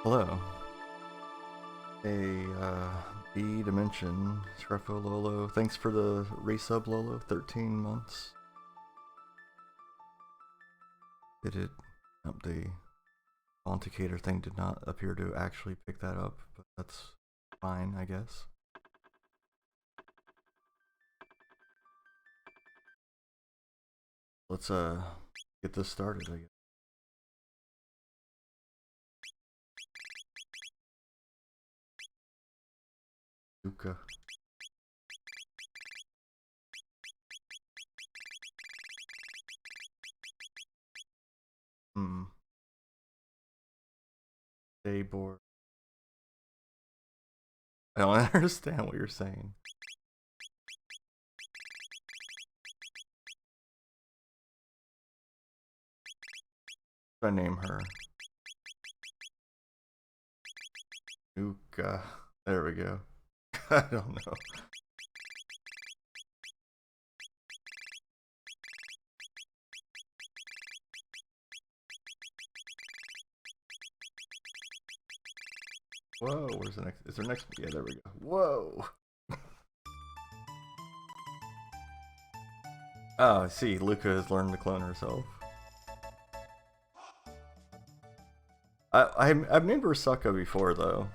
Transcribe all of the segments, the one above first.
Hello. Hey, B Dimension, Scruffo Lolo. Thanks for the resub, Lolo. 13 months. Did it? Nope, the Authenticator thing did not appear to actually pick that up, but that's fine, I guess. Let's, get this started, I guess. Luca. Dayboard. I don't understand what you're saying. What should I name her? Luca. There we go. I don't know. Whoa, where's the next? Is there next? Yeah, there we go. Whoa! Oh, I see. Luca has learned to clone herself. I've named her Sucka before, though.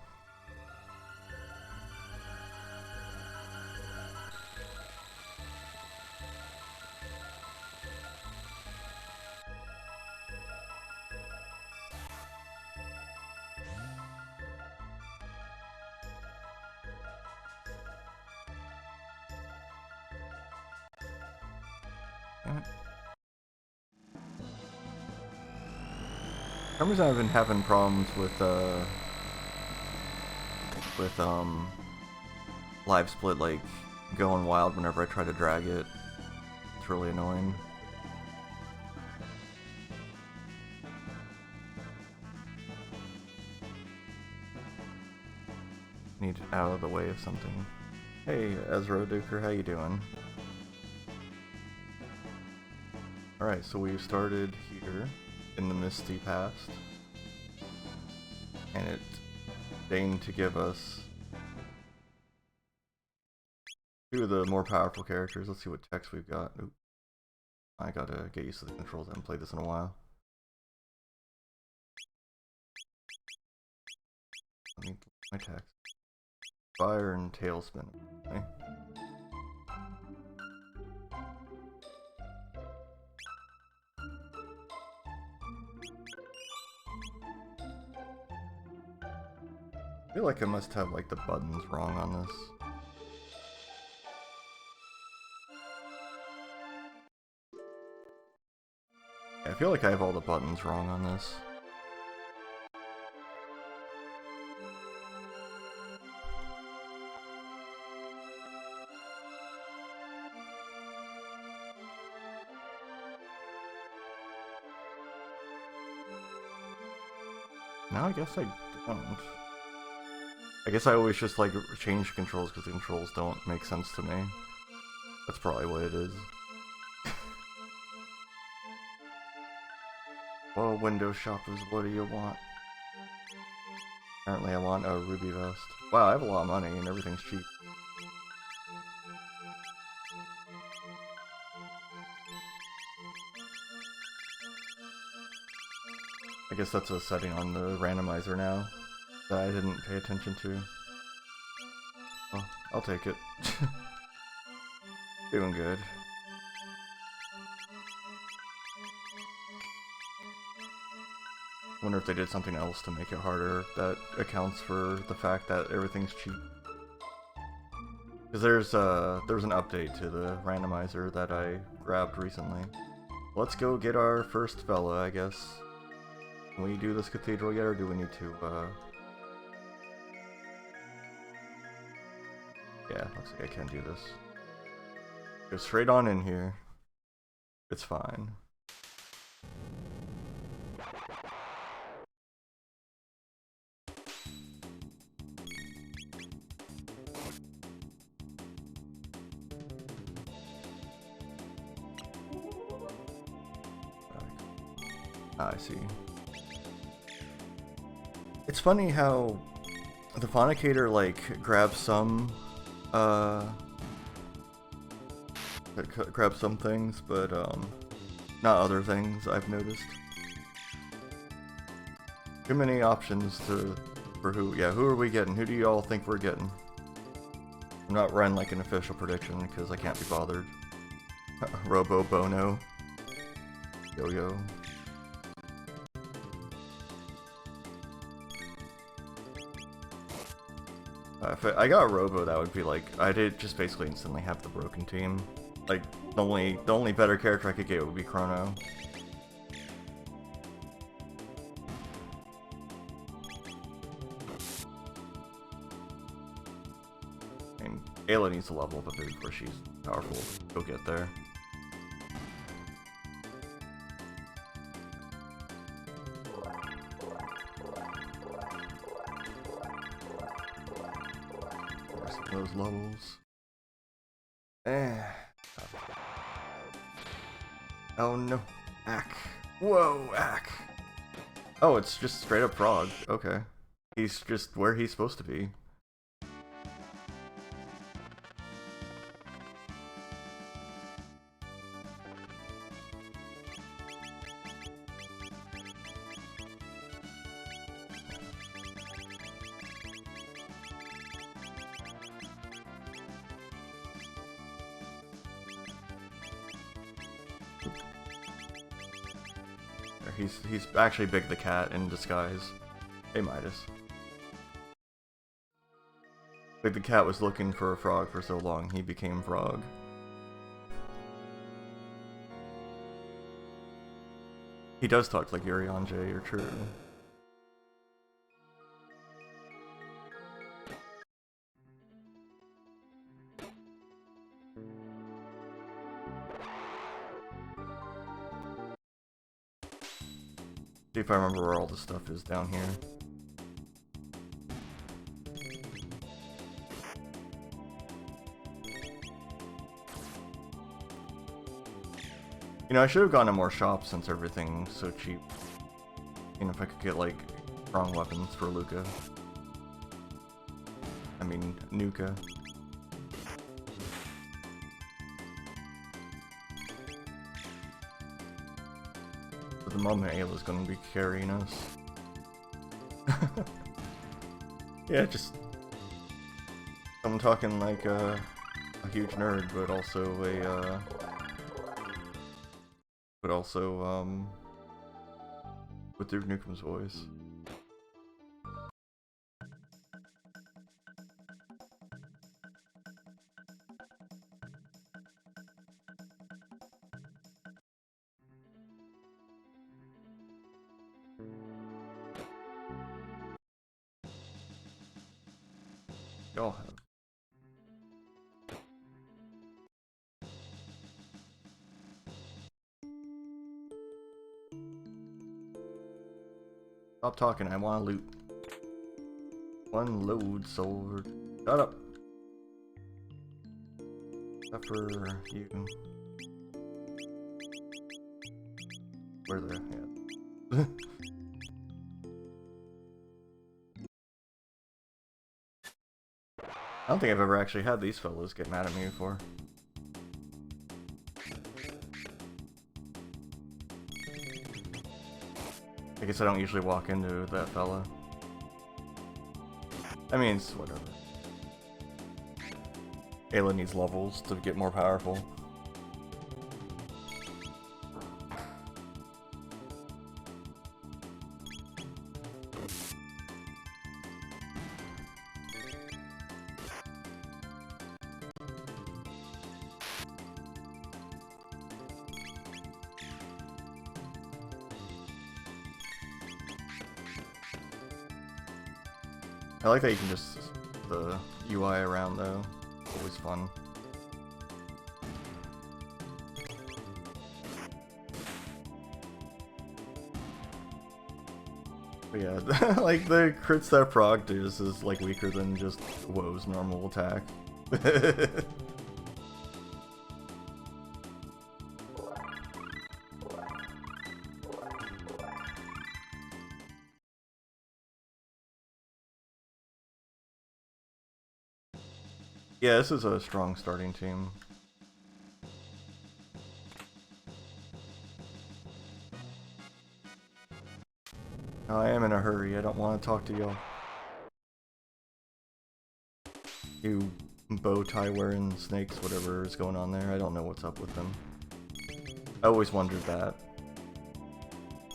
For some reason I've been having problems with live split, like going wild whenever I try to drag it. It's really annoying. Need it out of the way of something. Hey Ezra Duker, how you doing? Alright, so we started here in the misty past, and it deigned to give us two of the more powerful characters. Let's see what text we've got. Oop. I gotta get used to the controls. I haven't played this in a while. Let me my text. Fire and Tailspin. Okay. I feel like I must have like the buttons wrong on this. Yeah, I feel like I have all the buttons wrong on this. Now I guess I don't. I guess I always just like change controls because the controls don't make sense to me. That's probably what it is. Well, window shoppers, what do you want? Apparently I want a ruby vest. Wow, I have a lot of money and everything's cheap. I guess that's a setting on the randomizer now that I didn't pay attention to. Well, I'll take it. Doing good. Wonder if they did something else to make it harder that accounts for the fact that everything's cheap. Because there's an update to the randomizer that I grabbed recently. Let's go get our first fella, I guess. Can we do this cathedral yet, or do we need to, yeah, looks like I can do this. Go straight on in here. It's fine. I see. It's funny how the Fonicator, like, grabs some, grabs some things, but, not other things, I've noticed. Too many options for who, yeah, who are we getting? Who do you all think we're getting? I'm not running like an official prediction, because I can't be bothered. Robo Bono. Yo-Yo. If I got Robo, that would be like, I did just basically instantly have the broken team. Like, the only better character I could get would be Crono. And Ayla needs to level up a bit before she's powerful. Go get there. Those levels. Oh no. Ack. Whoa, Ack. Oh, it's just straight up Frog. Okay. He's just where he's supposed to be. He's actually Big the Cat in disguise. Hey Midas. Big the Cat was looking for a frog for so long, he became Frog. He does talk like Yuri on J, you're true. See if I remember where all the stuff is down here. You know, I should have gone to more shops since everything's so cheap. You know, if I could get, like, strong weapons for Luca. I mean, Nuka. At the moment, Ayla's gonna be carrying us. Yeah, just... I'm talking like a huge nerd, but also a, with Duke Nukem's voice. Y'all have. Stop talking, I want to loot. One load sword. Shut up. Except for you. Where the yeah. I don't think I've ever actually had these fellas get mad at me before. I guess I don't usually walk into that fella. I mean, it's whatever. Ayla needs levels to get more powerful. I like that you can just the UI around though. Always fun. But yeah, like the crits that Frog does is like weaker than just Woe's normal attack. Yeah, this is a strong starting team. I am in a hurry. I don't want to talk to y'all. You bow tie wearing snakes, whatever is going on there. I don't know what's up with them. I always wondered that.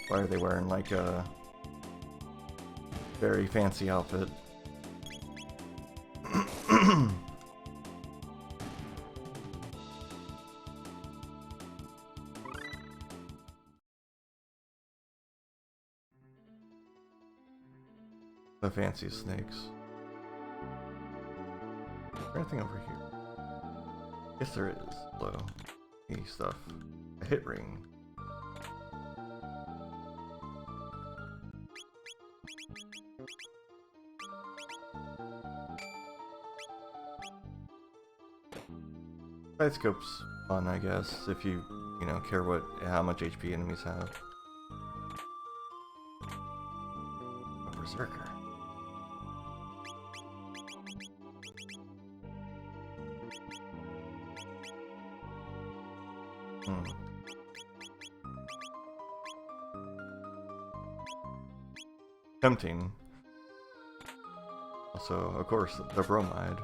Why are they wearing like a very fancy outfit? The fanciest snakes. Is there anything over here? Yes, there is. Low. Any stuff. A hit ring. Side scope's fun, I guess, if you know, care how much HP enemies have. A berserker. Tempting. Also, of course, the bromide.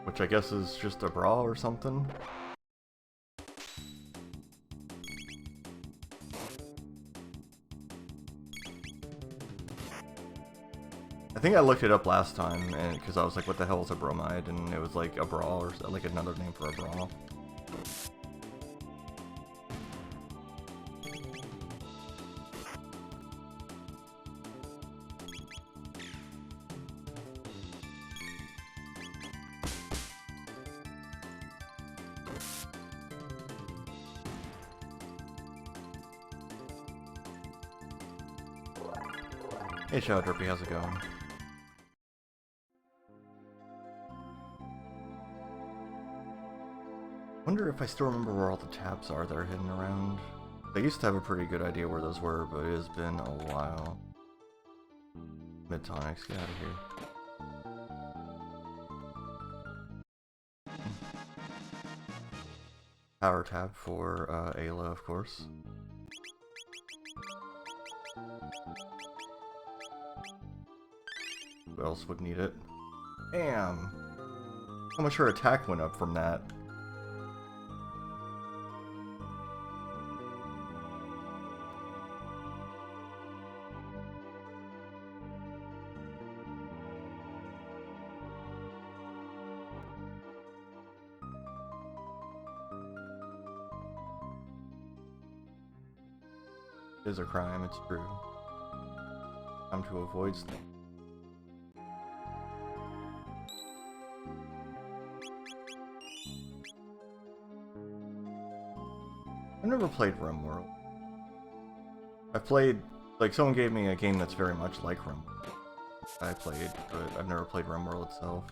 Which I guess is just a bra or something. I think I looked it up last time, and because I was like, what the hell is a bromide? And it was like a bra, or like another name for a bra. Hey Shadow Derpy, how's it going? Wonder if I still remember where all the tabs are that are hidden around. I used to have a pretty good idea where those were, but it has been a while. Mid-tonics, get out of here. Power tab for Ayla, of course. Who else would need it? Damn! How much her attack went up from that? It is a crime, it's true. Time to avoid snakes. I've never played RimWorld. I've played, like, someone gave me a game that's very much like RimWorld. I played, but I've never played RimWorld itself.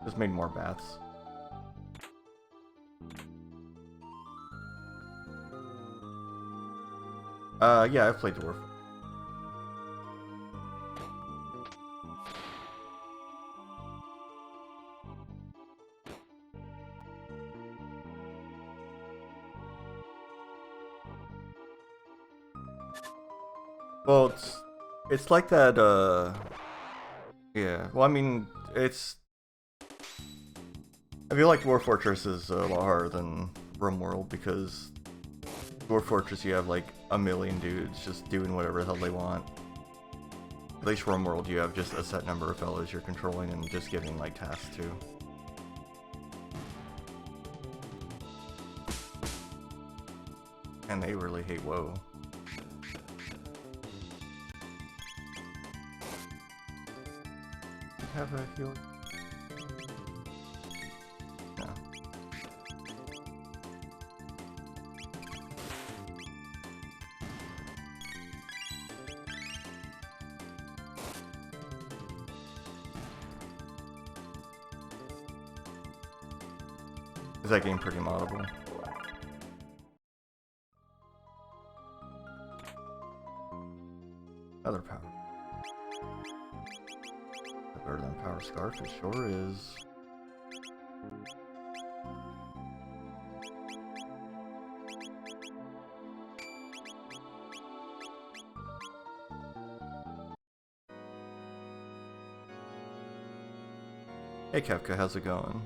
Just made more bats. Yeah, I've played Dwarf. Well, it's like that, yeah, well, I mean, I feel like Dwarf Fortress is a lot harder than RimWorld, because Dwarf Fortress you have like a million dudes just doing whatever the hell they want. At least RimWorld you have just a set number of fellows you're controlling and just giving like tasks to. And they really hate WoW. Have a heal? No. Is that game pretty moddable? Other power. Better than Power Scarf, it sure is. Hey Kefka, how's it going?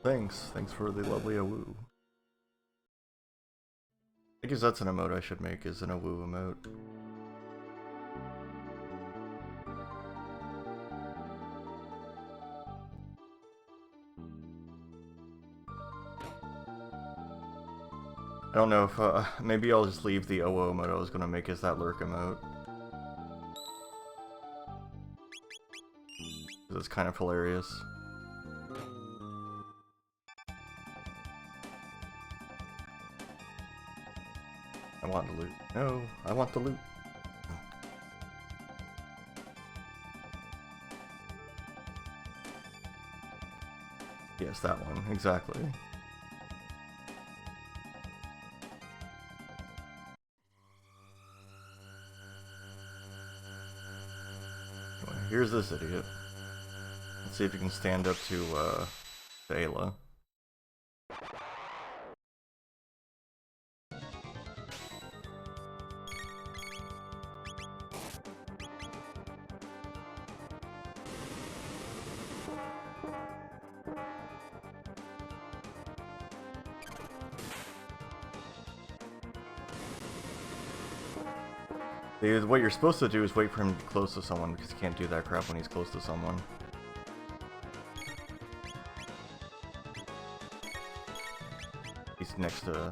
Thanks for the lovely awoo. I guess that's an emote I should make, is an awoo emote. I don't know if, maybe I'll just leave the OO emote I was gonna make as that lurk emote. It's kind of hilarious. I want the loot. No, I want the loot. Yes, that one, exactly. Anyway, here's this idiot. Let's see if you can stand up to Ayla. What you're supposed to do is wait for him to be close to someone, because you can't do that crap when he's close to someone. He's next to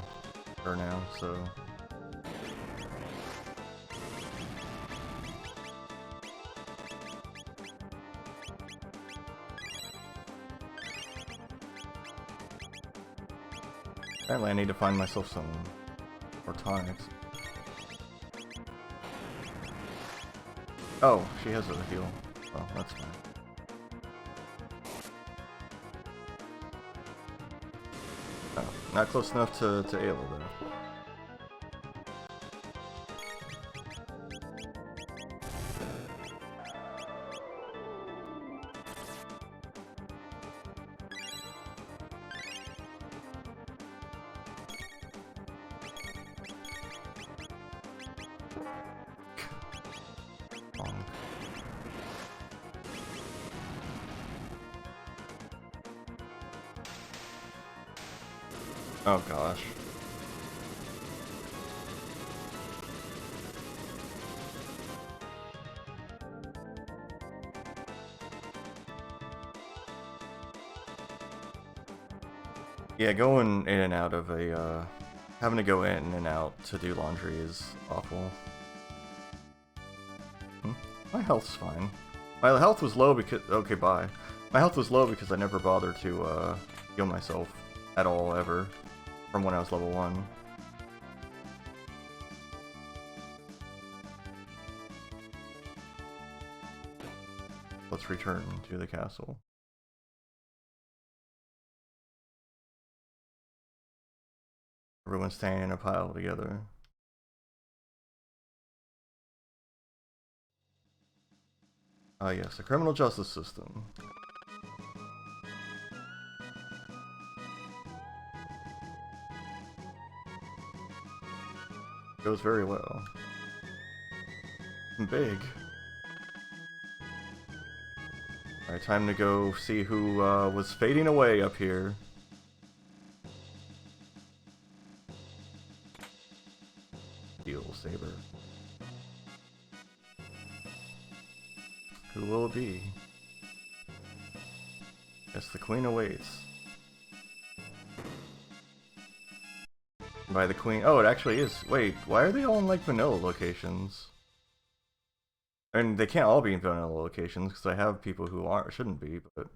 her now, so... Apparently I need to find myself some more tonics. Oh, she has a heal. Oh, that's fine. Oh, not close enough to Ayla, though. Oh gosh. Yeah, going in and out of a, having to go in and out to do laundry is awful. My health's fine. My health was low because... Okay, bye. My health was low because I never bothered to, heal myself at all, ever. From when I was level 1. Let's return to the castle. Everyone's standing in a pile together. Ah yes, the criminal justice system. Goes very well. Big. Alright, time to go see who was fading away up here. Steel Saber. Who will it be? Yes, the queen awaits. By the queen... Oh, it actually is. Wait, why are they all in, like, vanilla locations? I mean, they can't all be in vanilla locations, because I have people who aren't, shouldn't be, but...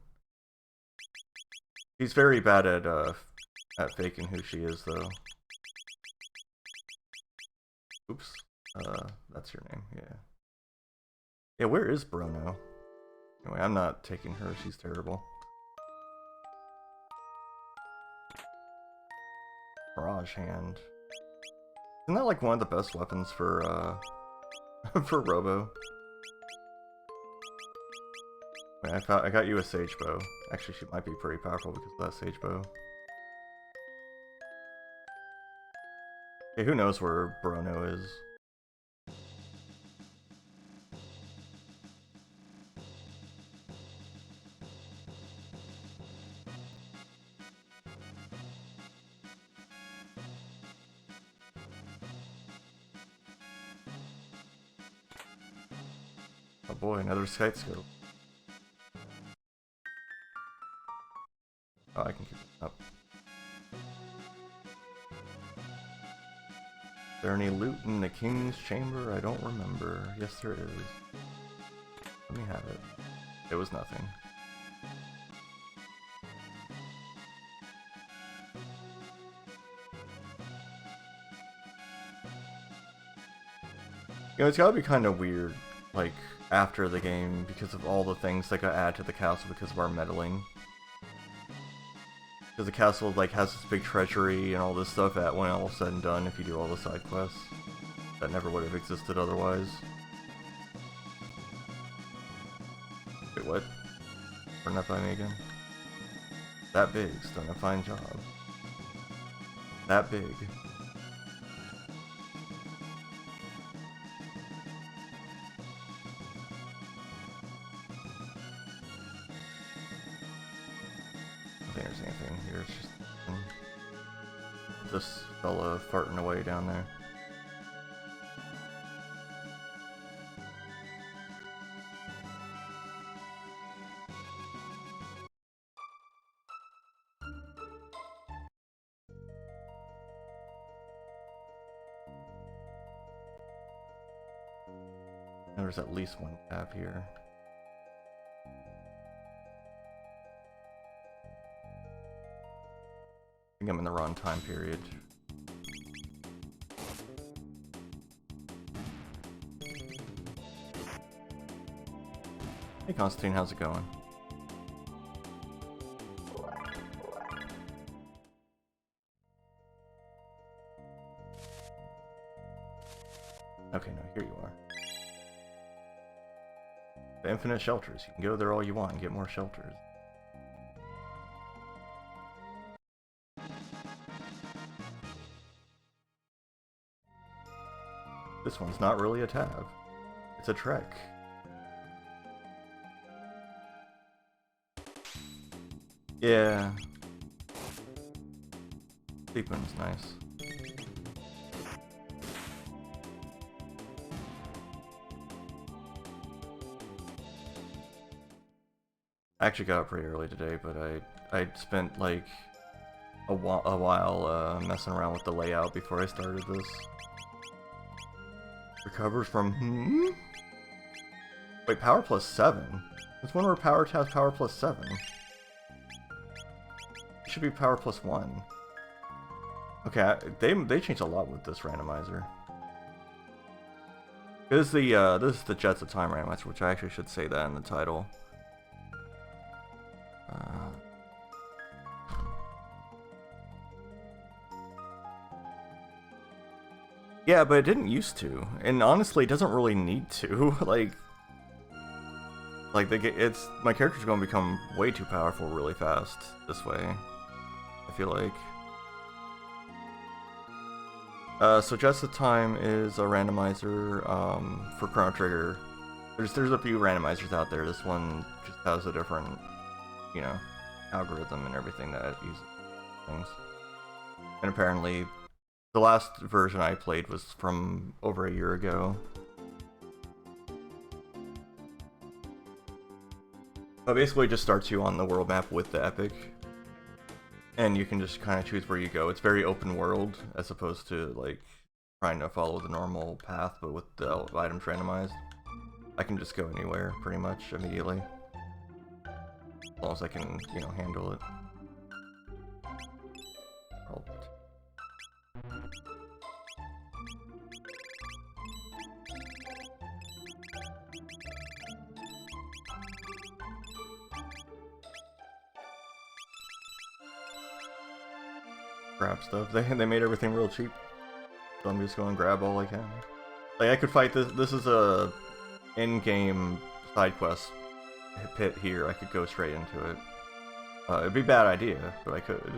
He's very bad at faking who she is, though. Oops. That's your name, yeah. Yeah, where is Crono? Anyway, I'm not taking her, she's terrible. Mirage Hand. Isn't that like one of the best weapons for for Robo? Wait, I got you a Sage Bow. Actually, she might be pretty powerful because of that Sage Bow. Okay, who knows where Crono is? Oh boy, another Skite Scope. Oh, I can keep it up. Is there any loot in the King's Chamber? I don't remember. Yes, there is. Let me have it. It was nothing. You know, it's gotta be kind of weird, like, after the game, because of all the things that got added to the castle because of our meddling. Because the castle, like, has this big treasury and all this stuff that when all said and done, if you do all the side quests, that never would have existed otherwise. Wait, what? Run that by me again? That big's done a fine job. That big. Anything here, it's just this fella farting away down there. There's at least one tab here. I think I'm in the wrong time period. Hey Constantine, how's it going? Okay, no, here you are. The infinite shelters. You can go there all you want and get more shelters. This one's not really a tab. It's a trek. Yeah. Sleeping's nice. I actually got up pretty early today, but I spent like a while messing around with the layout before I started this. Recovers from Wait, power plus 7? This one where power has power plus 7. It should be power plus 1. Okay, they changed a lot with this randomizer. This is the Jets of Time randomizer, which I actually should say that in the title. Yeah, but it didn't used to, and honestly, it doesn't really need to. like my character's going to become way too powerful really fast this way. I feel like. So Just the Time is a randomizer for Chrono Trigger. There's a few randomizers out there. This one just has a different, you know, algorithm and everything that it uses things. And apparently, the last version I played was from over a year ago. But basically, it just starts you on the world map with the epic. And you can just kind of choose where you go. It's very open world, as opposed to, like, trying to follow the normal path, but with the items randomized. I can just go anywhere, pretty much, immediately. As long as I can, you know, handle it. grab stuff. They made everything real cheap, so I'm just going to grab all I can. Like I could fight this. This is a in-game side quest pit here. I could go straight into it. It'd be a bad idea, but I could.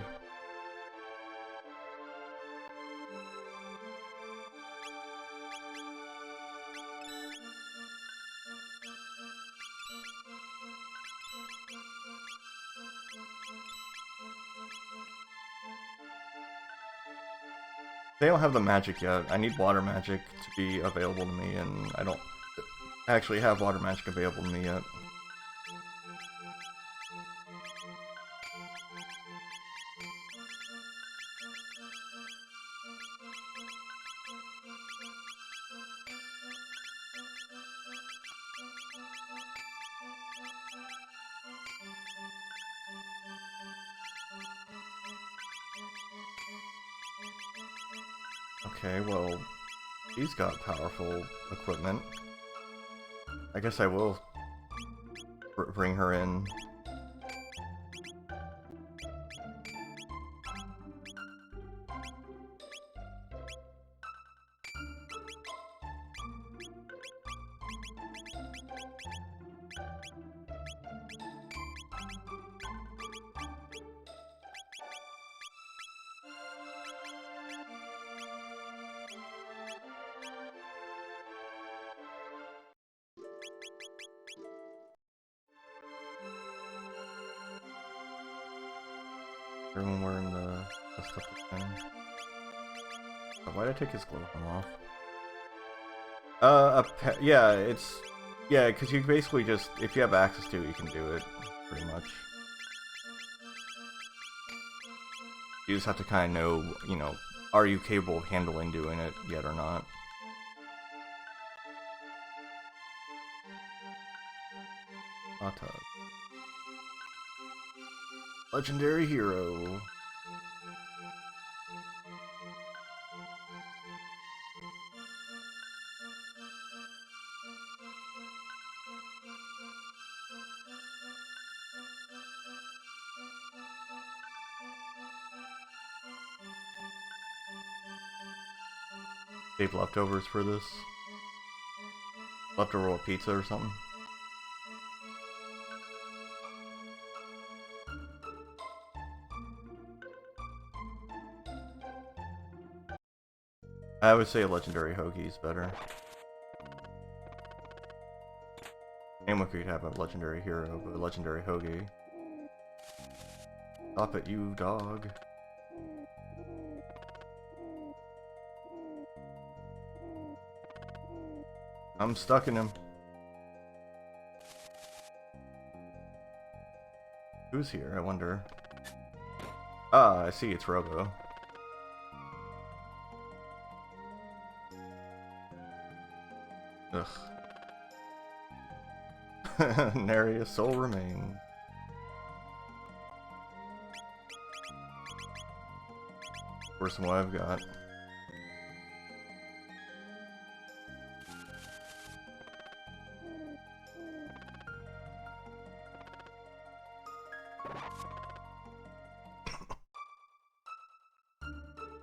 They don't have the magic yet. I need water magic to be available to me, and I don't actually have water magic available to me yet. Okay, well, he's got powerful equipment. I guess I will bring her in. Everyone wearing the stuff that's in. Why did I take his glove off? Yeah, it's... Yeah, because you basically just... If you have access to it, you can do it, pretty much. You just have to kind of know, you know, are you capable of handling doing it yet or not? Hot tub. Legendary hero. Save leftovers for this. Leftover pizza or something. I would say a legendary hoagie is better. Anyone could have a legendary hero, but a legendary hoagie. Stop it, you dog. I'm stuck in him. Who's here, I wonder? Ah, I see, it's Robo. Ugh. Nary a soul remains. Worse than what I've got.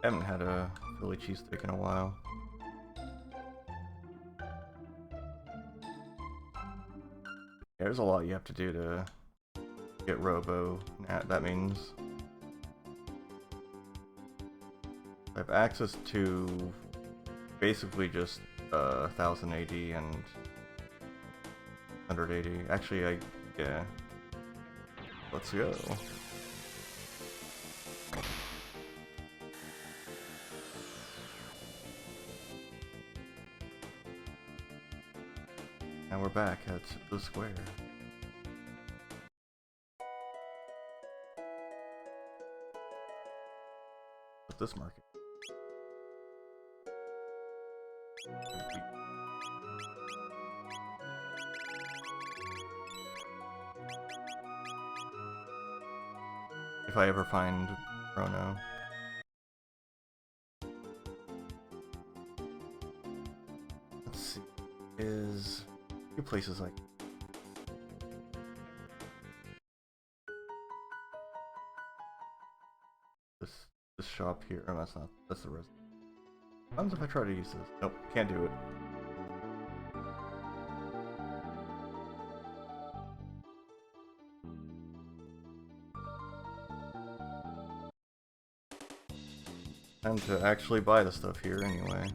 I haven't had a Philly cheesesteak in a while. There's a lot you have to do to get Robo. That means I have access to basically just 1000 AD and 180. Actually, yeah. Let's go. And we're back at the square. What's this market? If I ever find Crono. Let's see. Is a few places like this this shop here. Oh, that's not. That's the rest. What happens if I try to use this? Nope, can't do it. Time to actually buy the stuff here anyway.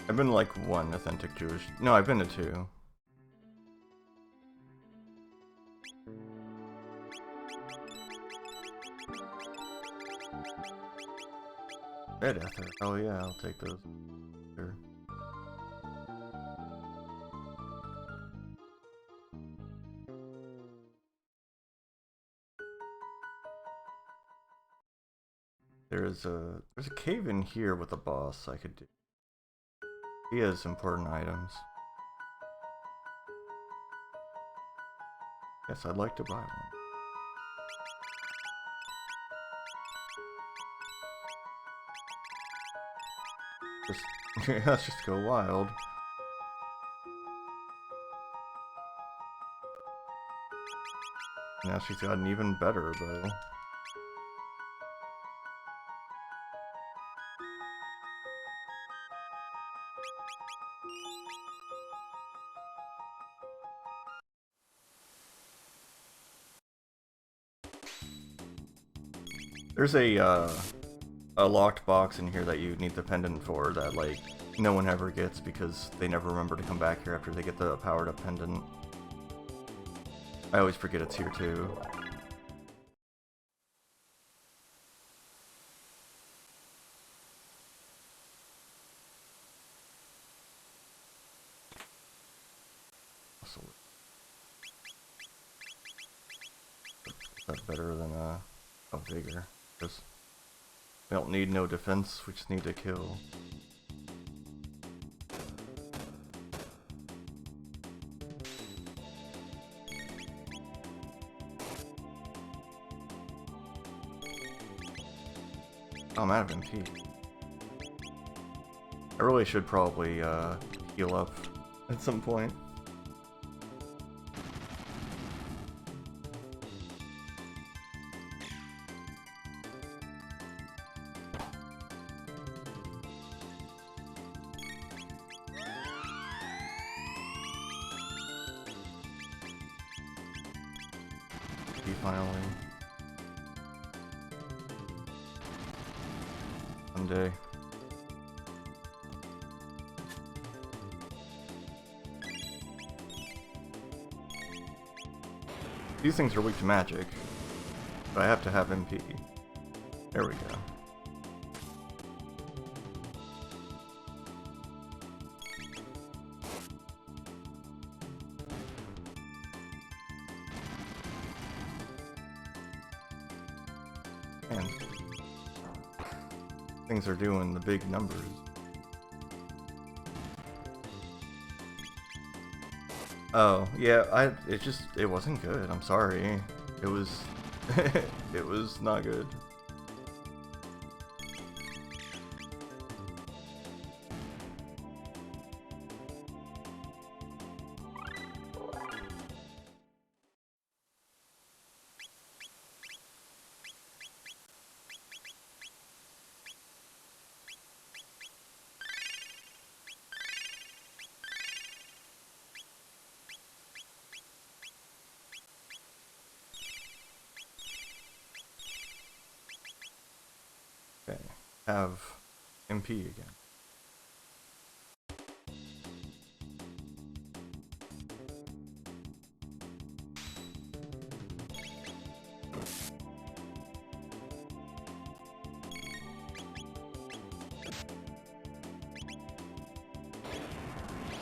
I've been to like one authentic Jewish. No, I've been to two. Red ether. Oh yeah, I'll take those. Sure. There's a cave in here with a boss I could do. He has important items. Yes, I'd like to buy one. Let's just go wild. Now she's got an even better bow. There's a locked box in here that you need the pendant for that, like, no one ever gets because they never remember to come back here after they get the powered up pendant. I always forget it's here too. Is that better than a vigor? Because we don't need no defense, we just need to kill. Oh, I'm out of MP. I really should probably heal up at some point. Finally. Someday. These things are weak to magic, but I have to have MP. There we go. And things are doing the big numbers. Oh, yeah, it wasn't good. I'm sorry. It was it was not good. Okay, have MP again.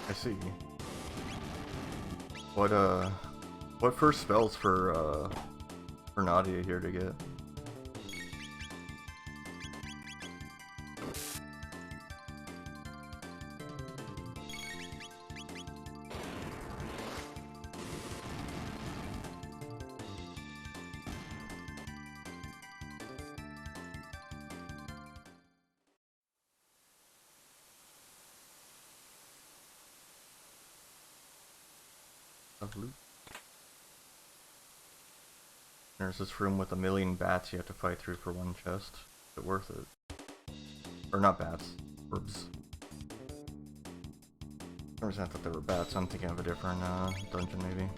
I see. What first spells for Nadia here to get? loot. There's this room with 1,000,000 bats you have to fight through for one chest. Is it worth it? Or not bats, orbs. For some reason I thought they were bats. I'm thinking of a different dungeon maybe.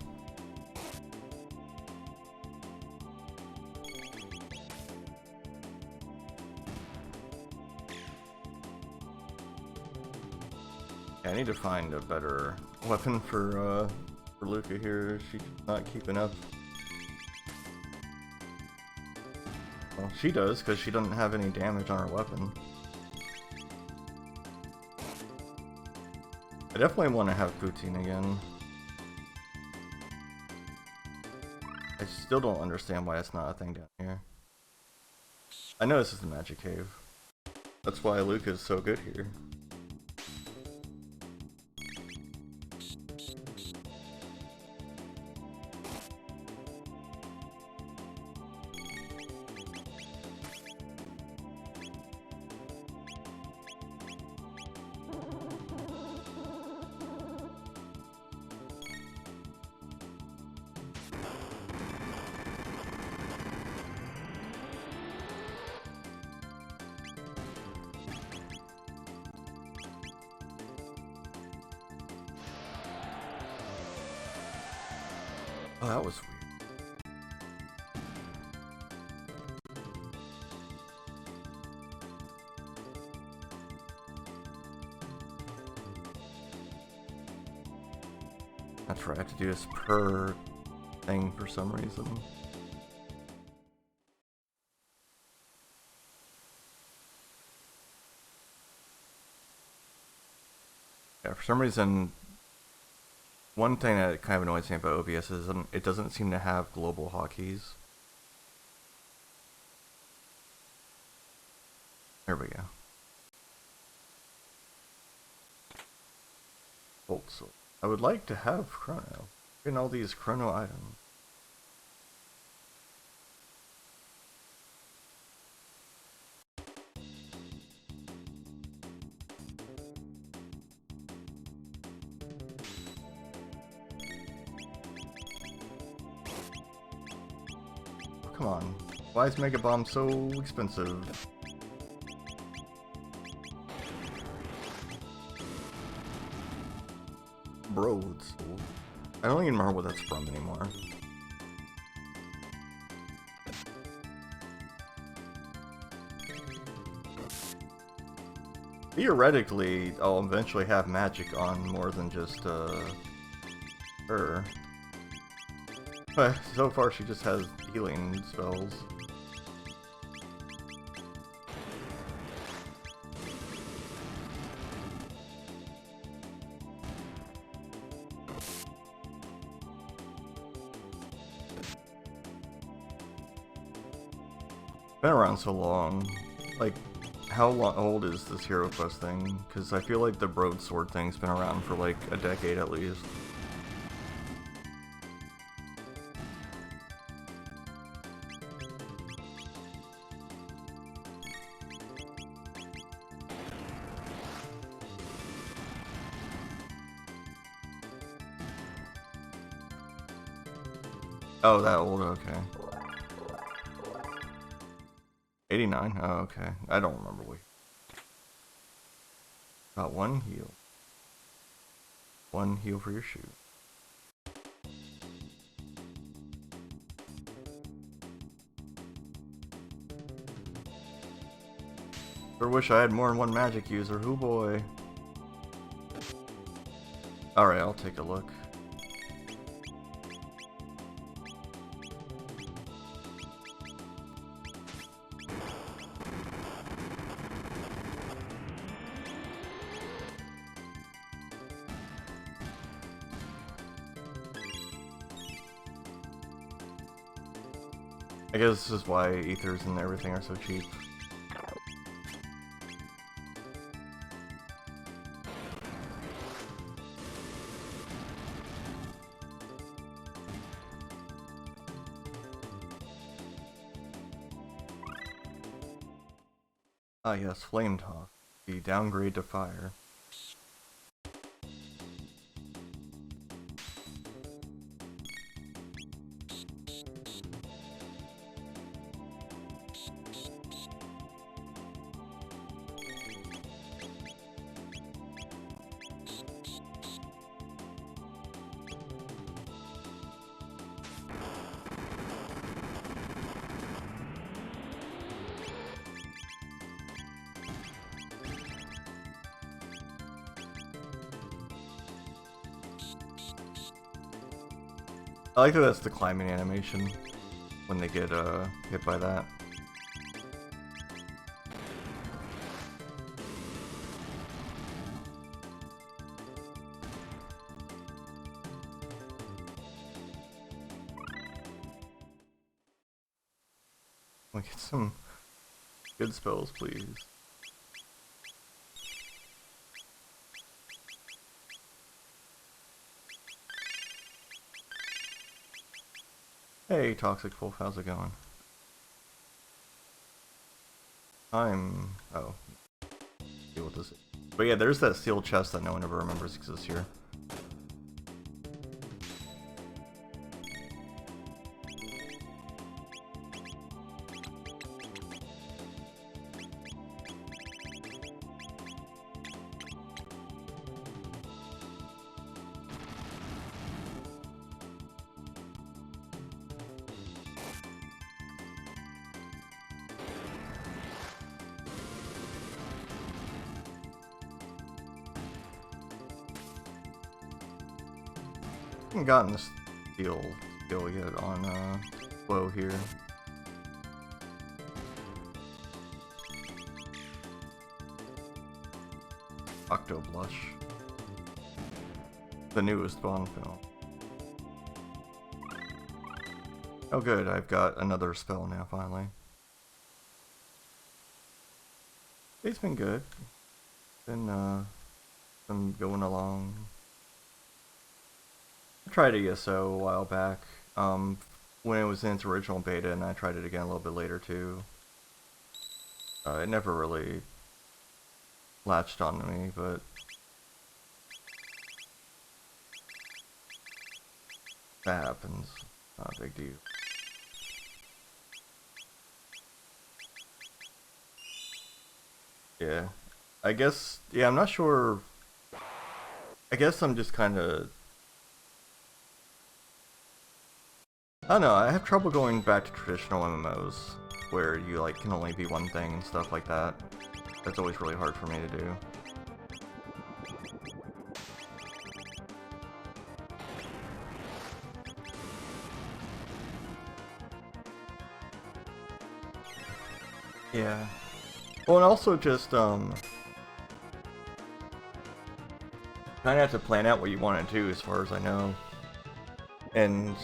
Yeah, I need to find a better weapon for Luca here. She's not keeping up. Well, she does, because she doesn't have any damage on her weapon. I definitely want to have Poutine again. I still don't understand why it's not a thing down here. I know this is the magic cave. That's why Luca is so good here. Oh, that was weird. That's right, I have to do this per thing for some reason. Yeah, for some reason, one thing that kind of annoys me about OBS is it doesn't seem to have global hotkeys. There we go. Bolt sword. I would like to have Crono. Getting all these Crono items. Come on. Why is Mega Bomb so expensive? Broads. I don't even remember what that's from anymore. Theoretically, I'll eventually have magic on more than just her. But so far she just has healing spells. Been around so long. Like, how old is this Hero Quest thing? Because I feel like the broadsword thing's been around for like a decade at least. Oh, that old, okay. 89? Oh, okay. I don't remember what. Got one heal. One heal for your shoe. Sure wish I had more than one magic user. Hoo boy. Alright, I'll take a look. I guess this is why ethers and everything are so cheap. Ah yes, Flame Talk. The downgrade to fire. I like that that's the climbing animation when they get hit by that. We get some good spells, please. Hey, Toxic Wolf, how's it going? Oh. Deal with this. But yeah, there's that sealed chest that no one ever remembers exists here. I haven't gotten this skill yet on Flow here. Octo Blush. The newest Bond film. Oh good, I've got another spell now finally. It's been good. Been going along. I tried ESO a while back, when it was in its original beta, and I tried it again a little bit later too. It never really latched onto me, but that happens. Not a big deal. Yeah. I guess, yeah, I'm not sure. I guess I'm just kind of, I don't know, I have trouble going back to traditional MMOs where you like can only be one thing and stuff like that. That's always really hard for me to do. Yeah. Well, and also just kind of have to plan out what you want to do, as far as I know. And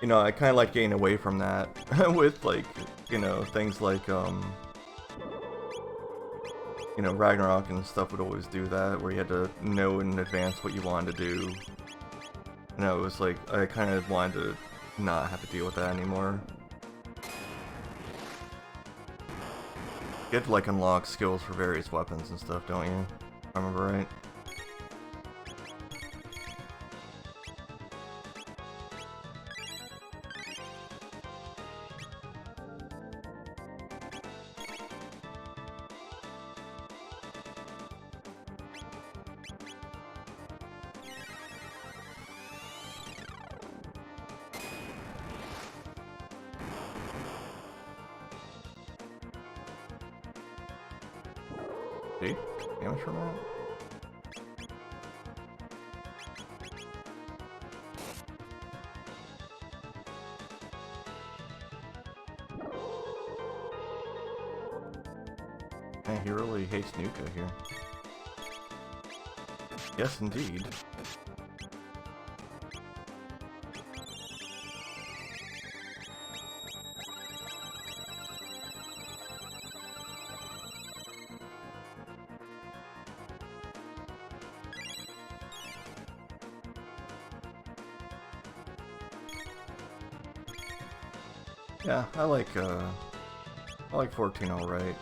you know, I kind of like getting away from that with like, you know, things like you know, Ragnarok and stuff would always do that, where you had to know in advance what you wanted to do. You know, it was like I kind of wanted to not have to deal with that anymore. You have to like unlock skills for various weapons and stuff, don't you? If I remember right. See? Damage from that? Man, he really hates Nuka here. Yes, indeed. Yeah, I like 14 alright.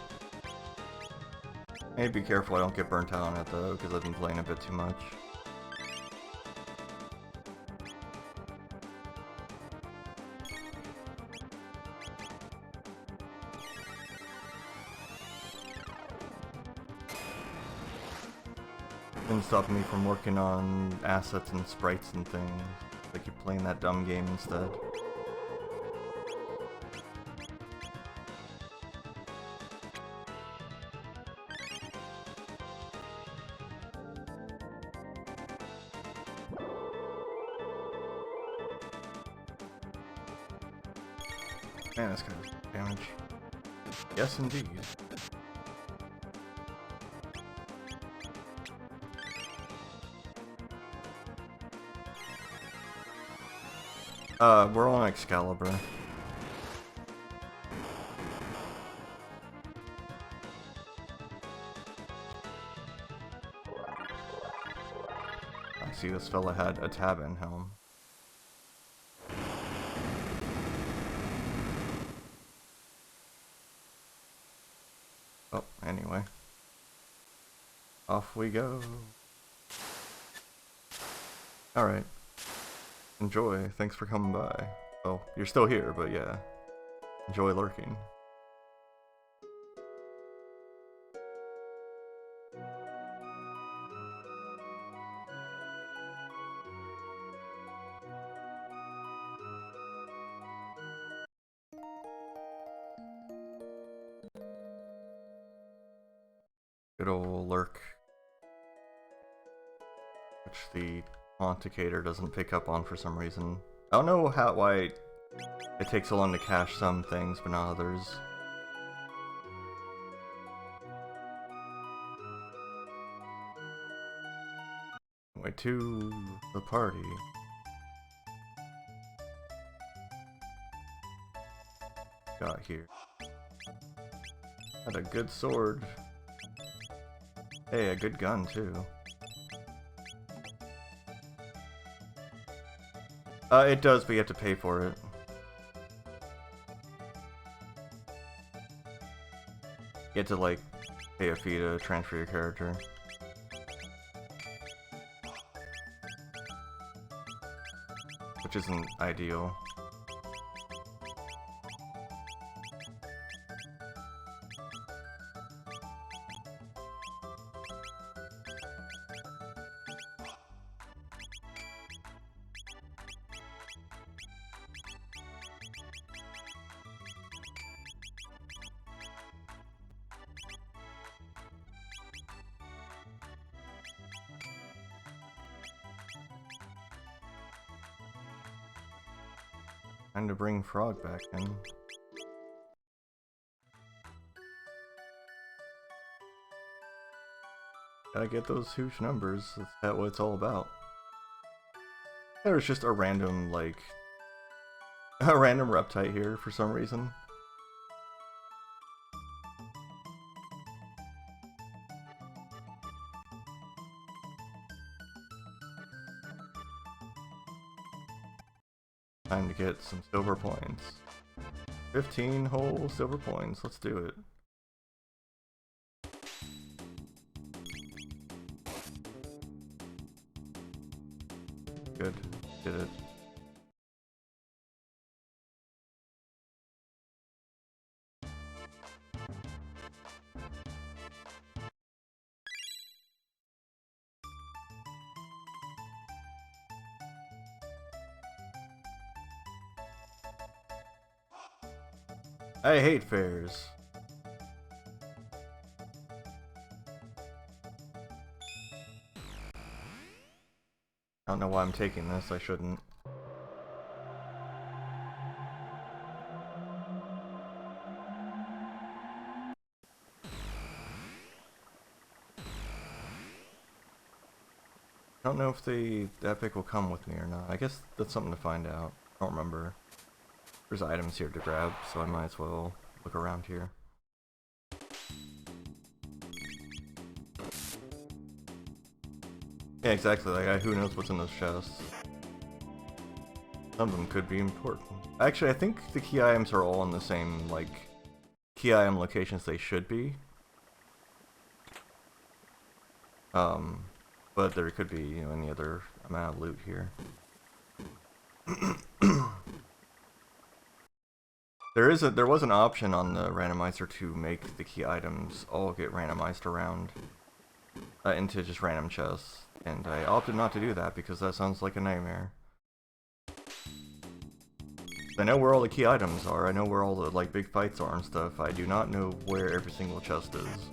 I need to be careful I don't get burnt out on it though, because I've been playing a bit too much. Didn't stop me from working on assets and sprites and things. Like you're playing that dumb game instead. Man, that's gonna do damage. Yes, indeed. We're on Excalibur. I see this fella had a Tabin helm. Oh, anyway. Off we go. Alright. Enjoy. Thanks for coming by. Well, you're still here, but yeah. Enjoy lurking. Good old lurk. Which the Haunticator doesn't pick up on for some reason. I don't know why it takes so long to cache some things, but not others. Way to the party. Got here. Had a good sword. Hey, a good gun too. It does, but you have to pay for it. You have to, like, pay a fee to transfer your character. Which isn't ideal. Time to bring Frog back in. Gotta get those huge numbers, that's what it's all about. There's just a random, like, a random Reptite here for some reason. Time to get some silver points. 15 whole silver points, let's do it. Good, did it. I hate fairs. I don't know why I'm taking this, I shouldn't. I don't know if the epic will come with me or not. I guess that's something to find out. I don't remember. There's items here to grab, so I might as well look around here. Yeah, exactly. Like, who knows what's in those chests? Some of them could be important. Actually, I think the key items are all in the same, like, key item locations they should be. But there could be, you know, any other amount of loot here. There was an option on the randomizer to make the key items all get randomized around into just random chests, and I opted not to do that because that sounds like a nightmare. I know where all the key items are, I know where all the like big fights are and stuff, I do not know where every single chest is.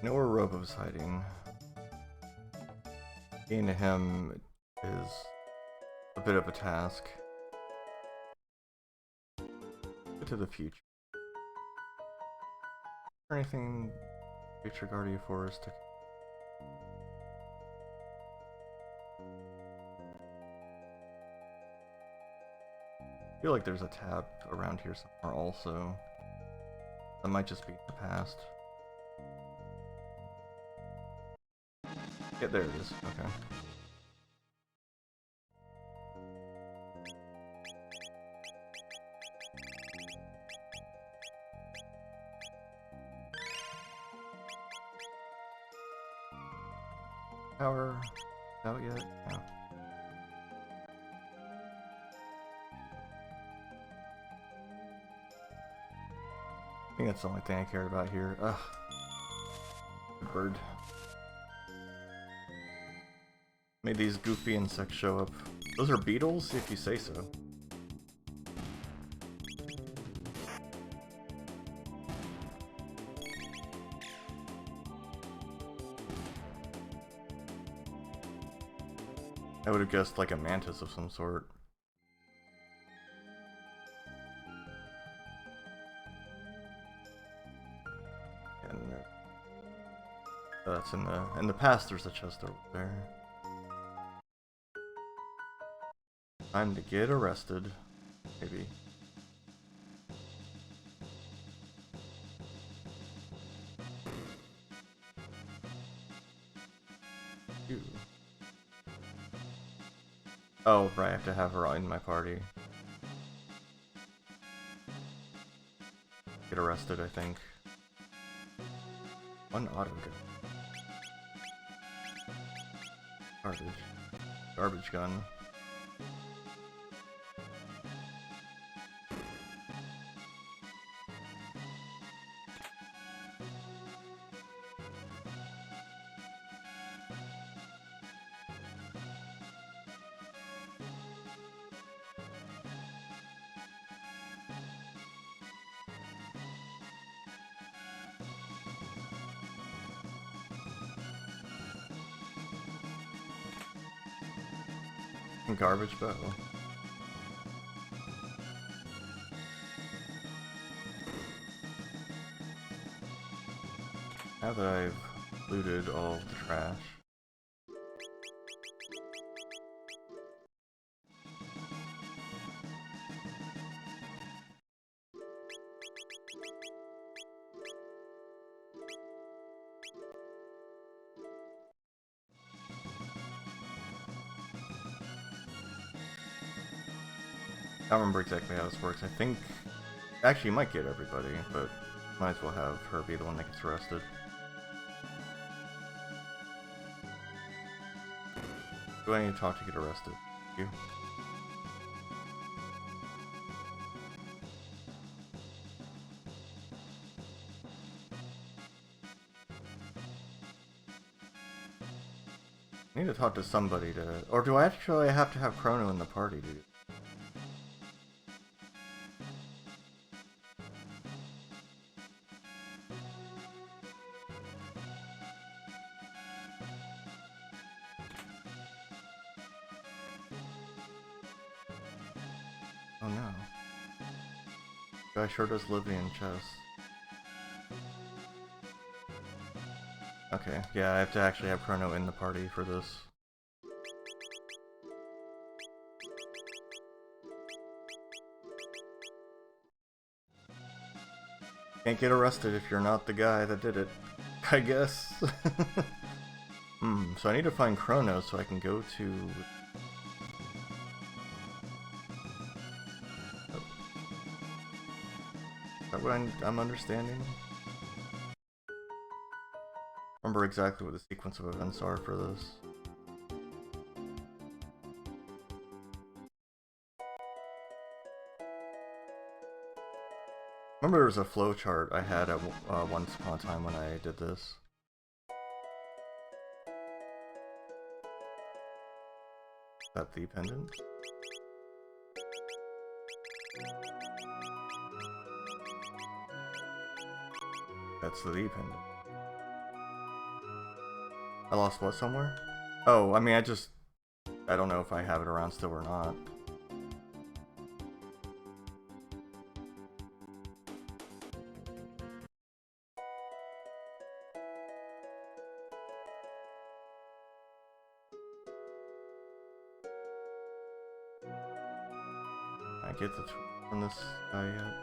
Know where Robo's hiding. Getting to him is a bit of a task. Get to the future. Anything future Guardia Forest to... I feel like there's a tab around here somewhere also. That might just be the past. Yeah, there it is. Okay. Power out yet? No. I think that's the only thing I cared about here. Ugh. Good bird. Made these goofy insects show up. Those are beetles, if you say so. I would have guessed like a mantis of some sort. And that's in the past. There's a chest over there. Time to get arrested, maybe. Ew. Oh, right, I have to have her in my party. Get arrested, I think. One auto gun. Garbage. Garbage gun. Garbage bow. Now that I've looted all of the trash. I don't remember exactly how this works. I think... Actually, you might get everybody, but might as well have her be the one that gets arrested. Do I need to talk to get arrested? You? I need to talk to somebody to... Or do I actually have to have Crono in the party, dude? Oh no. Guy sure does live in chest. Okay, yeah, I have to actually have Crono in the party for this. Can't get arrested if you're not the guy that did it, I guess. So I need to find Crono so I can go to... Is that what I'm understanding? Remember exactly what the sequence of events are for this. Remember there was a flowchart I had at once upon a time when I did this. Is that the pendant? That's the pendant. I lost what somewhere? Oh, I mean, I don't know if I have it around still or not. I get the tool from this guy yet?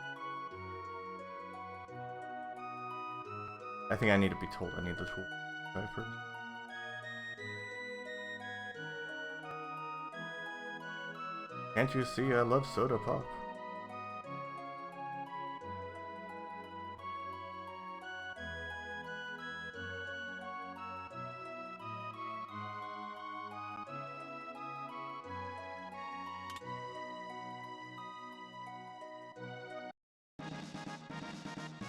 I think I need to be told I need the tool guy first. Can't you see I love soda pop?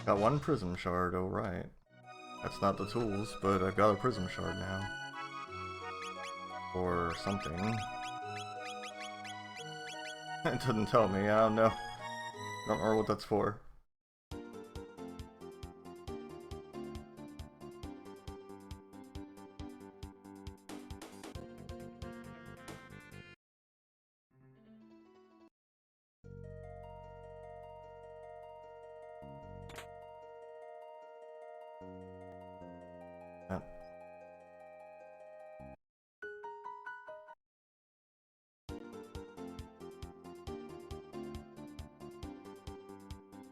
Got one prism shard, oh right. That's not the tools, but I've got a prism shard now. Or something. It doesn't tell me, I don't know. I don't remember what that's for.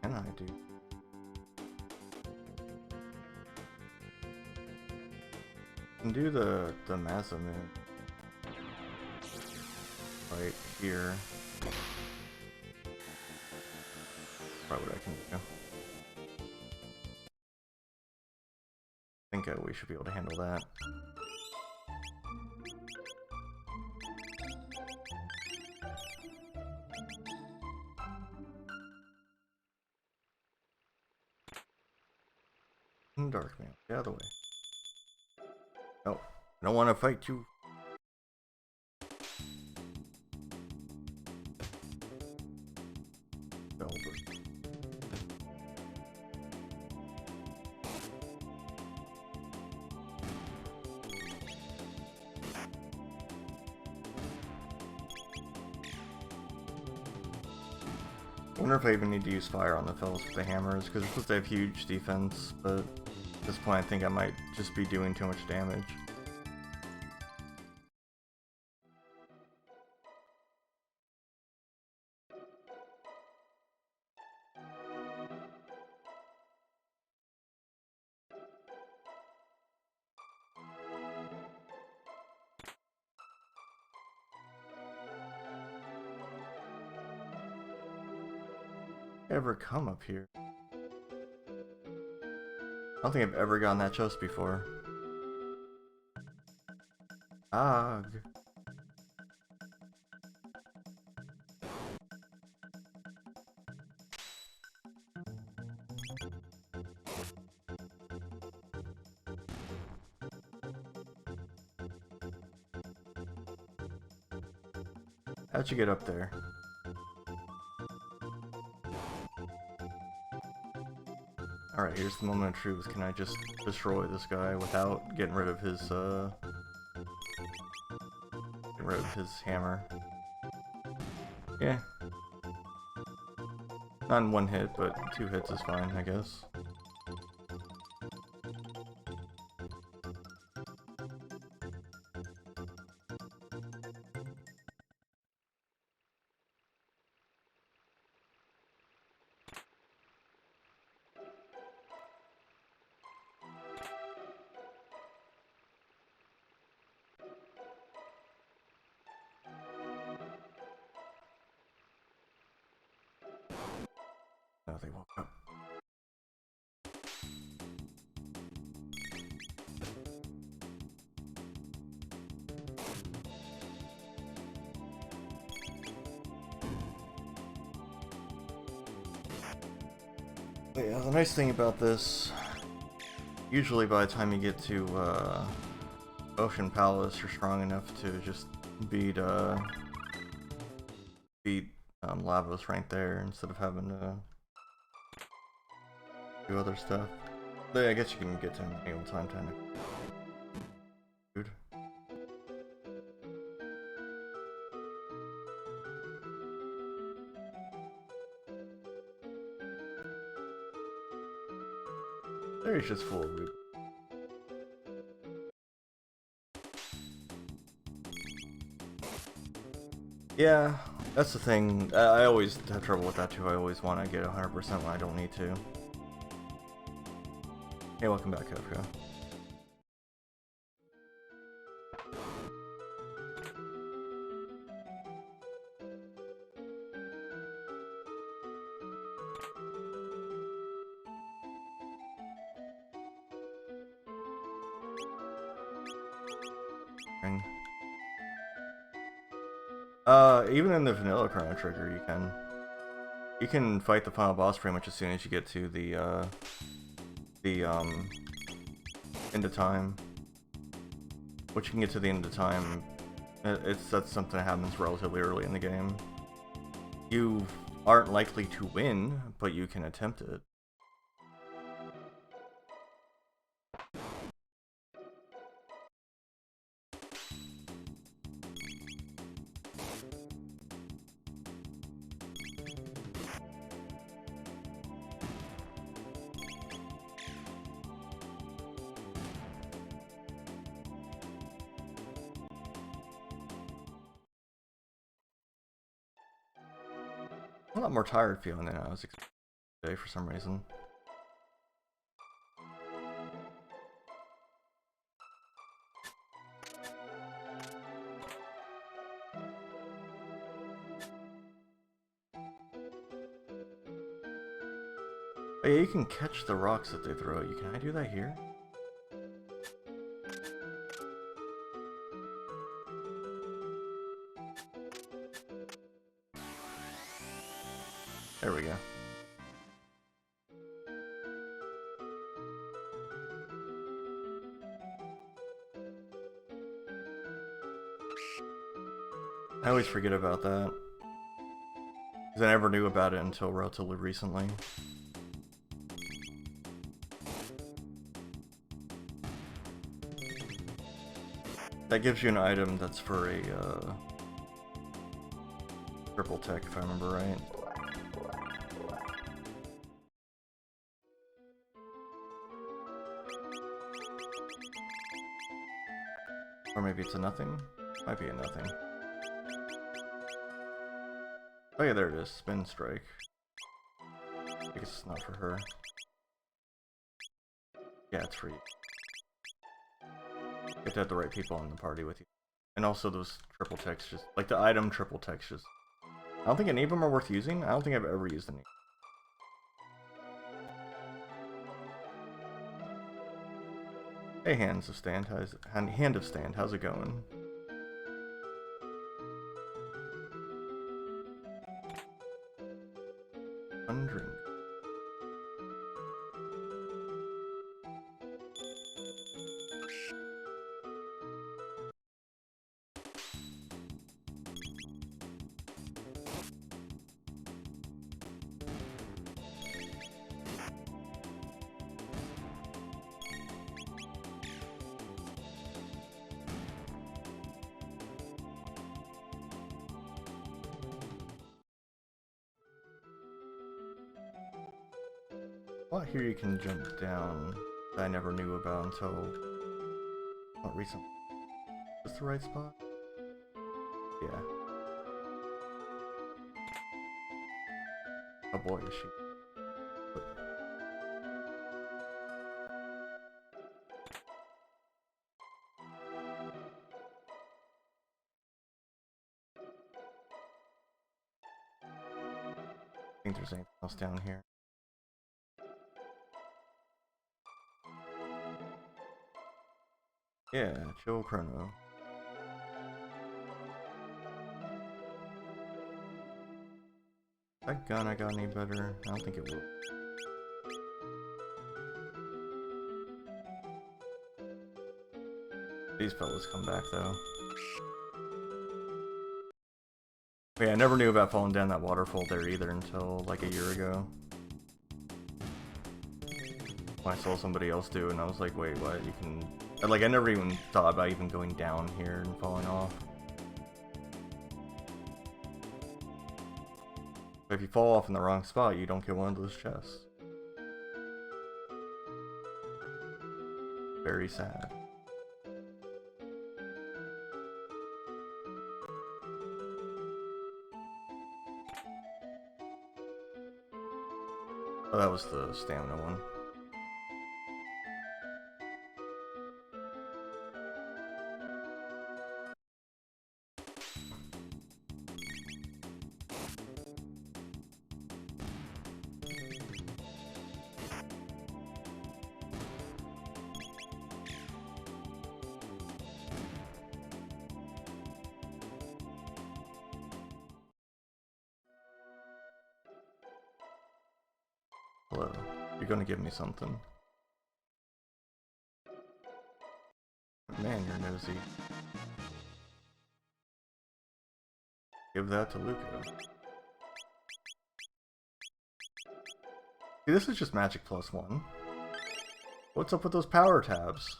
Can I do? I can do the Mazamu right here. Probably what I can do. I think we should be able to handle that. Dark man, the other way. No, I don't want to fight you. I wonder if I even need to use fire on the fellas with the hammers, because they're supposed to have huge defense, but at this point I think I might just be doing too much damage. Ever come up here? I don't think I've ever gotten that chest before. Ugh. How'd you get up there? Alright, here's the moment of truth. Can I just destroy this guy without getting rid of his, hammer? Yeah. Not in one hit, but 2 hits is fine, I guess. No, they woke up. But yeah, the nice thing about this, usually by the time you get to Ocean Palace, you're strong enough to just beat Lavos right there instead of having to do other stuff. But yeah, I guess you can get to him any old time, technically. Maybe it's just full of loot. Yeah, that's the thing. I always have trouble with that too. I always want to get 100% when I don't need to. Hey, welcome back, Kofka. Even in the vanilla Chrono Trigger, you can fight the final boss pretty much as soon as you get to the end of time. Which you can get to the end of time. That's something that happens relatively early in the game. You aren't likely to win, but you can attempt it. I'm a lot more tired feeling than I was expecting today for some reason. Oh yeah, you can catch the rocks that they throw at you. Can I do that here? There we go. I always forget about that. Because I never knew about it until relatively recently. That gives you an item that's for a triple tech, if I remember right. Or maybe it's a nothing? Might be a nothing. Oh yeah, there it is. Spin strike. I guess it's not for her. Yeah, it's for you. You have to have the right people in the party with you. And also those triple techs just... like the item triple techs just... I don't think any of them are worth using. I don't think I've ever used any. Hey, Hand of Stand, how's it going? One drink. Well, here you can jump down that I never knew about until not recently. Is this the right spot? Yeah. Oh boy, is she. I think there's anything else down here. Yeah, chill Crono. That gun I got any better? I don't think it will. These fellas come back though. Yeah, I never knew about falling down that waterfall there either until like a year ago. When I saw somebody else do it and I was like, wait, what? You can... like, I never even thought about even going down here and falling off. But if you fall off in the wrong spot, you don't get one of those chests. Very sad. Oh, that was the stamina one. Hello. You're gonna give me something. Man, you're nosy. Give that to Luca. See, this is just magic +1. What's up with those power tabs?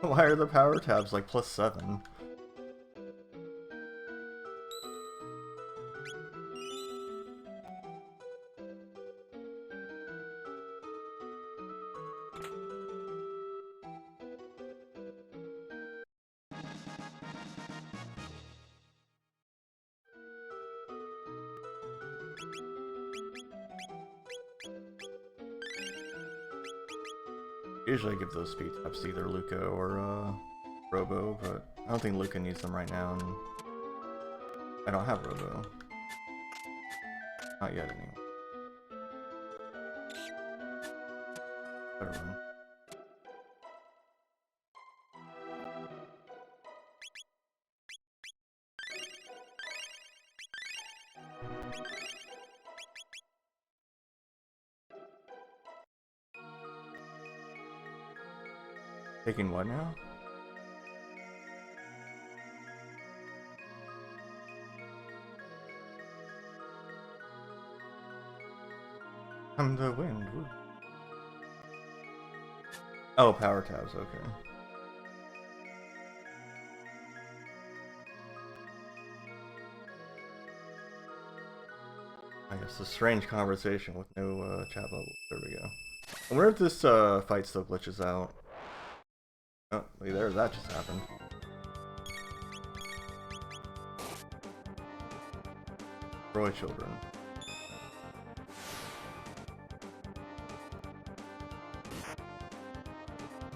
Why are the power tabs like +7? Usually I give those speed tabs to either Luca or Robo, but I don't think Luca needs them right now, and I don't have Robo. Not yet, anyway. Better run. Taking what now? I'm the wind. Woo. Oh, power tabs, okay. I guess a strange conversation with no chat bubble. There we go. I wonder if this fight still glitches out. Oh, look there, that just happened. Destroy children.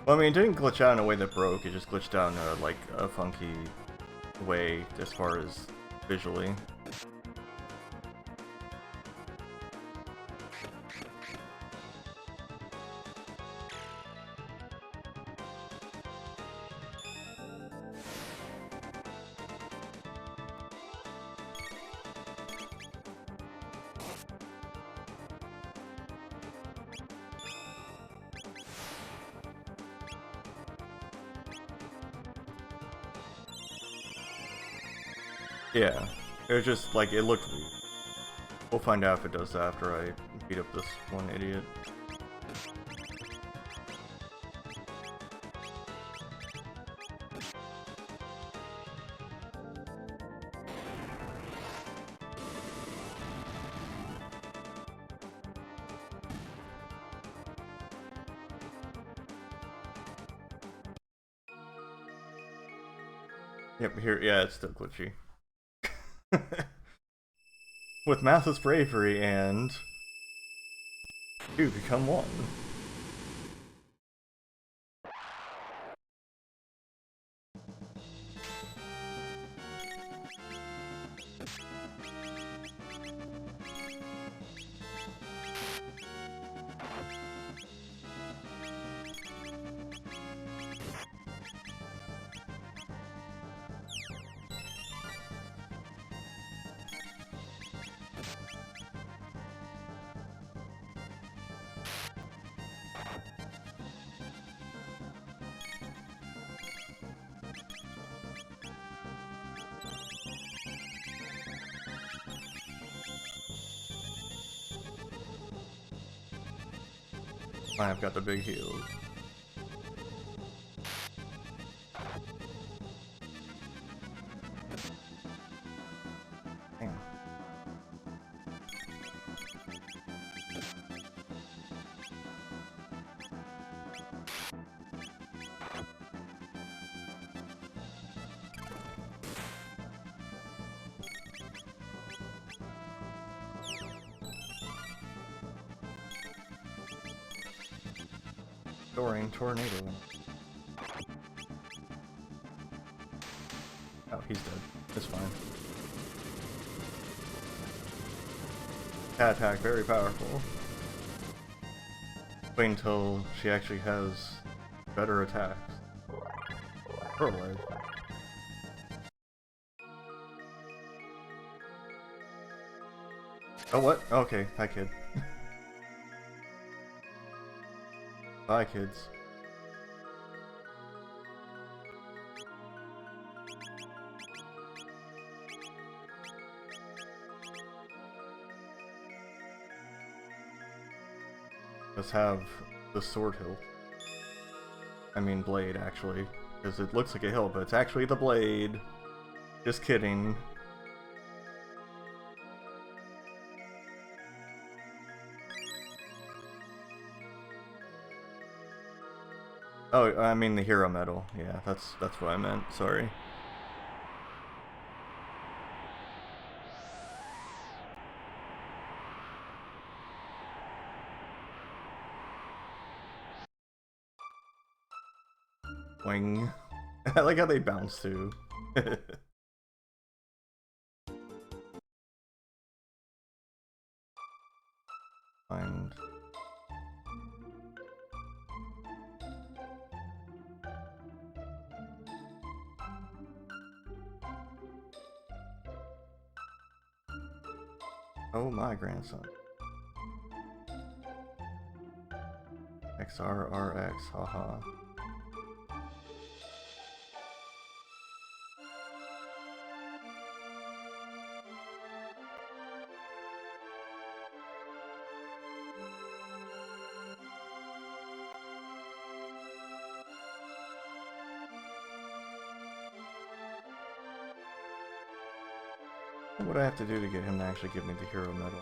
Well, I mean, it didn't glitch out in a way that broke, it just glitched out in a, like, a funky way as far as visually. Yeah, it was just like, it looked weird. We'll find out if it does that after I beat up this one idiot. Yep, here, yeah, it's still glitchy. With Mathis bravery and two become one. I've got the big heels. Damn. Soaring tornado. Oh, he's dead. It's fine. Cat attack, very powerful. Wait until she actually has better attacks. Her leg. Oh, what? Okay, hi kid. Bye kids. Let's have the sword hilt. I mean blade, actually. Because it looks like a hilt, but it's actually the blade. Just kidding. Oh, I mean the hero medal. Yeah, that's what I meant. Sorry. Wing. I like how they bounce too. Find. Oh, my grandson. XRRX, haha. What would I have to do to get him to actually give me the hero medal?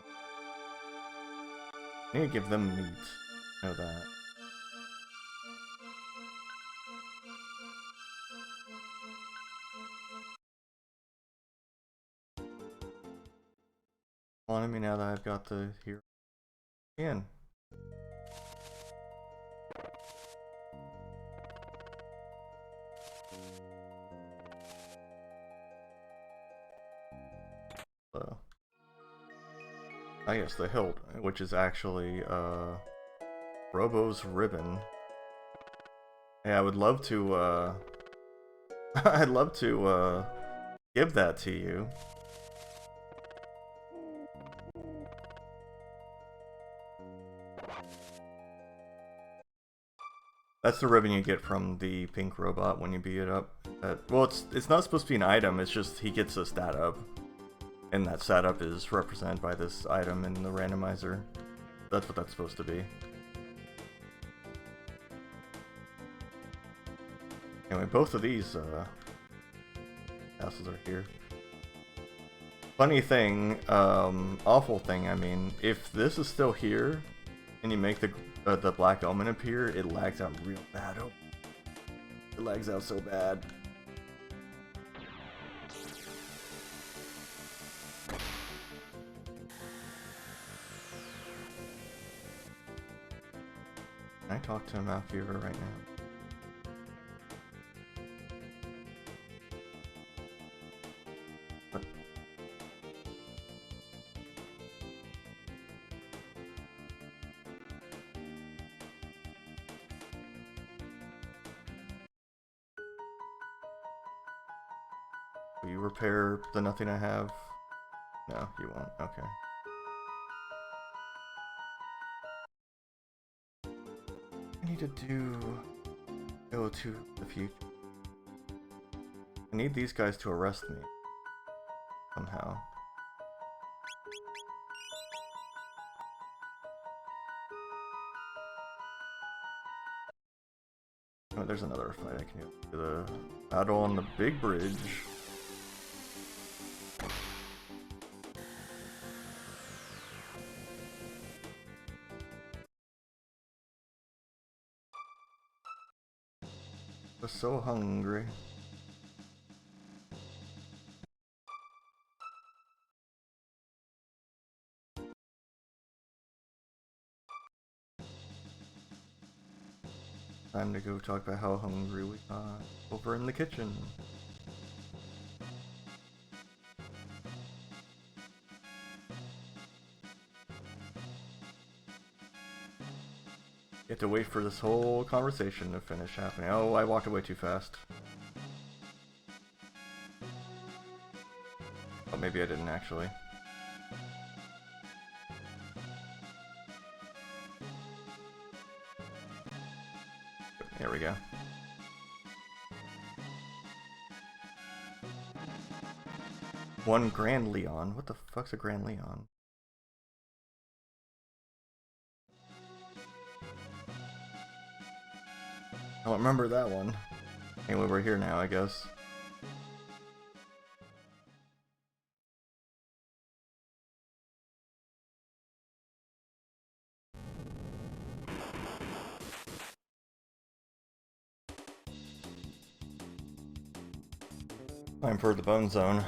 I need to give them meat. I know that. On me now that I've got the hero. In. I guess the hilt, which is actually Robo's ribbon. Yeah, I would love to I'd love to give that to you. That's the ribbon you get from the pink robot when you beat it up. Well, it's not supposed to be an item, it's just he gets a stat up. And that stat up is represented by this item in the randomizer. That's what that's supposed to be. Anyway, both of these castles are here. Funny thing, awful thing, I mean, if this is still here, and you make the black element appear, it lags out real bad. Oh, it lags out so bad. Can I talk to Mount Fever right now? Will you repair the nothing I have? No, you won't. Okay. I need to go to the future. I need these guys to arrest me. Somehow. Oh, there's another fight I can do. The battle on the big bridge. I'm so hungry. Time to go talk about how hungry we are over in the kitchen. You have to wait for this whole conversation to finish happening. Oh, I walked away too fast. Oh, maybe I didn't actually. There we go. One Grand Leon? What the fuck's a Grand Leon? I don't remember that one. Anyway, we're here now, I guess. Time for the Bone Zone.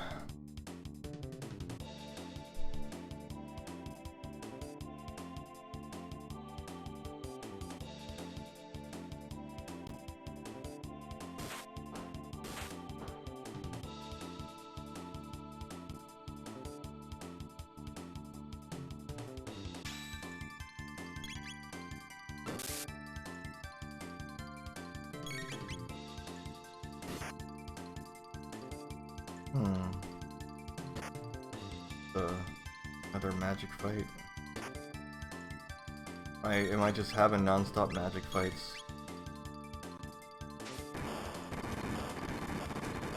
Another magic fight. Am I just having non-stop magic fights?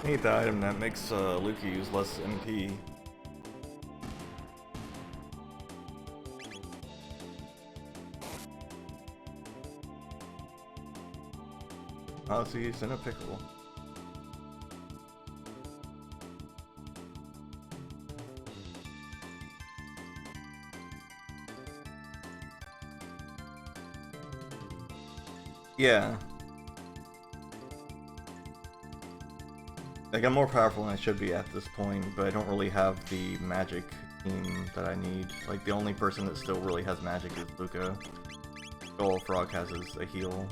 I need the item that makes Luki use less MP. Oh, see, he's in a pickle. Yeah. Like, I'm more powerful than I should be at this point, but I don't really have the magic team that I need. Like, the only person that still really has magic is Luca. All Frog has is a heal.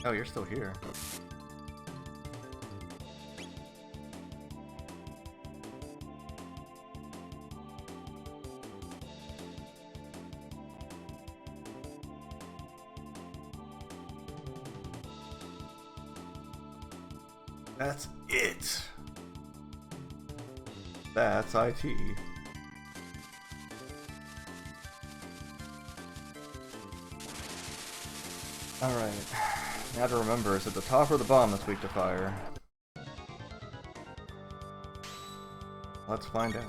Oh, you're still here. That's it. That's IT. Alright. Now to remember, is it the top or the bottom that's weak to fire? Let's find out.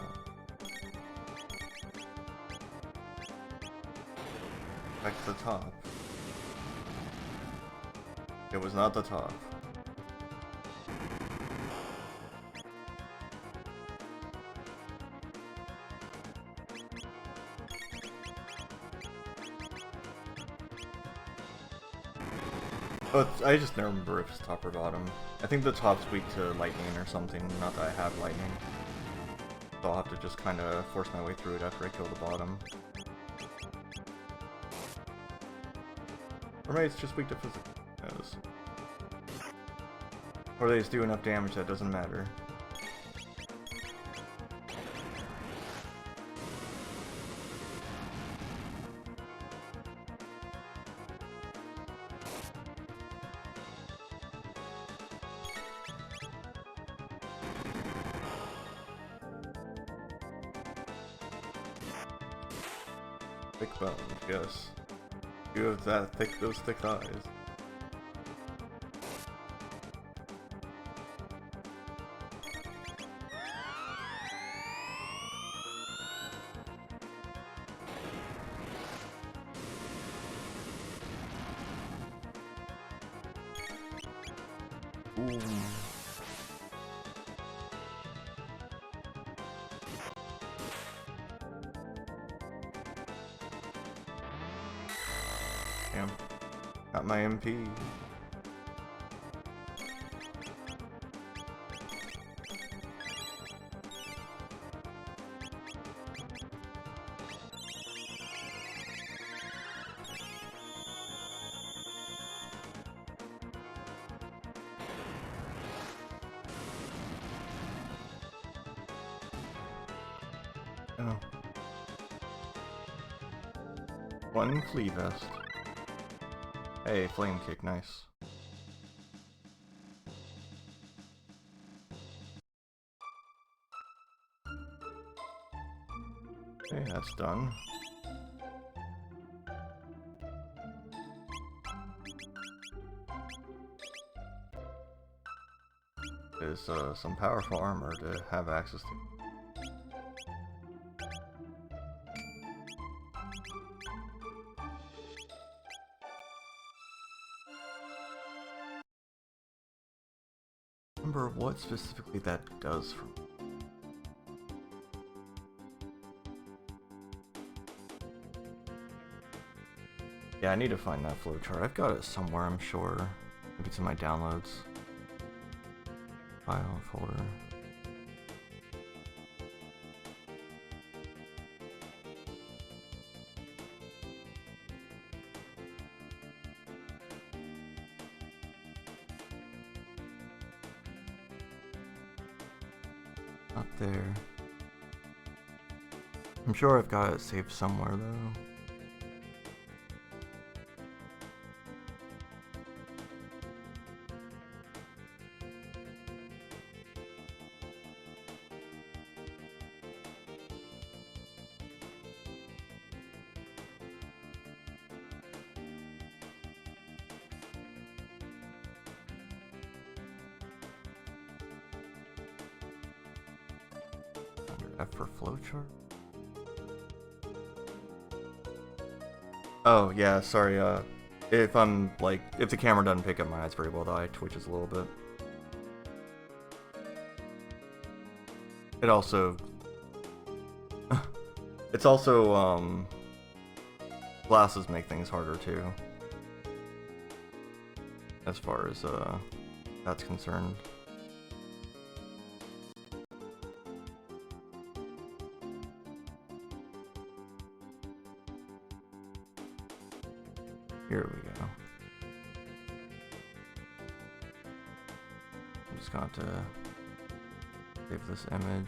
Back to the top. It was not the top. But I just never remember if it's top or bottom. I think the top's weak to lightning or something, not that I have lightning. So I'll have to just kind of force my way through it after I kill the bottom. Or maybe it's just weak to physical. Yes. Or they just do enough damage that doesn't matter. Thick bones, yes. You have that thick, those thick thighs. Ooh. Damn. Got my MP. Oh. One flea vest. Hey, flame kick, nice. Okay, that's done. There's some powerful armor to have access to. Remember what specifically that does for me. Yeah, I need to find that flowchart. I've got it somewhere, I'm sure. Maybe it's in my downloads. File folder. Not there. I'm sure I've got it saved somewhere though. F for flowchart? Oh, yeah, sorry, if I'm, like, if the camera doesn't pick up my eyes very well, the eye twitches a little bit. It also... it's also, glasses make things harder, too. As far as, that's concerned. Here we go. I'm just going to save this image.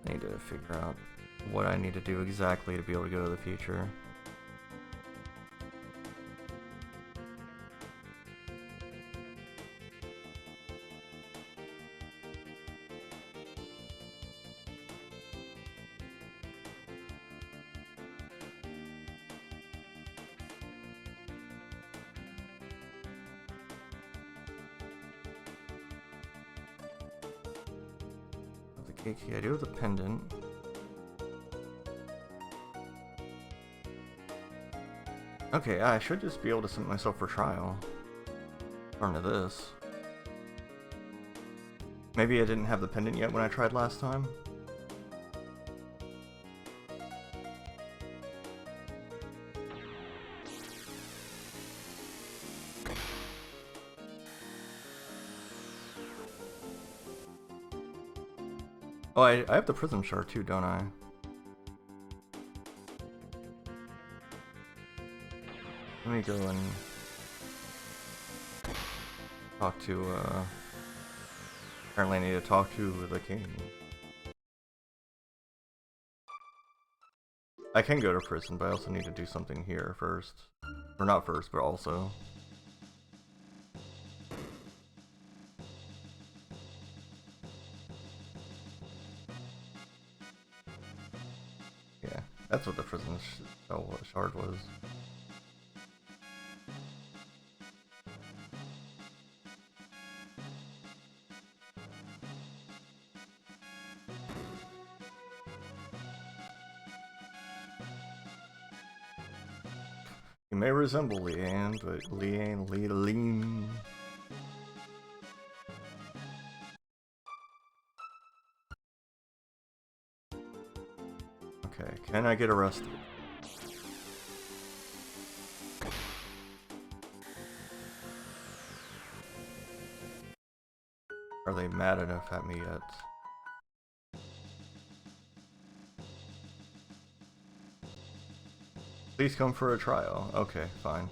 I need to figure out what I need to do exactly to be able to go to the future. The key, I do have the pendant. Okay, I should just be able to submit myself for trial. According to this. Maybe I didn't have the pendant yet when I tried last time. Oh, I have the prism shard too, don't I? Let me go and talk to, apparently I need to talk to the king. I can go to prison, but I also need to do something here first. Or not first, but also. Yeah, that's what the prison shard was. You may resemble Leanne, but Lean. Okay, can I get arrested? Are they mad enough at me yet? Please come for a trial. Okay, fine.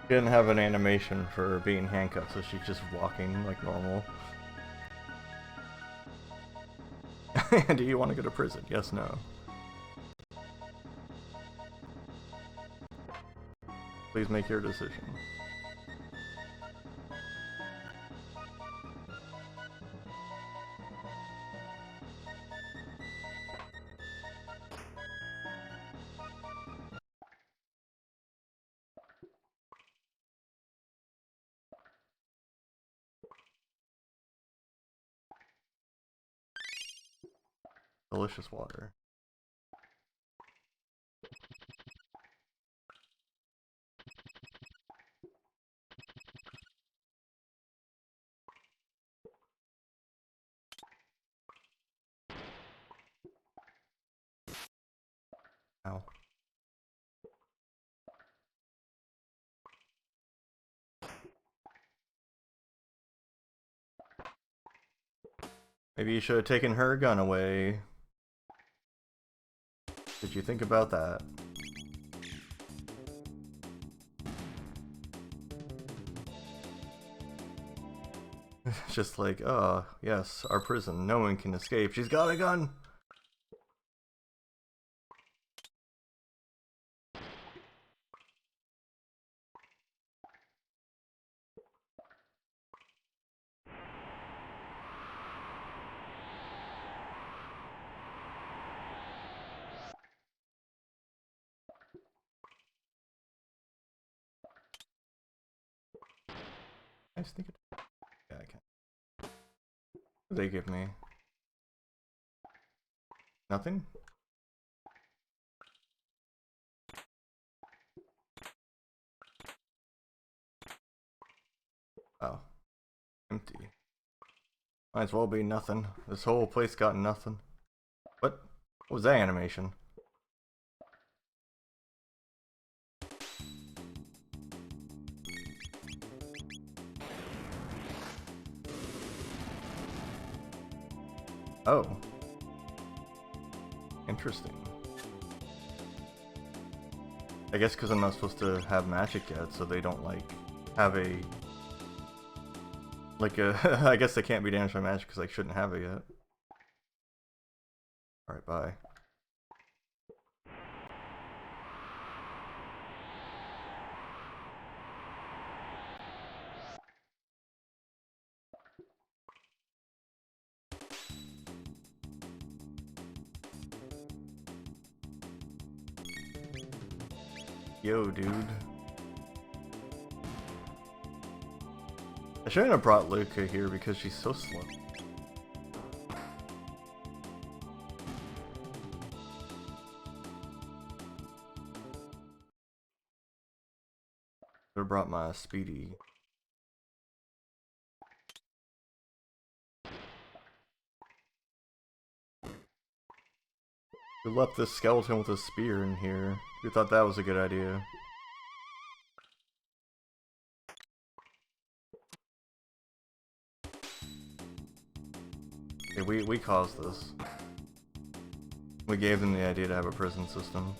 She didn't have an animation for being handcuffed, so she's just walking like normal. Do you want to go to prison? Yes, no. Please make your decision. Delicious water. Ow. Maybe you should have taken her gun away. Did you think about that? Just like, oh, yes, our prison. No one can escape. She's got a gun! I sneak it. Yeah, I can. What did they give me? Nothing? Oh. Empty. Might as well be nothing. This whole place got nothing. What was that animation? Oh. Interesting. I guess because I'm not supposed to have magic yet, so they don't, like, have a... Like a... I guess they can't be damaged by magic because I shouldn't have it yet. Alright, bye. Yo, dude. I shouldn't have brought Luca here because she's so slow. Should have brought my Speedy. We left this skeleton with a spear in here. We thought that was a good idea. Yeah, we caused this. We gave them the idea to have a prison system.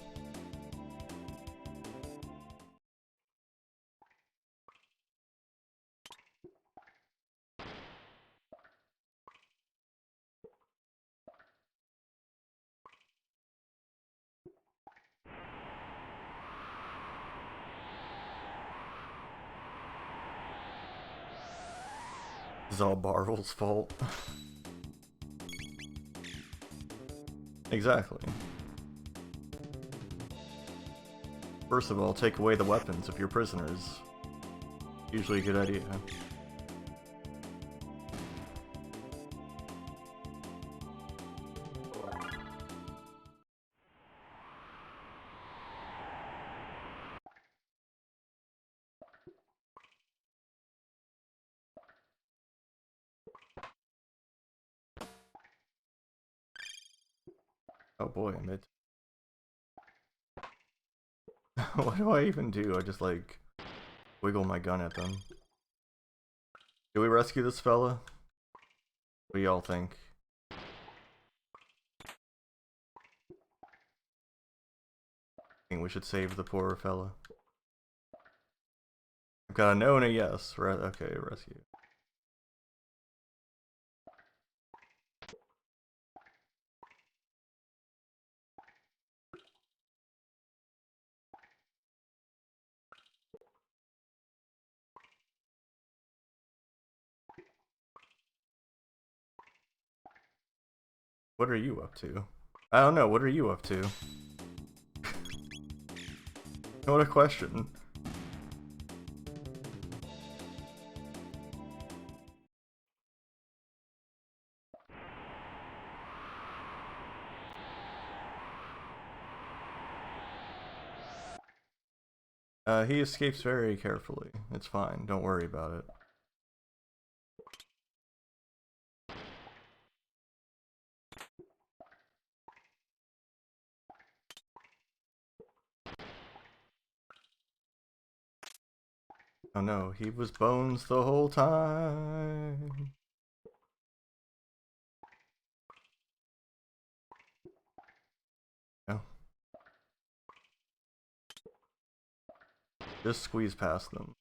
It's all Barvel's fault. Exactly. First of all, take away the weapons of your prisoners. Usually a good idea. Oh boy, mid. What do I even do? I just like wiggle my gun at them. Do we rescue this fella? What do y'all think? I think we should save the poor fella. I've got a no and a yes. Okay, rescue. What are you up to? I don't know, what are you up to? What a question. He escapes very carefully. It's fine, don't worry about it. Oh no, he was bones the whole time. No. Just squeeze past them.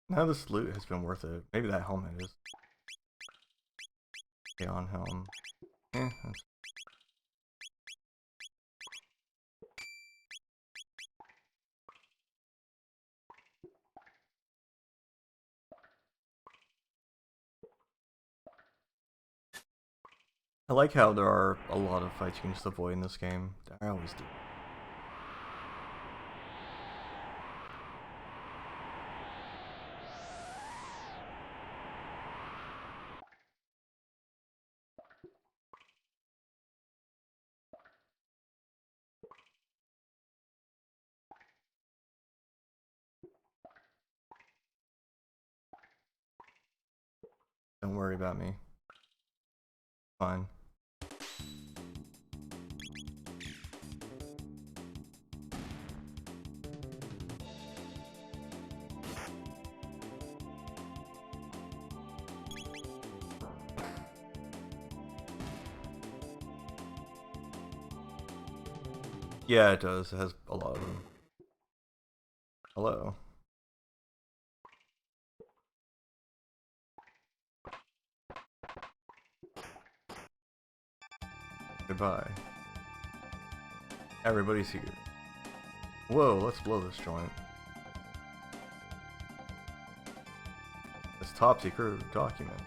Now this loot has been worth it. Maybe that helmet is. Okay, on helm. I like how there are a lot of fights you can just avoid in this game. I always do. Don't worry about me. Fine. Yeah, it does. It has a lot of them. Hello. Goodbye. Everybody's here. Whoa, let's blow this joint. This top secret document.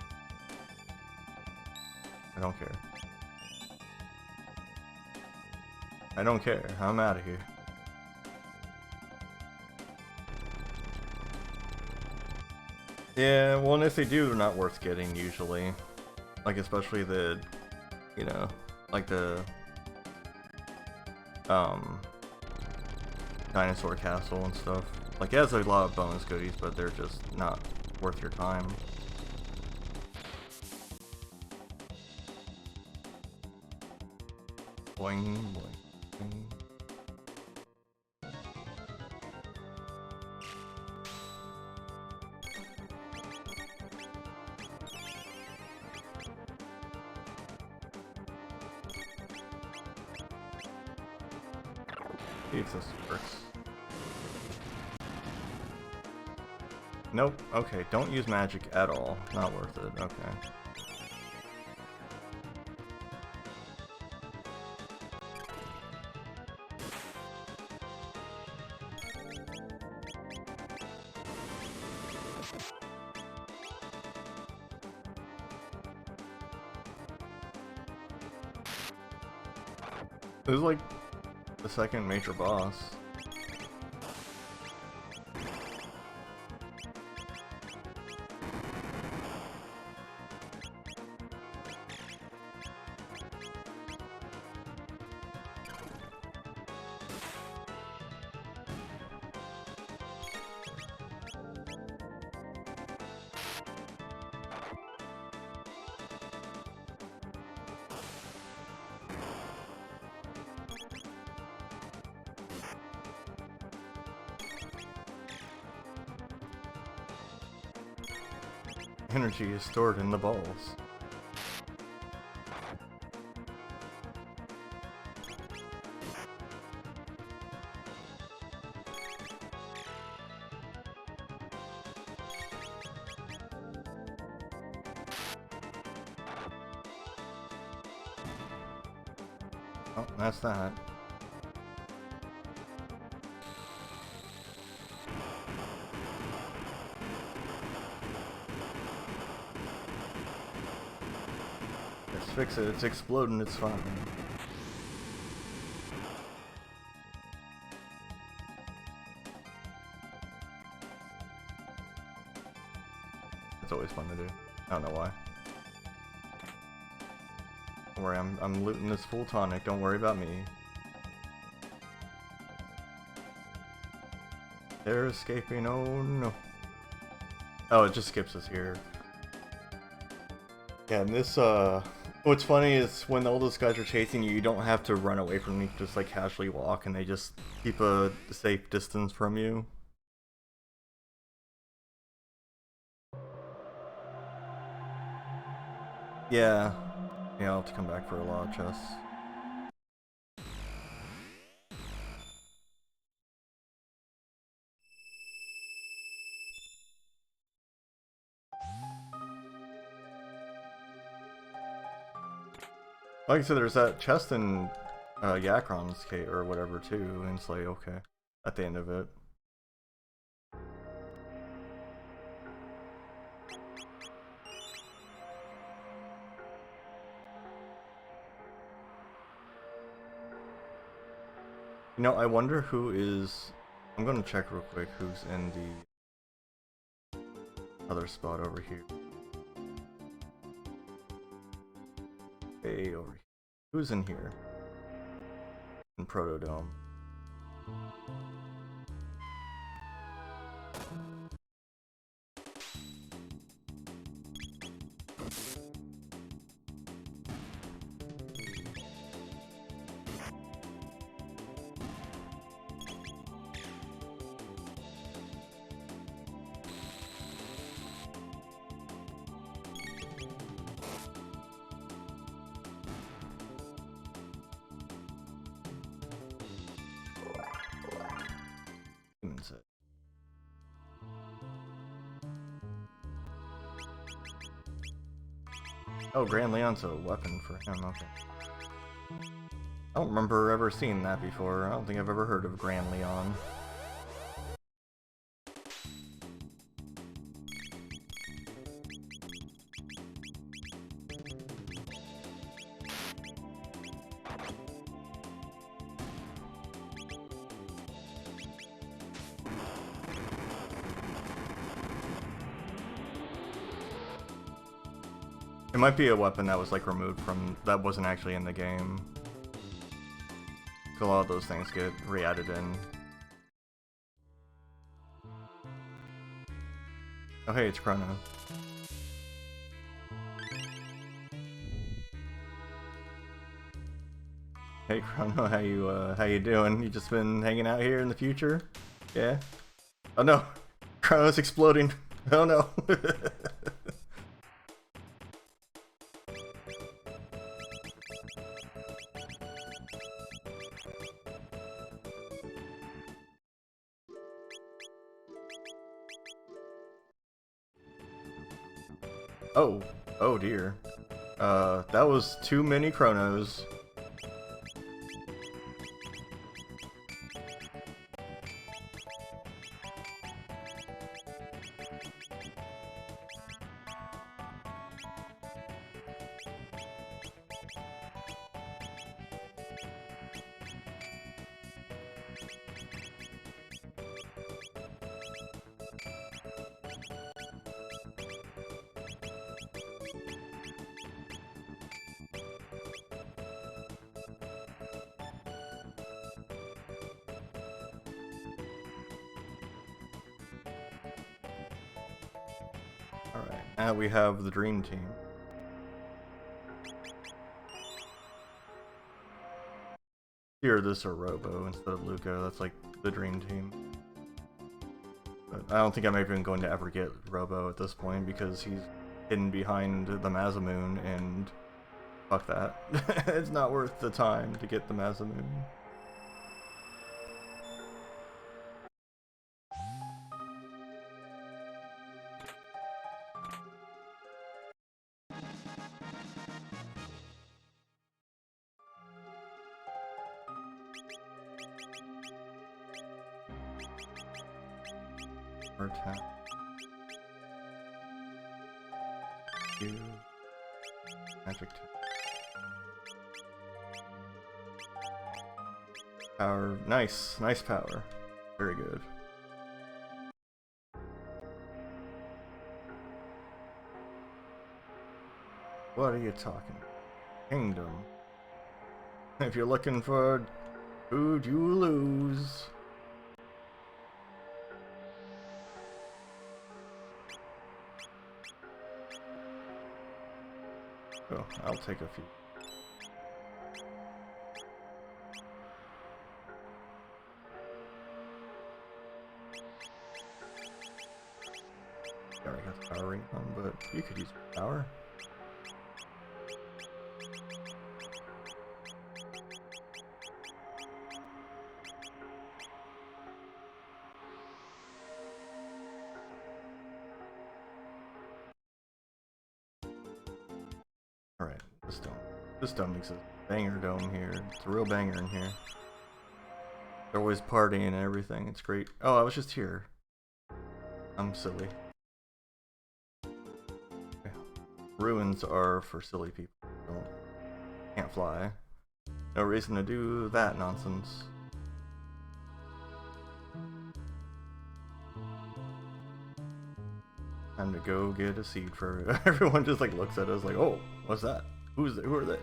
I don't care. I don't care. I'm out of here. Yeah, well, and if they do, they're not worth getting usually. Like, especially the, you know, like the, dinosaur castle and stuff. Like, it has a lot of bonus goodies, but they're just not worth your time. Boing, boing, boing. See if this works. Nope. Okay, don't use magic at all. Not worth it. Okay. This is like the second major boss. Energy is stored in the balls. Oh, that's that. Let's fix it. It's exploding. It's fine. It's always fun to do. I don't know why. Don't worry, I'm looting this full tonic. Don't worry about me. They're escaping. Oh no. Oh, it just skips us here. Yeah, and this, what's funny is when all those guys are chasing you, you don't have to run away from them, you can just like casually walk and they just keep a safe distance from you. Yeah. Yeah, I'll have to come back for a lot of chests. Like I said, there's that chest in Yakron's cave or whatever too, and it's like, okay, at the end of it. You know, I wonder who is... I'm gonna check real quick who's in the other spot over here. Hey, over here. Who's in here? In Protodome. Oh, Grand Leon's a weapon for him, okay. I don't remember ever seeing that before. I don't think I've ever heard of Grand Leon. It might be a weapon that was like removed from, that wasn't actually in the game. A lot of those things get re-added in. Oh hey, it's Crono. Hey Crono, how you doing? You just been hanging out here in the future? Yeah? Oh no! Crono's exploding! Oh no! Oh, oh dear. That was too many Cronos. Alright, now we have the Dream Team. Here, this or Robo instead of Luca, that's like the Dream Team. But I don't think I'm even going to ever get Robo at this point because he's hidden behind the Mazamoon, and fuck that. It's not worth the time to get the Mazamoon. Attack. Magic power. Nice power. Very good. What are you talking? Kingdom. If you're looking for food, you lose. Oh, I'll take a few. Already got the power ring on, but you could use power. Alright, this dome. This dome makes a banger dome here. It's a real banger in here. They're always partying and everything. It's great. Oh, I was just here. I'm silly. Okay. Ruins are for silly people. Can't fly. No reason to do that nonsense. Time to go get a seed for everyone. Just like looks at us like, oh, what's that? Who are they?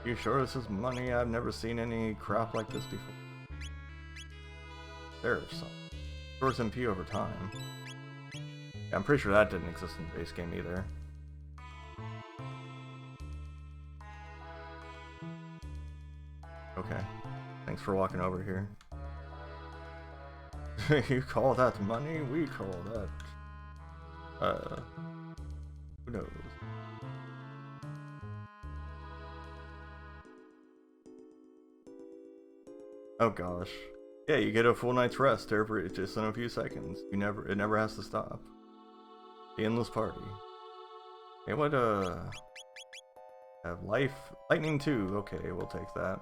You sure this is money? I've never seen any crop like this before. There's some. Stores MP over time. Yeah, I'm pretty sure that didn't exist in the base game either. Okay. Thanks for walking over here. You call that money? We call that... who knows? Oh gosh. Yeah, you get a full night's rest every just in a few seconds. It never has to stop. The endless party. It would have lightning too. Okay, we'll take that.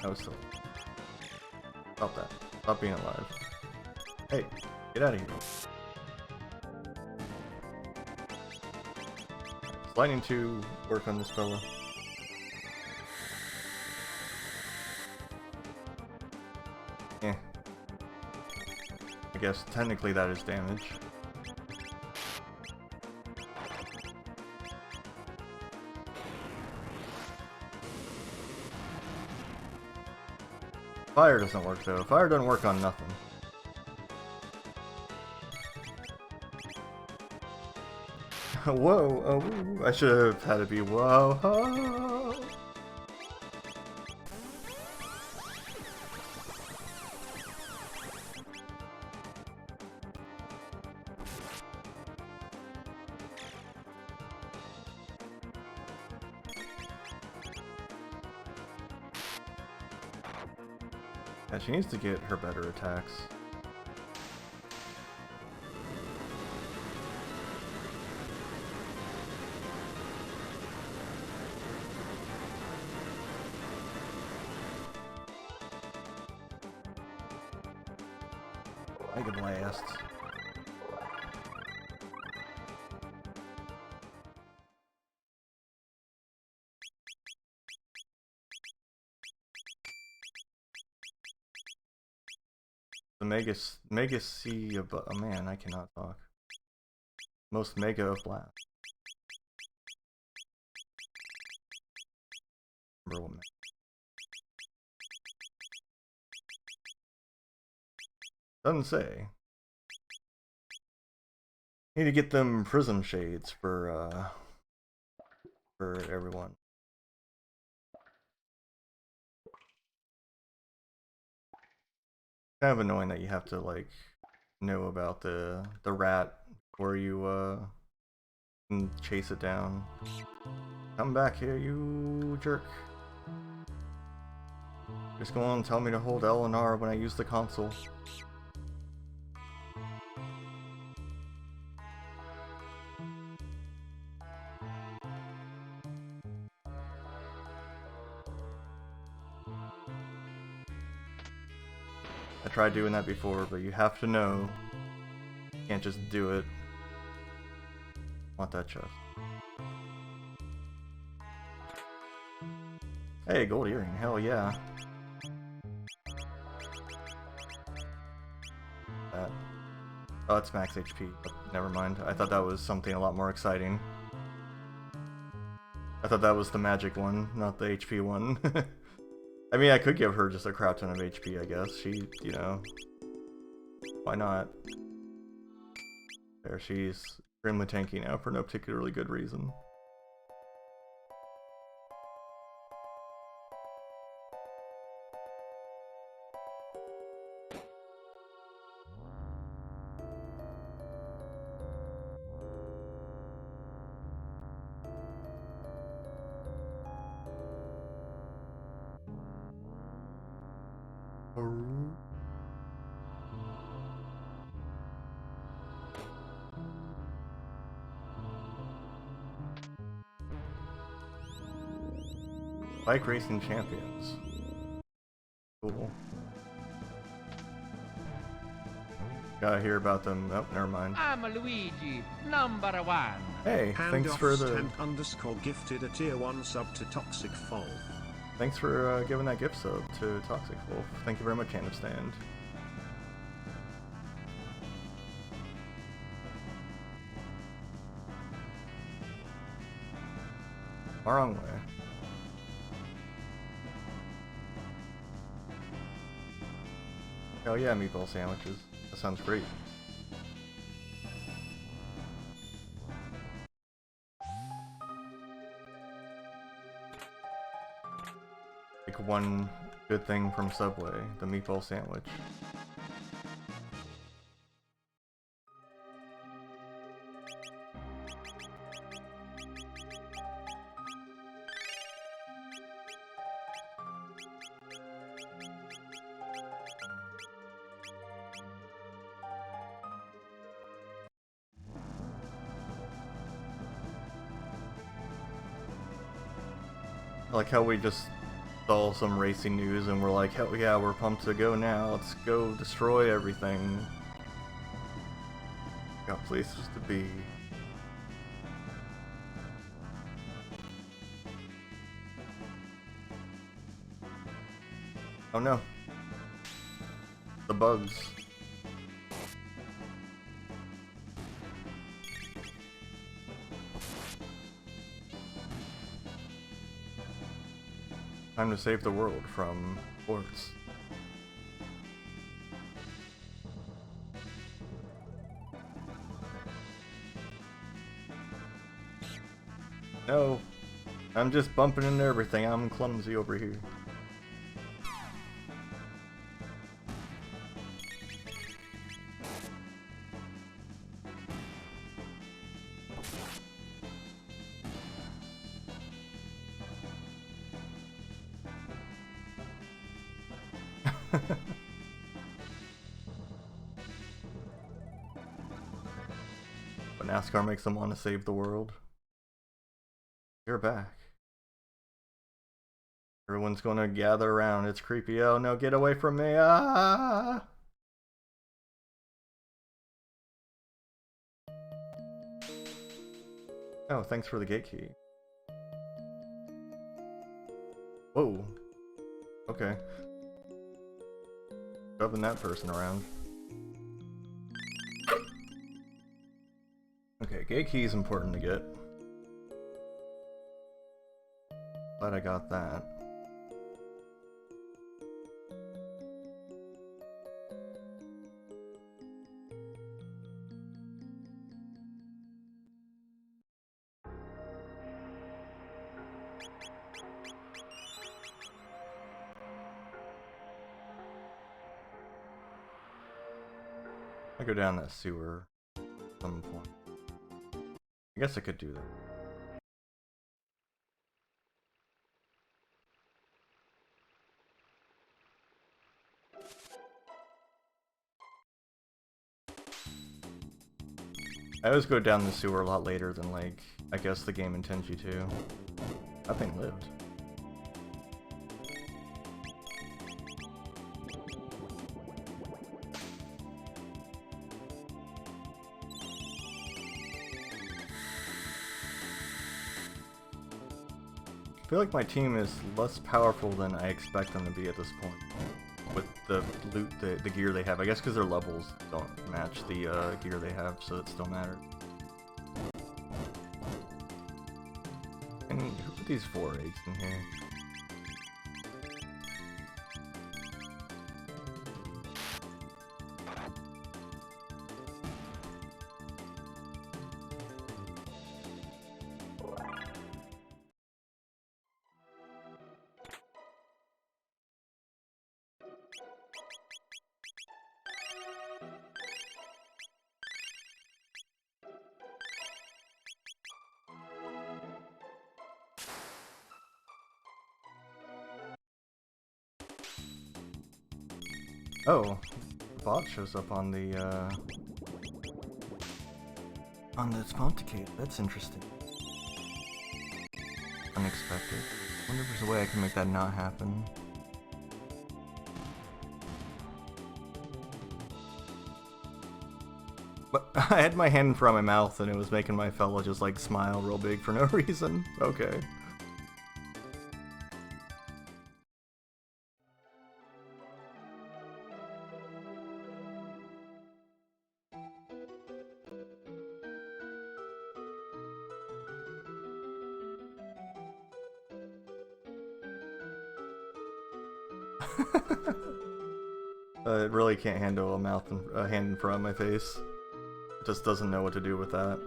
That was silly. Stop that. Stop being alive. Hey, get out of here. It's lightning to work on this fella. Eh. I guess technically that is damage. Fire doesn't work though. Fire doesn't work on nothing. Whoa! Oh, I should have had it be whoa! Oh. Yeah, she needs to get her better attacks. Mega Blast. The Mega C of... Oh man, I cannot talk. Most Mega of Blast. Doesn't say. Need to get them prism shades for everyone. Kind of annoying that you have to like know about the rat before you can chase it down. Come back here, you jerk. Just go on and tell me to hold L and R when I use the console. I tried doing that before, but you have to know. You can't just do it. Want that chest. Hey, gold earring, hell yeah. That. Oh, it's max HP. Never mind. I thought that was something a lot more exciting. I thought that was the magic one, not the HP one. I mean, I could give her just a crap ton of HP, I guess. She, you know... Why not? There, she's extremely tanky now for no particularly good reason. Bike racing champions. Cool. Gotta hear about them. Oh, never mind. I'm Luigi, number one. Hey, thanks for the... _ gifted a tier 1 sub to Toxic Wolf. Thanks for giving that gift sub to Toxic Wolf. Thank you very much, Hand of Stand. Wrong way. Oh yeah, meatball sandwiches. That sounds great. Like one good thing from Subway, the meatball sandwich. I like how we just saw some racing news and we're like, hell yeah, we're pumped to go now. Let's go destroy everything. Got places to be. Oh no. The bugs. Time to save the world from sports. No, I'm just bumping into everything. I'm clumsy over here. But NASCAR makes them want to save the world. You're back. Everyone's gonna gather around. It's creepy. Oh no, get away from me. Ah! Oh, thanks for the gate key. Whoa. Okay. shoving that person around. Okay, gate key is important to get. Glad I got that. I go down that sewer at some point. I guess I could do that. I always go down the sewer a lot later than, like, I guess the game intends you to. That thing lived. I feel like my team is less powerful than I expect them to be at this point. With the loot, the gear they have. I guess because their levels don't match the gear they have, so it still matters. And who put these 4 eggs in here? Oh, the bot shows up on the Sponticate. That's interesting. Unexpected. I wonder if there's a way I can make that not happen. But I had my hand in front of my mouth and it was making my fellow just like smile real big for no reason. Okay. It really can't handle a hand in front of my face. It just doesn't know what to do with that.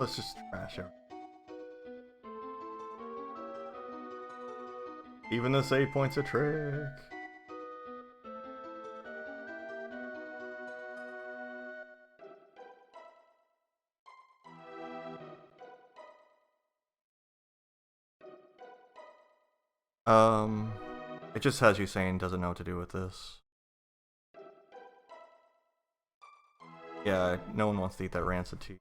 Let's just trash it. Even the save point's a trick. It just has you saying doesn't know what to do with this. Yeah, no one wants to eat that rancid cheese.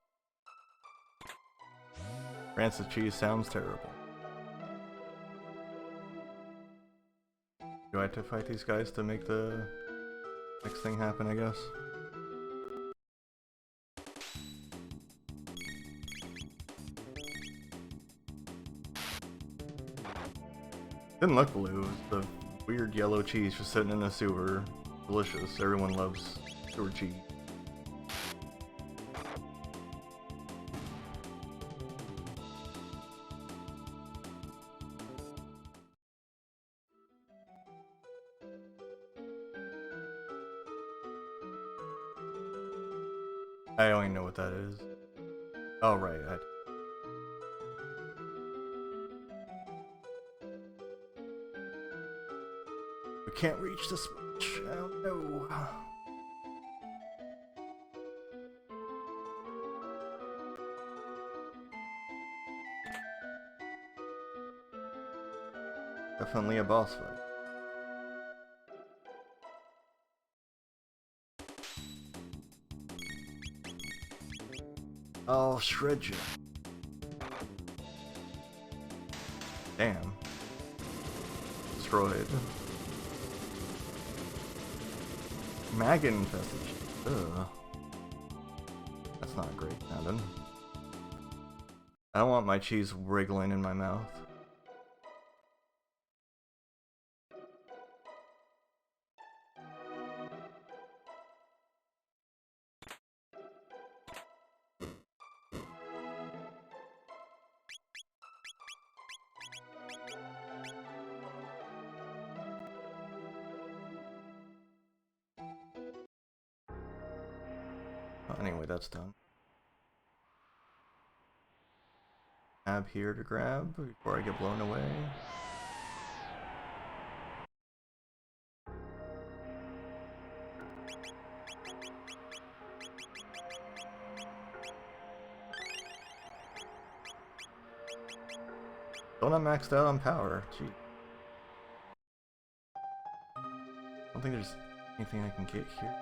Rancid cheese sounds terrible. Do I have to fight these guys to make the next thing happen, I guess? Didn't look blue, it was the weird yellow cheese just sitting in a sewer. Delicious, everyone loves sewer cheese. I don't even know what that is. Oh, right. We can't reach this much. Oh, no. Definitely a boss fight. I'll shred you. Damn. Destroyed. Maggot infestation. Ugh. That's not great, Adam. I don't want my cheese wriggling in my mouth. Anyway, that's done. Tab here to grab before I get blown away. Don't I'm maxed out on power. Gee. I don't think there's anything I can get here.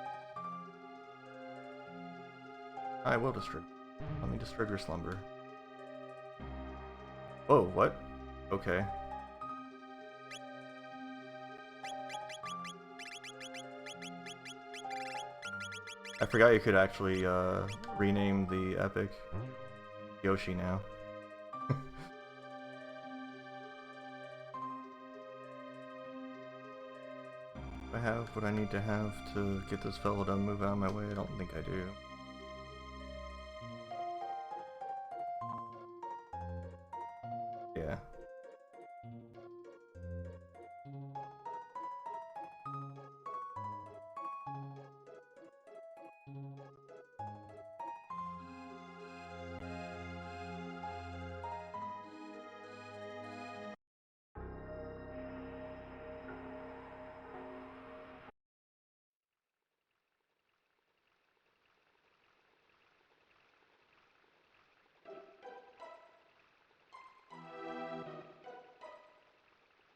I will distribute. Let me distribute slumber. Oh, what? Okay. I forgot you could actually rename the epic Yoshi now. Do I have what I need to have to get this fellow to move out of my way? I don't think I do. Yeah.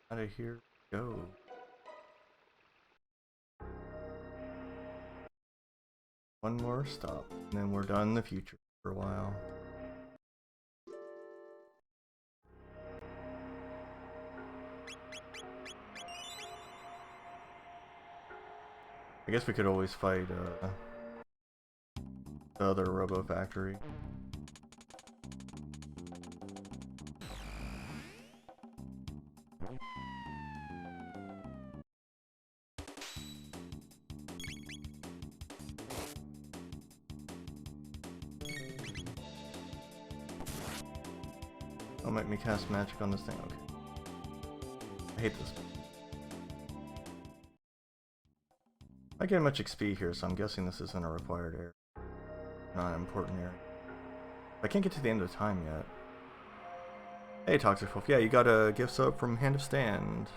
Out of here, go. One more stop, and then we're done in the future for a while. I guess we could always fight the other Robo Factory. Don't make me cast magic on this thing. Okay. I hate this. I get much XP here, so I'm guessing this isn't a required area. Not an important area. I can't get to the end of time yet. Hey, Toxic Wolf. Yeah, you got a gift sub from Hand of Stand.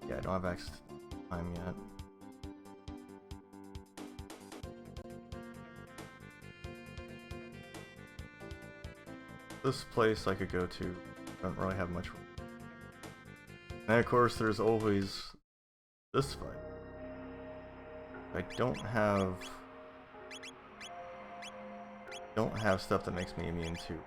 Yeah, I don't have access to time yet. This place I could go to. Don't really have much. And of course, there's always this fight. I don't have stuff that makes me immune to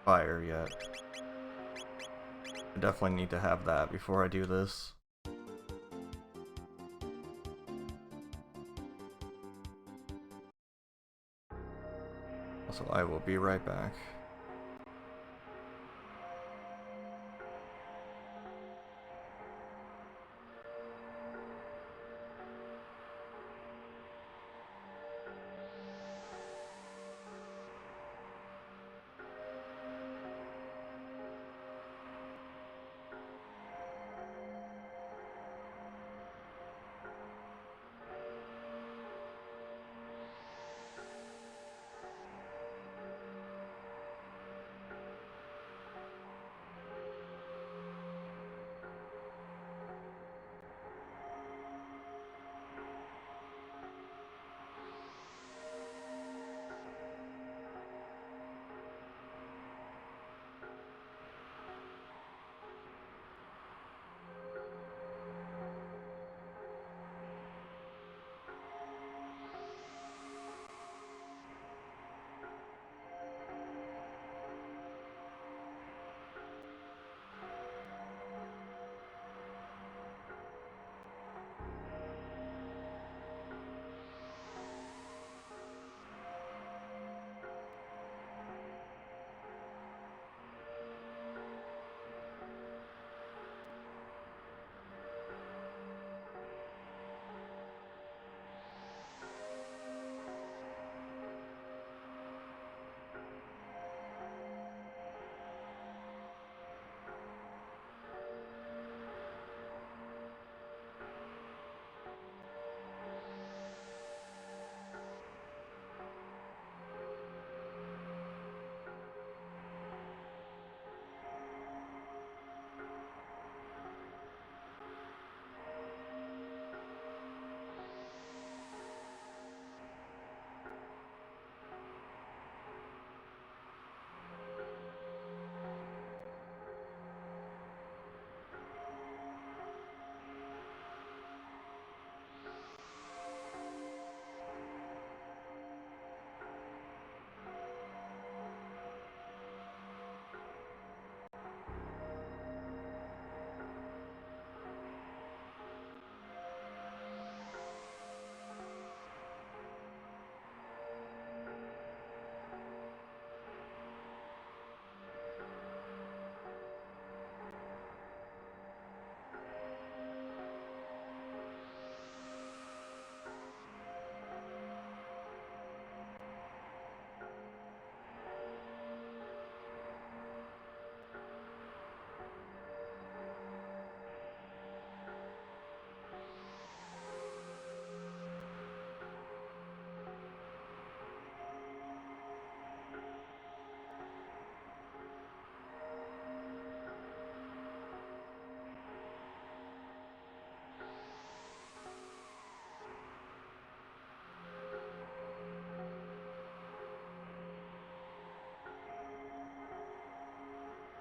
fire yet. I definitely need to have that before I do this. Also, I will be right back.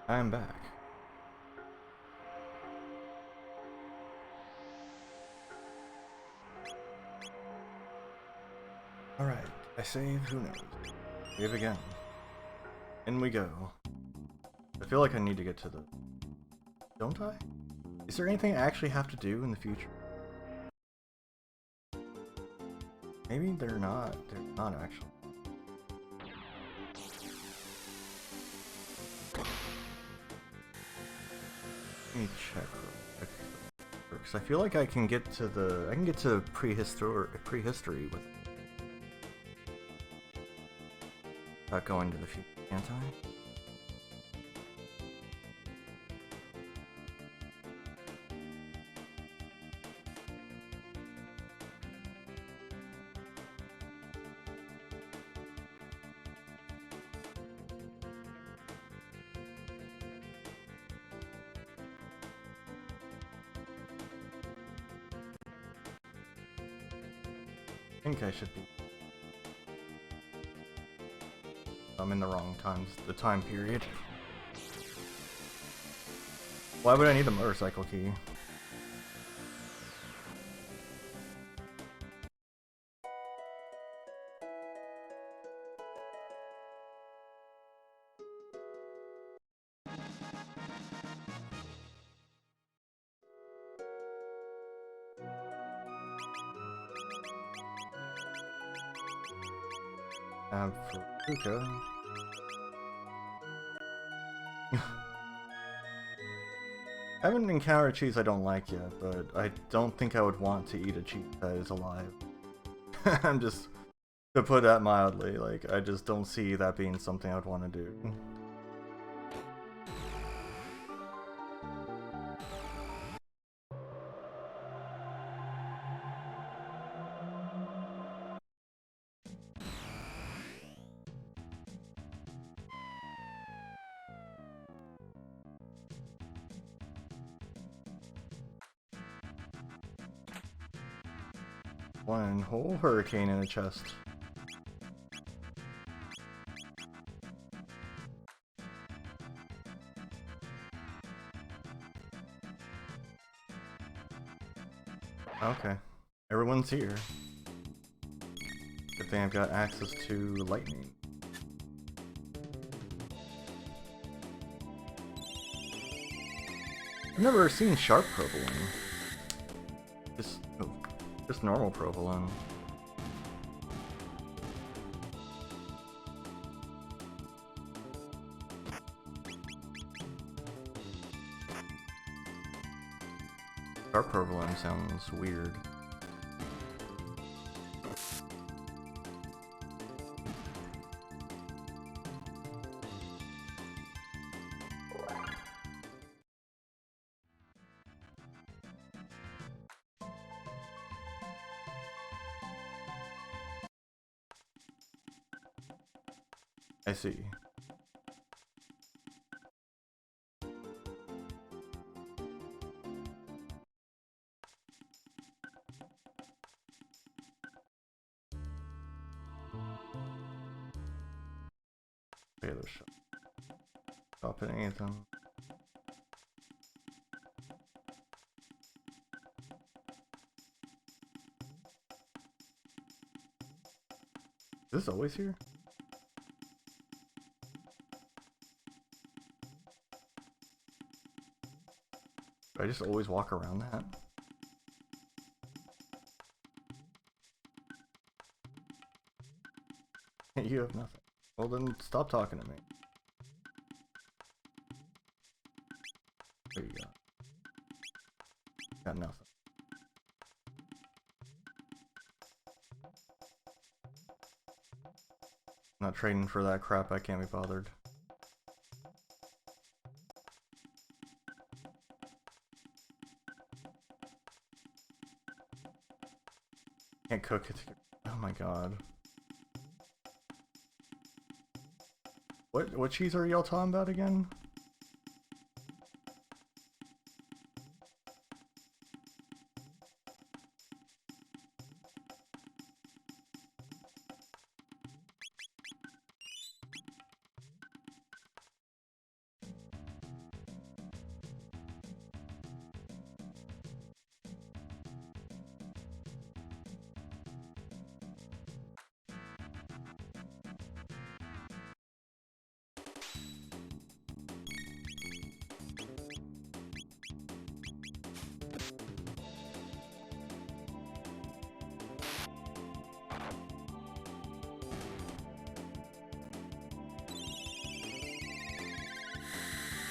I'm back. Alright, I saved, who knows? Save again. In we go. I feel like I need to get to the... Don't I? Is there anything I actually have to do in the future? Maybe they're not. They're not actually. Let me check real quick. Because I feel like I can get to the... I can get to prehistory with... Without going to the future, can't I? I think I should be. I'm in the wrong the time period. Why would I need the motorcycle key? For Luca. I haven't encountered cheese I don't like yet, but I don't think I would want to eat a cheese that is alive. I'm just, to put that mildly, like, I just don't see that being something I would want to do. One whole hurricane in a chest. Okay. Everyone's here. Good thing I've got access to lightning. I've never seen sharp provolone. Just normal provolone. Sharp provolone sounds weird. I see. Okay, let's stop at anything. Is this always here? Do I just always walk around that? You have nothing. Well then, stop talking to me. There you go. Got nothing. Not trading for that crap, I can't be bothered. Can't cook it. Oh my god. What cheese are y'all talking about again?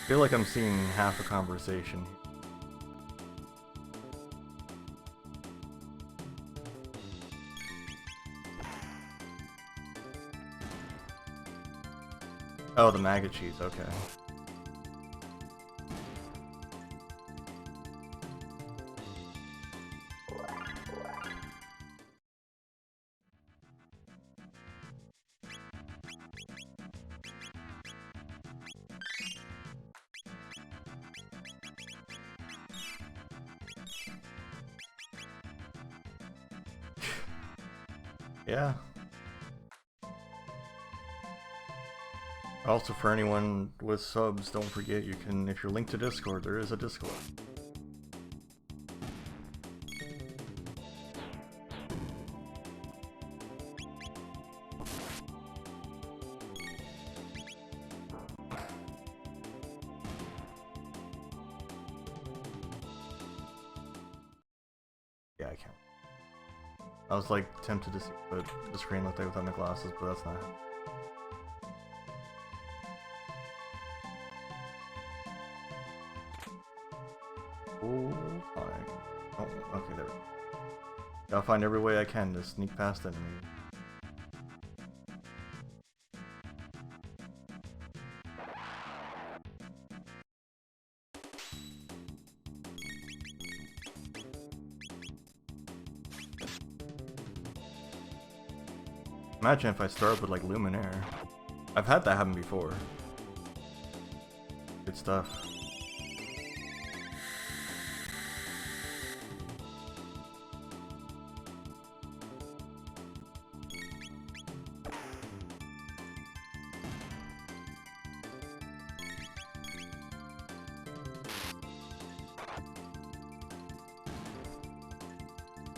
feel like I'm seeing half a conversation. Oh, the maggot cheese, okay. Yeah. Also, for anyone with subs, don't forget you can, if you're linked to Discord, there is a Discord. Yeah, I can't. I was like tempted to see what the screen looked like without my glasses, but that's not happening. Oh, fine. Oh, okay, there we go. Gotta find every way I can to sneak past enemies. Imagine if I start with like Luminaire. I've had that happen before. Good stuff.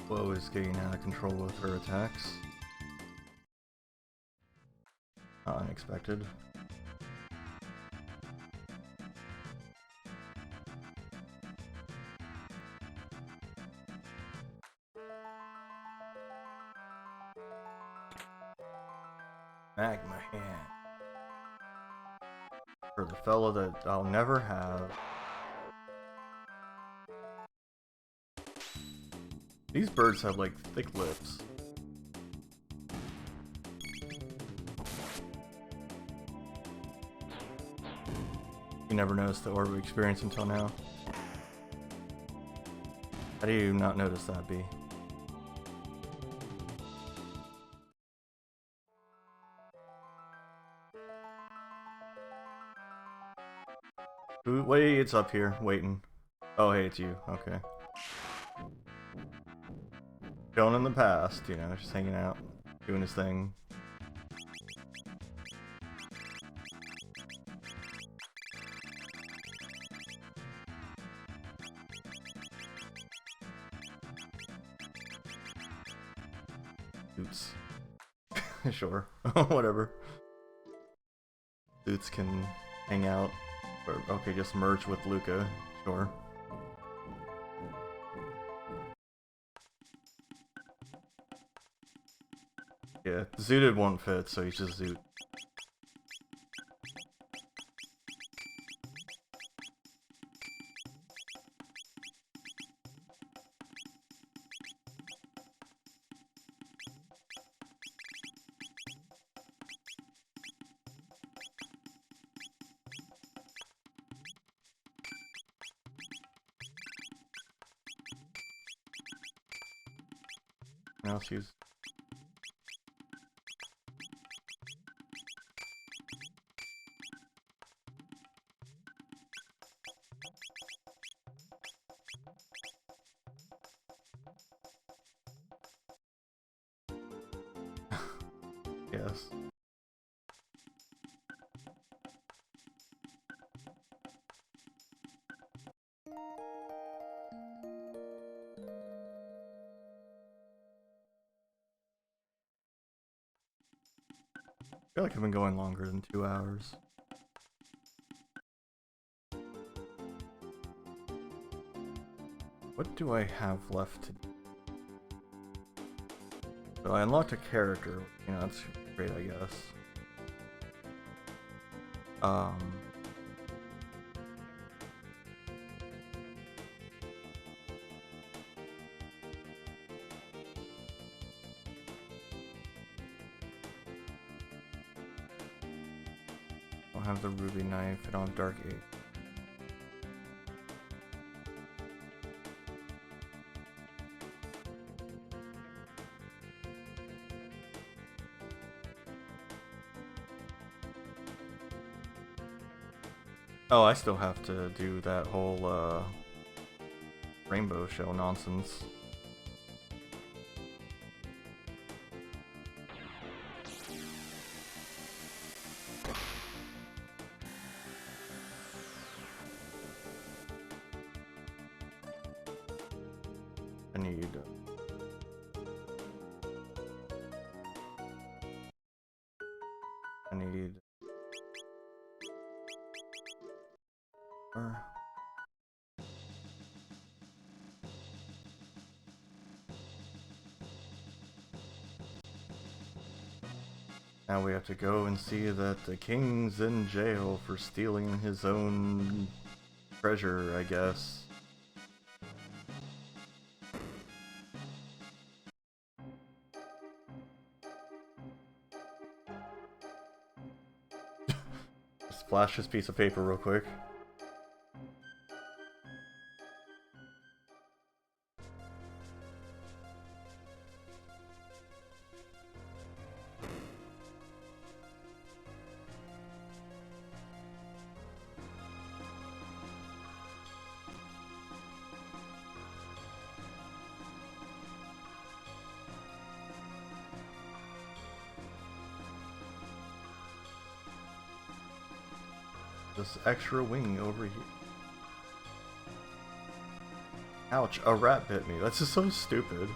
Whoa is getting out of control with her attacks. Unexpected. Magma hand. For the fellow that I'll never have. These birds have like thick lips. You never noticed the orb experience until now. How do you not notice that, B? Ooh, wait, it's up here, waiting. Oh, hey, it's you. Okay. Going in the past, you know, just hanging out, doing his thing. Oops. Sure. Whatever. Dudes can hang out. Or, okay, just merge with Luca. Sure. Yeah, Zooted won't fit, so he's just Zoot. Now she's yes. I feel like I've been going longer than 2 hours. What do I have left to do? So I unlocked a character, you know, that's great, I guess. have the ruby knife. I don't have dark 8. Oh, I still have to do that whole rainbow shell nonsense. I need now we have to go and see that the king's in jail for stealing his own treasure, I guess. Just flash this piece of paper real quick. This extra wing over here. Ouch, a rat bit me. That's just so stupid.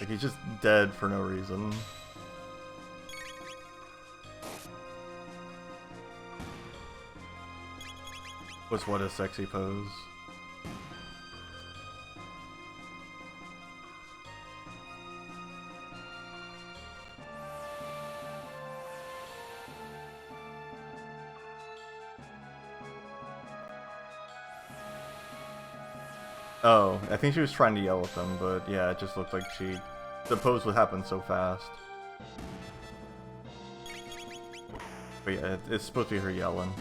Like, he's just dead for no reason. Was what a sexy pose. Oh, I think she was trying to yell at them, but yeah, it just looked like the pose would happen so fast. But yeah, it's supposed to be her yelling.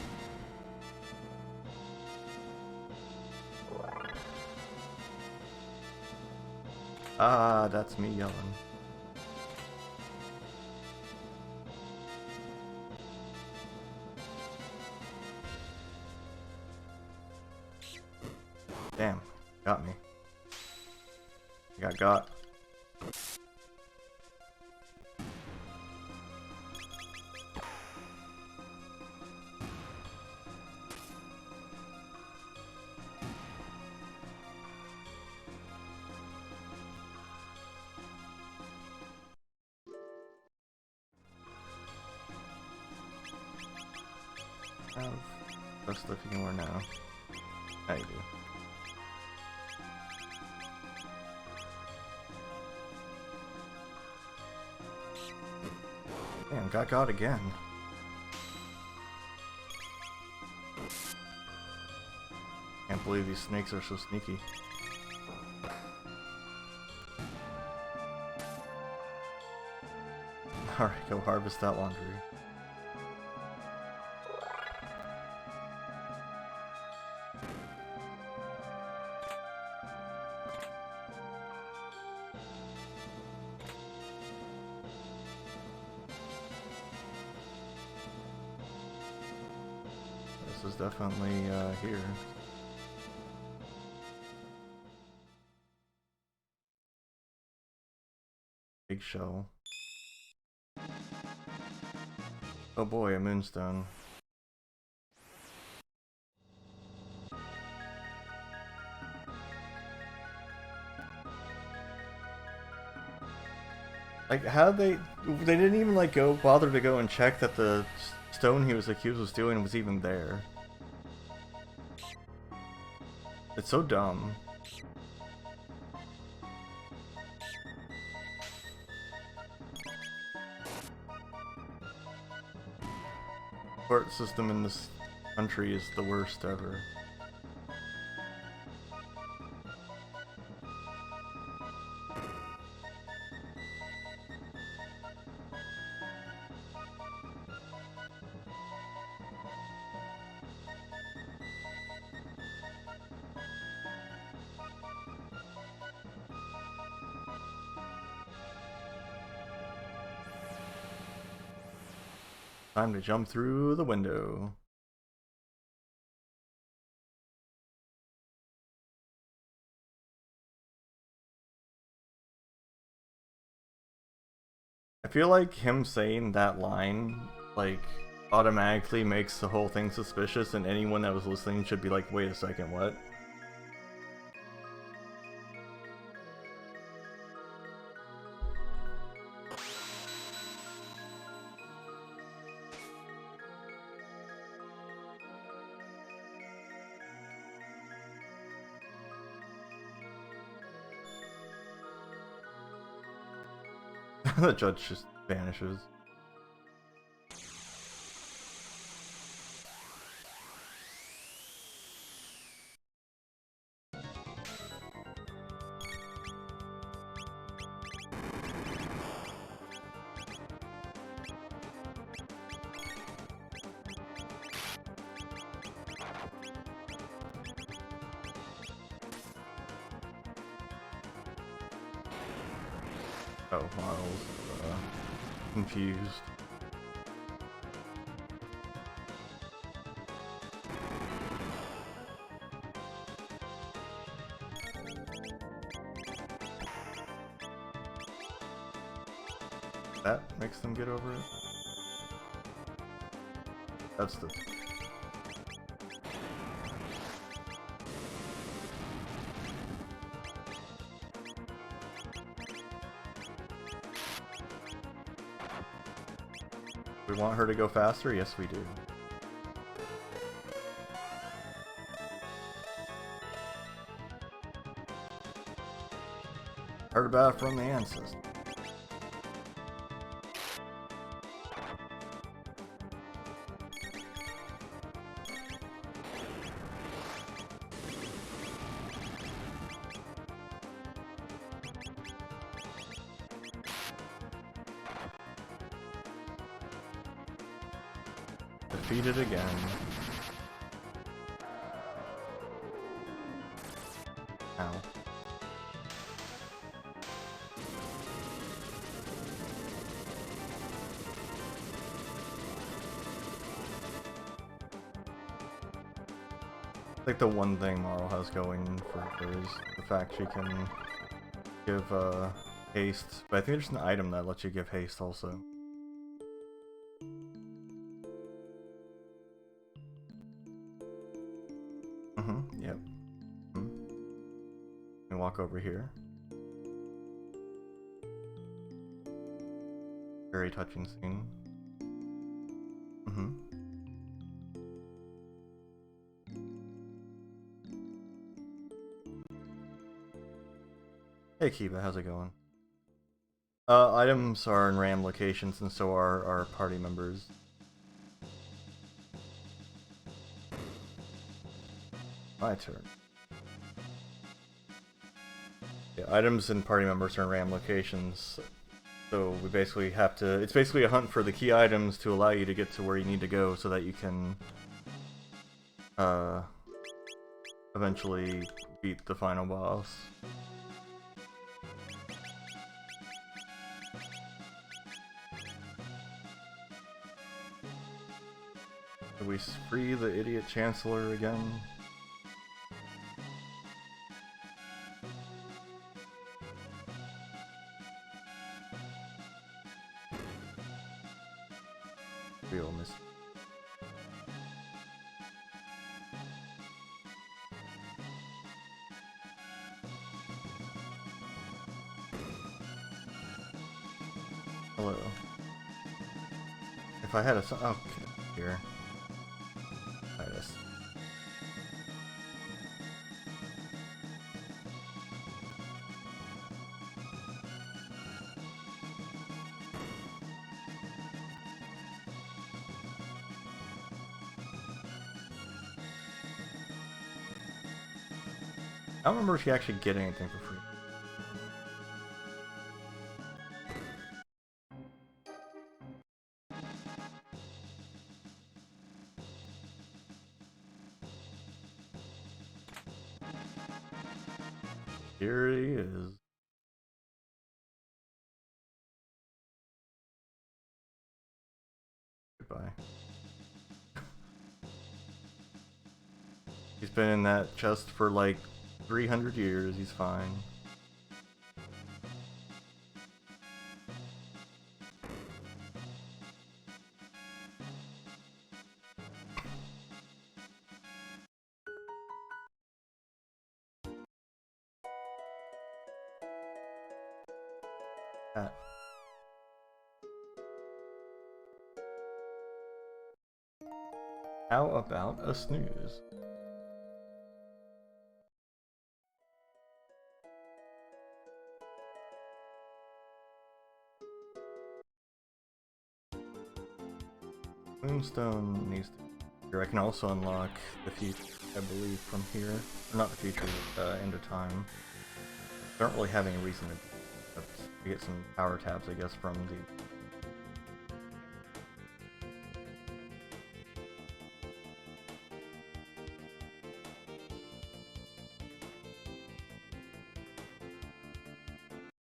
Ah, that's me yelling. Damn. Got me. I got. Have best stuff you can wear now. Now you do. Damn, got again. Can't believe these snakes are so sneaky. Alright, go harvest that laundry. This is definitely here. Big shell. Oh boy, a moonstone. Like, how they didn't even like bother to go and check that the stone he was accused of stealing was even there. It's so dumb. Court system in this country is the worst ever. Time to jump through the window. I feel like him saying that line, like, automatically makes the whole thing suspicious, and anyone that was listening should be like, wait a second, what? The judge just vanishes. Oh, Miles, confused. That makes them get over it? That's the... We want her to go faster? Yes, we do. Heard about it from the ancestors. Defeated again. Ow. I think the one thing Marl has going for her is the fact she can give haste, but I think there's an item that lets you give haste also. Yep. And walk over here. Very touching scene. Hey Kiba, how's it going? Items are in RAM locations, and so are our party members. My turn. Yeah, items and party members are in RAM locations, so we basically have to... It's basically a hunt for the key items to allow you to get to where you need to go so that you can eventually beat the final boss. Do we free the idiot Chancellor again? Real miss. Hello. If I had a... Oh, here. Titus. I don't remember if you actually get anything for free. Here he is. Goodbye. He's been in that chest for like 300 years, he's fine. How about a snooze? Moonstone needs to. I can also unlock the future, I believe, from here. Or not the future, end of time. I don't really have any reason to get some power tabs, I guess, from the.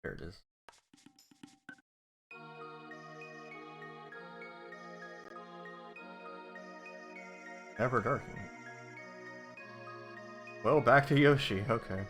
There it is. Never darken. Well, back to Yoshi, okay.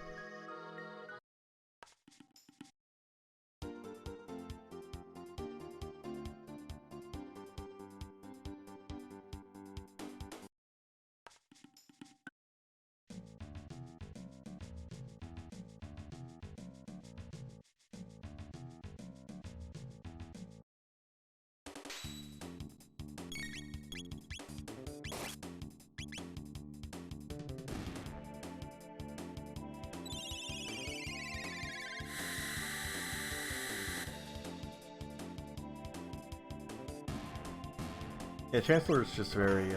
Yeah, Chancellor is just very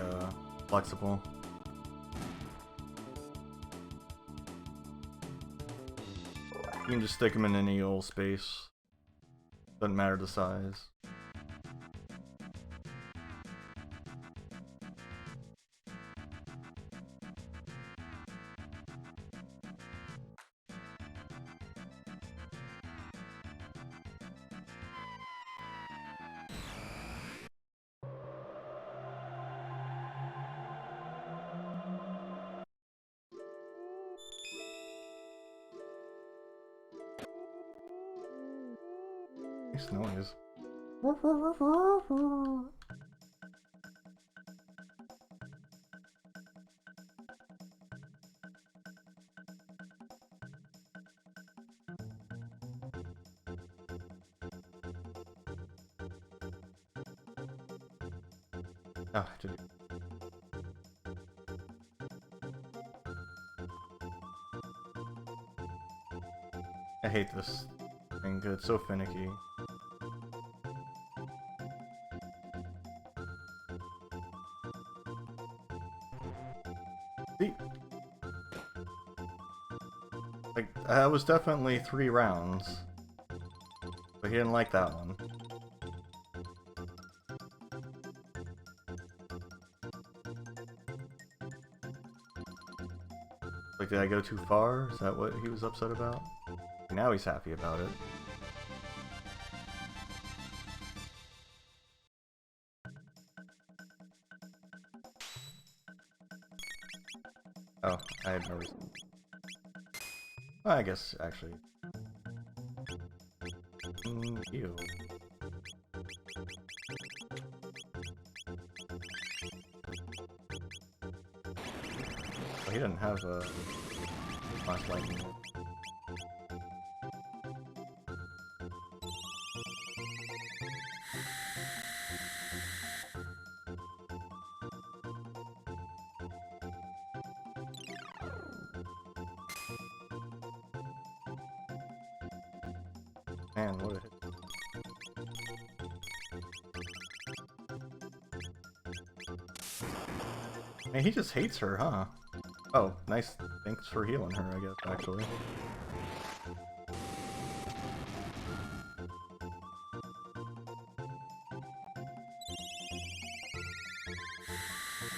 flexible. You can just stick him in any old space. Doesn't matter the size. Nice noise. Oh, I hate this thing, it's so finicky. See? Like, that was definitely 3 rounds. But he didn't like that one. Like, did I go too far? Is that what he was upset about? Now he's happy about it. Oh, I had no reason. Well, I guess, actually. Ew. Oh, he didn't have a flashlight anymore. Man, what a hit. Man, he just hates her, huh? Oh, nice. Thanks for healing her, I guess, actually.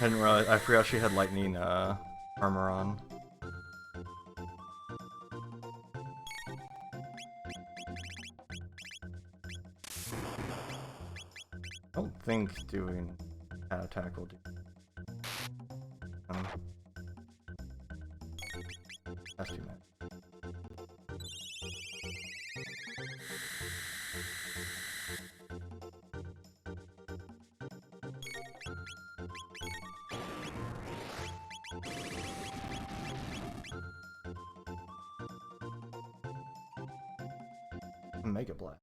I didn't realize, I forgot she had lightning armor on. I don't think doing attack will do. That's too much. Mega Blast.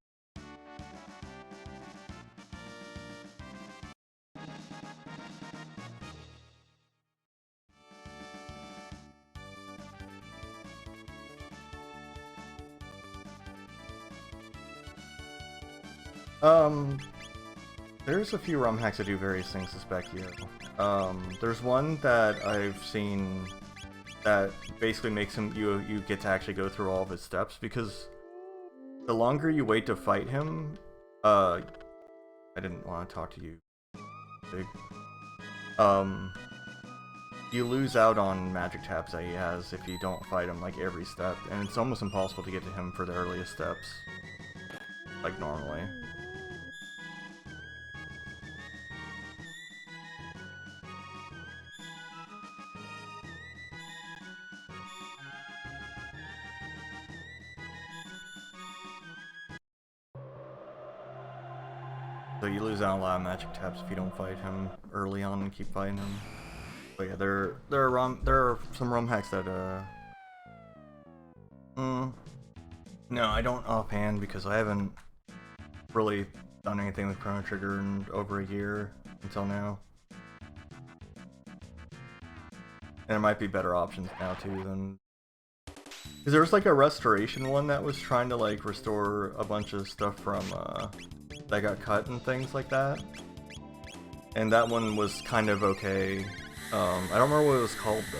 There's a few ROM hacks that do various things to Specchio. There's one that I've seen that basically makes him you get to actually go through all of his steps, because the longer you wait to fight him, I didn't want to talk to you, Big. You lose out on magic tabs that he has if you don't fight him like every step, and it's almost impossible to get to him for the earliest steps, like normally. So you lose out on a lot of magic tabs if you don't fight him early on and keep fighting him. But yeah, there are some ROM hacks that no, I don't offhand because I haven't really done anything with Chrono Trigger in over a year until now. And there might be better options now too than, because there was like a restoration one that was trying to like restore a bunch of stuff from that got cut and things like that, and that one was kind of okay. I don't remember what it was called though.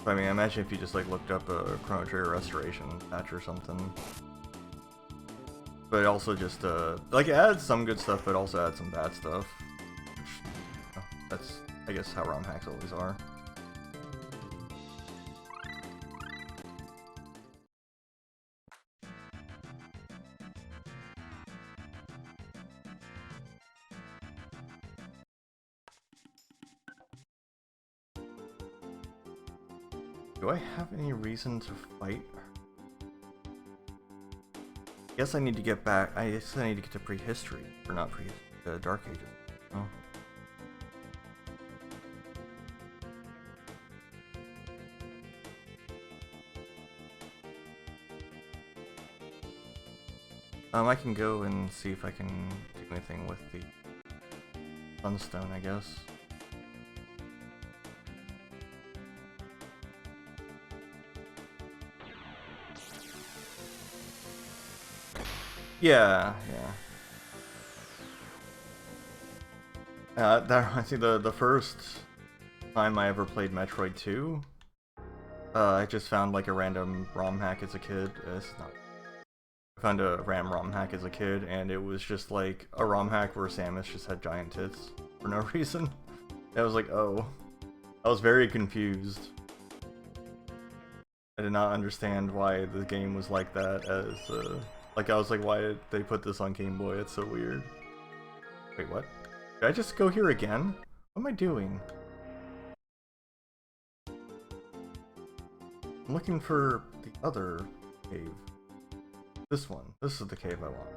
I mean, I imagine if you just like looked up a Chrono Trigger restoration patch or something. But it also just like it adds some good stuff, but also adds some bad stuff. Which, that's, I guess, how ROM hacks always are. Do I have any reason to fight? I guess I need to get back. I guess I need to get to prehistory, or not prehistory, Dark Ages. Oh. I can go and see if I can do anything with the Sunstone, I guess. Yeah, yeah. That reminds me, the first time I ever played Metroid 2, I just found like a random ROM hack as a kid. I found a ROM hack as a kid, and it was just like a ROM hack where Samus just had giant tits for no reason. I was like, oh. I was very confused. I did not understand why the game was like that as like, I was like, why did they put this on Game Boy? It's so weird. Wait, what? Did I just go here again? What am I doing? I'm looking for the other cave. This one. This is the cave I want.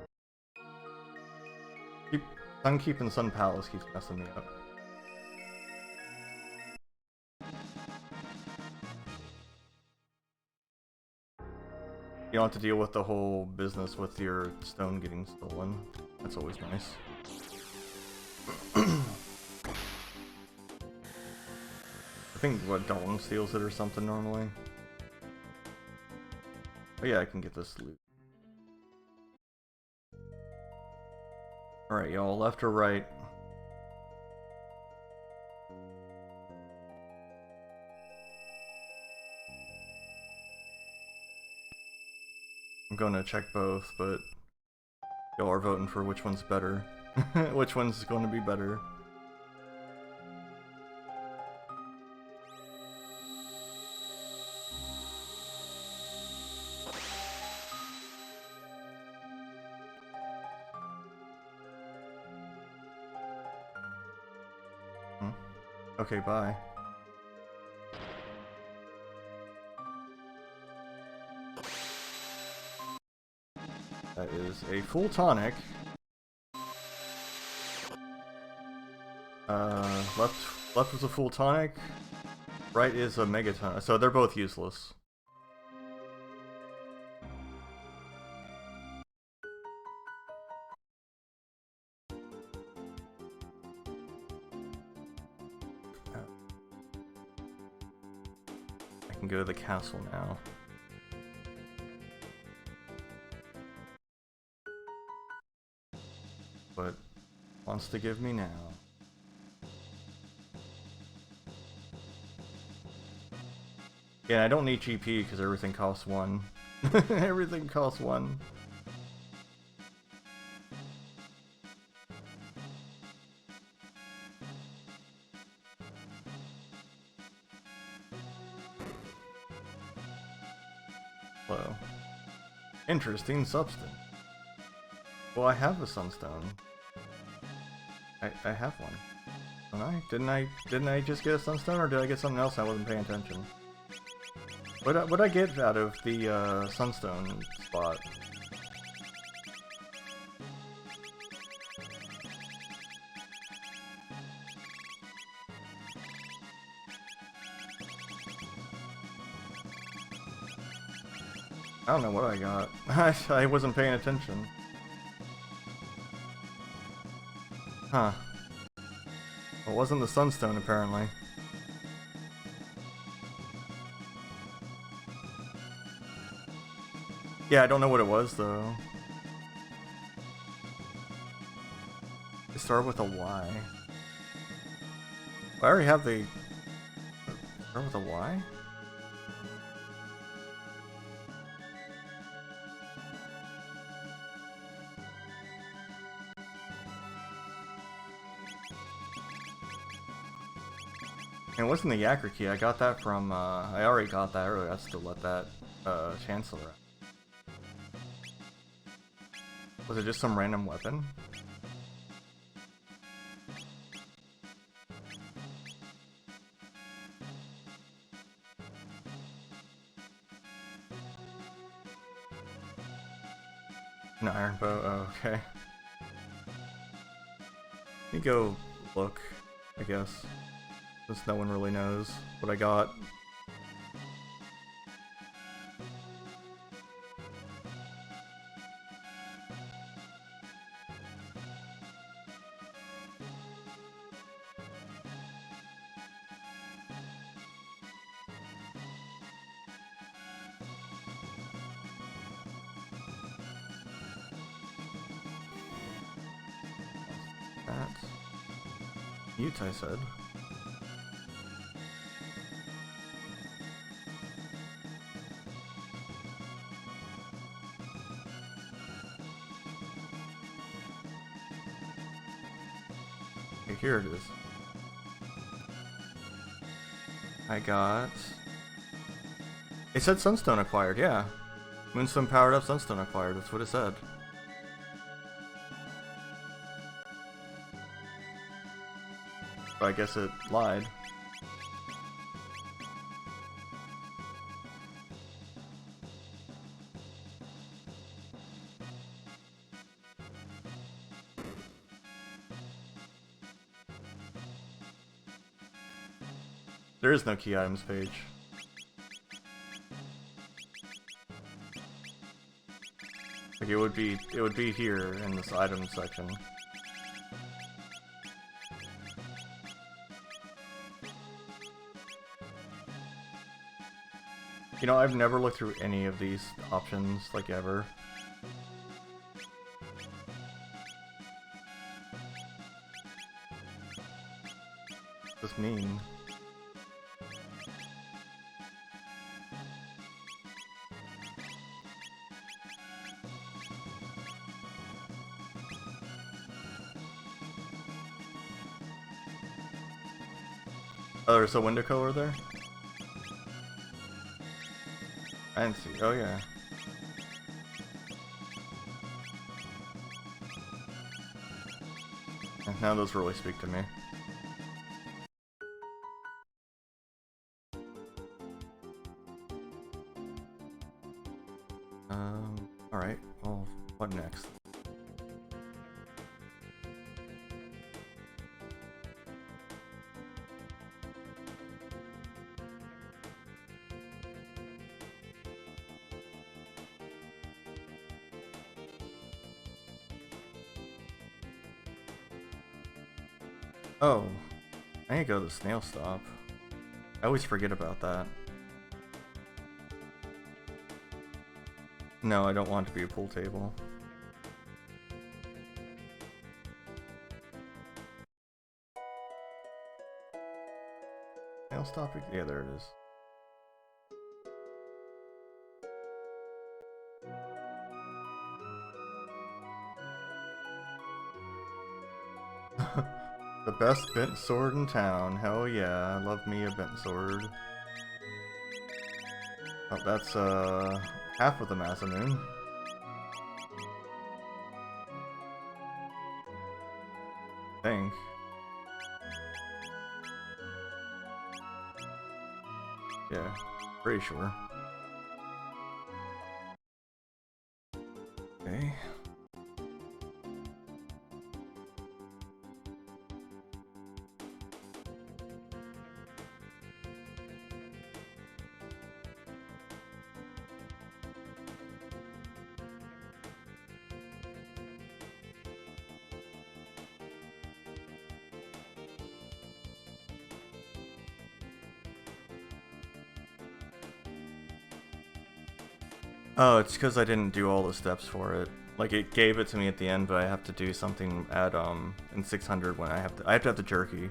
Sunkeep and Sun Palace keeps messing me up. You don't have to deal with the whole business with your stone getting stolen. That's always nice. I think, what, Dalton steals it or something normally? Oh yeah, I can get this loot. Alright, y'all, left or right? I'm gonna check both, but y'all are voting for which one's better. Which one's going to be better. Okay, bye. That is a full tonic. Left was a full tonic. Right is a megaton. So they're both useless. I can go to the castle now. What wants to give me now? Yeah, I don't need GP because everything costs 1. Everything costs 1. Hello. Interesting substance. Well, I have a sunstone. I have one. Don't I? Didn't I just get a sunstone, or did I get something else? I wasn't paying attention. What'd I get out of the sunstone spot? I don't know what I got. I wasn't paying attention. Huh. Well, it wasn't the sunstone, apparently. Yeah, I don't know what it was, though. It started with a Y. I already have the... Start with a Y? It wasn't the Yakker key. I got that from, I already got that earlier. I still let that, Chancellor out. Was it just some random weapon? An iron bow? Oh, okay. Let me go look, I guess. Since no one really knows what I got. That. Mute, I said. Okay, here it is. I got... It said Sunstone acquired, yeah. Moonstone powered up, Sunstone acquired, that's what it said. But I guess it lied. There is no key items page. Like it would be here in this item section. You know, I've never looked through any of these options, like, ever. What's this mean? Oh, there's a window color there? I didn't see. Oh, yeah. Now those really speak to me. Oh, I need to go to the snail stop. I always forget about that. No, I don't want it to be a pool table. Snail stop? Yeah, there it is. The best bent sword in town. Hell yeah, I love me a bent sword. Oh, that's half of the Masamune. I think. Yeah, pretty sure. Okay. Oh, it's because I didn't do all the steps for it. Like, it gave it to me at the end, but I have to do something at, in 600 when I have to have the jerky.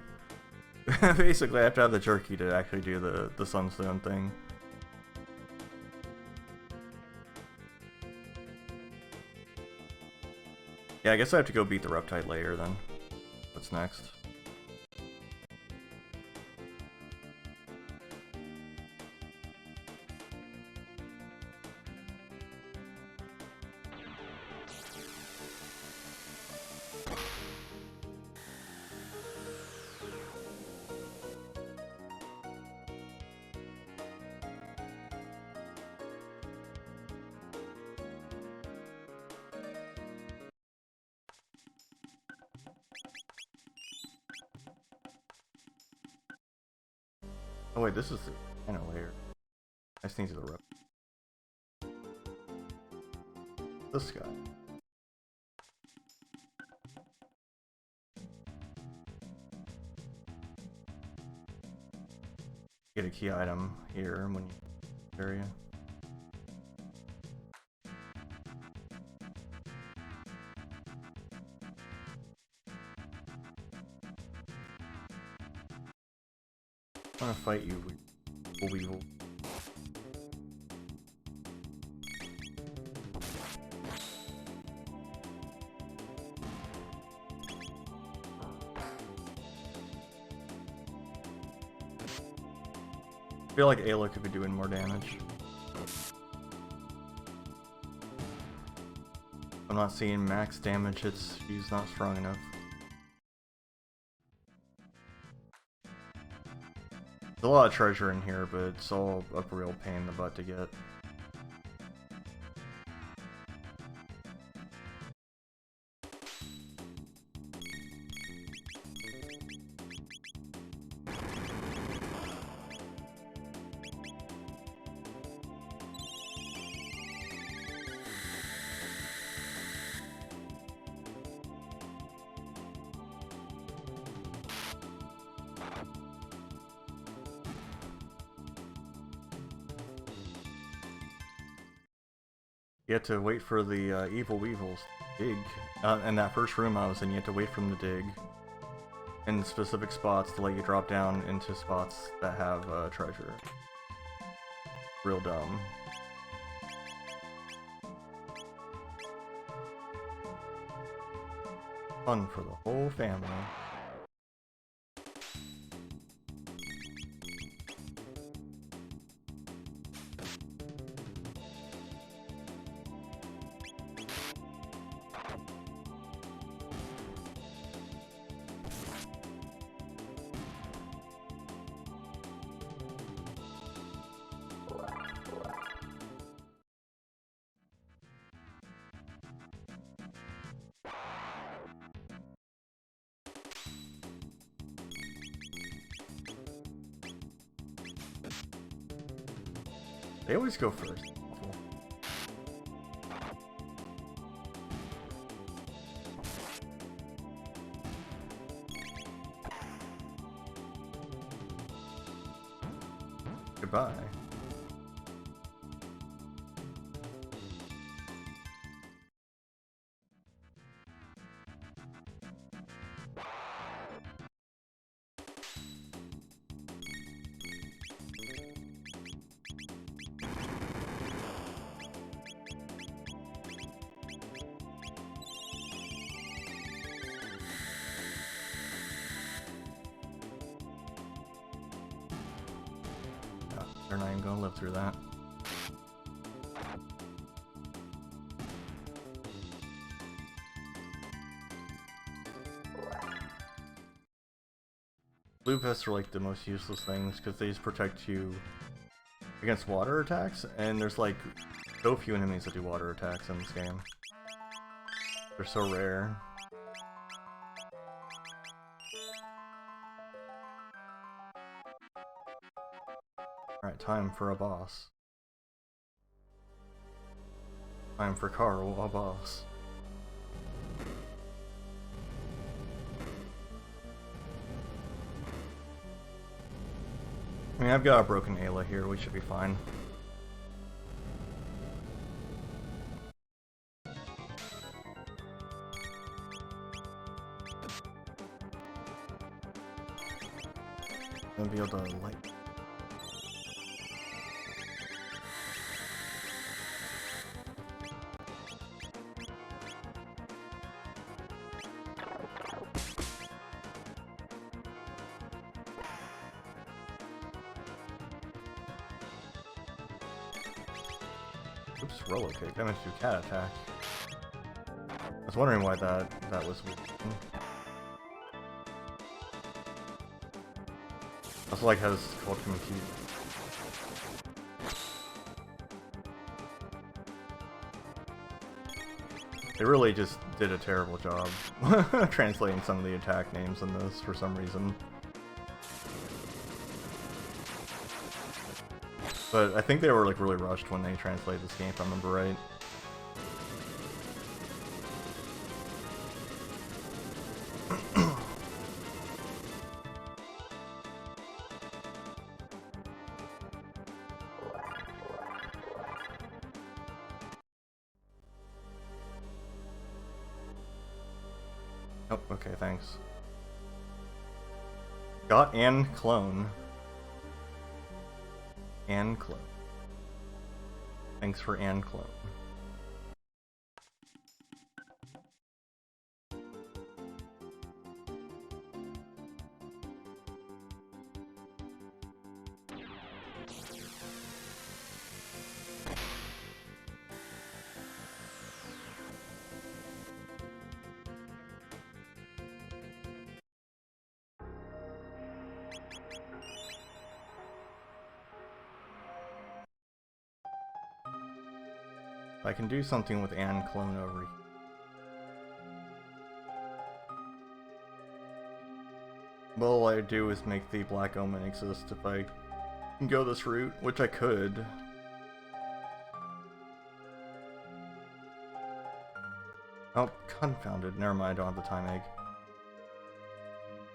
Basically, I have to have the jerky to actually do the sunstone thing. Yeah, I guess I have to go beat the Reptite layer then. What's next? Oh wait, this is the final layer. I just need to the rep. This guy. Get a key item here when you area. I want to fight you, Weevil. I feel like Ayla could be doing more damage. I'm not seeing max damage hits, she's not strong enough. There's a lot of treasure in here, but it's all a real pain in the butt to get. You had to wait for the evil weevils to dig. In that first room I was in, you had to wait for them to dig in specific spots to let you drop down into spots that have treasure. Real dumb. Fun for the whole family. They always go first. Goodbye. They're not even gonna live through that. Blue vests are like the most useless things because they just protect you against water attacks, and there's like so few enemies that do water attacks in this game. They're so rare. Alright, time for a boss. Time for Carl, a boss. I mean, I've got a broken Ayla here, we should be fine. Gonna be able to light. Oops, roller kick. I meant to do cat attack. I was wondering why that was weak. Also, like, has called him cute. They really just did a terrible job translating some of the attack names in this for some reason. But I think they were like really rushed when they translated this game, if I remember right. Oh, okay, thanks. Got and clone. And clone. Thanks for and clone. I can do something with and clone over here. Well, all I do is make the Black Omen exist if I can go this route, which I could. Oh, confounded. Never mind, I don't have the time egg.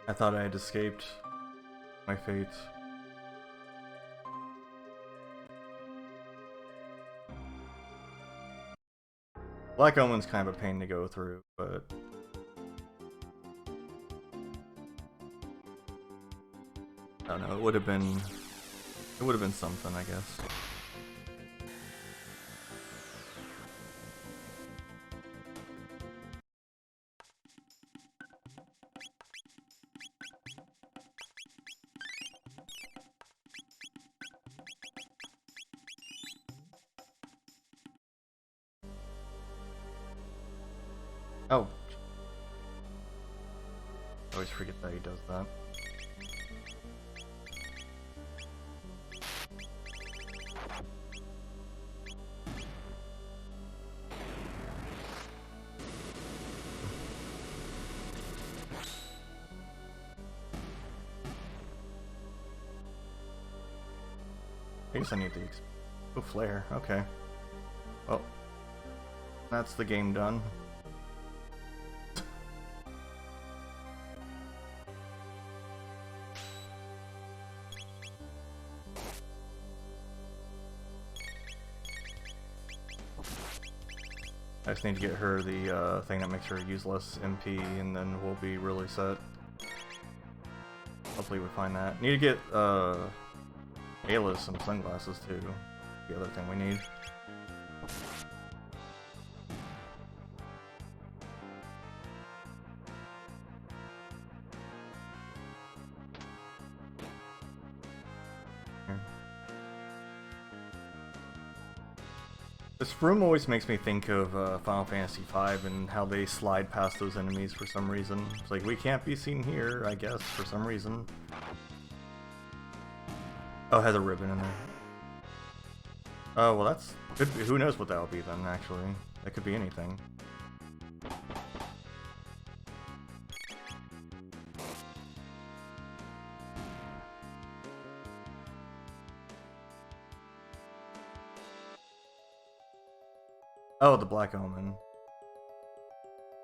I thought I had escaped my fate. Black Omen's kind of a pain to go through, but I don't know, it would have been something, I guess. Oh. I always forget that he does that. I guess I need the oh, flare. Okay. Well, that's the game done. I just need to get her the thing that makes her use less MP, and then we'll be really set. Hopefully we find that. Need to get Ayla some sunglasses too. The other thing we need. This room always makes me think of Final Fantasy V and how they slide past those enemies for some reason. It's like, we can't be seen here, I guess, for some reason. Oh, it has a ribbon in there. Oh, well that's... Could be, who knows what that'll be then, actually. That could be anything. Oh, the Black Omen.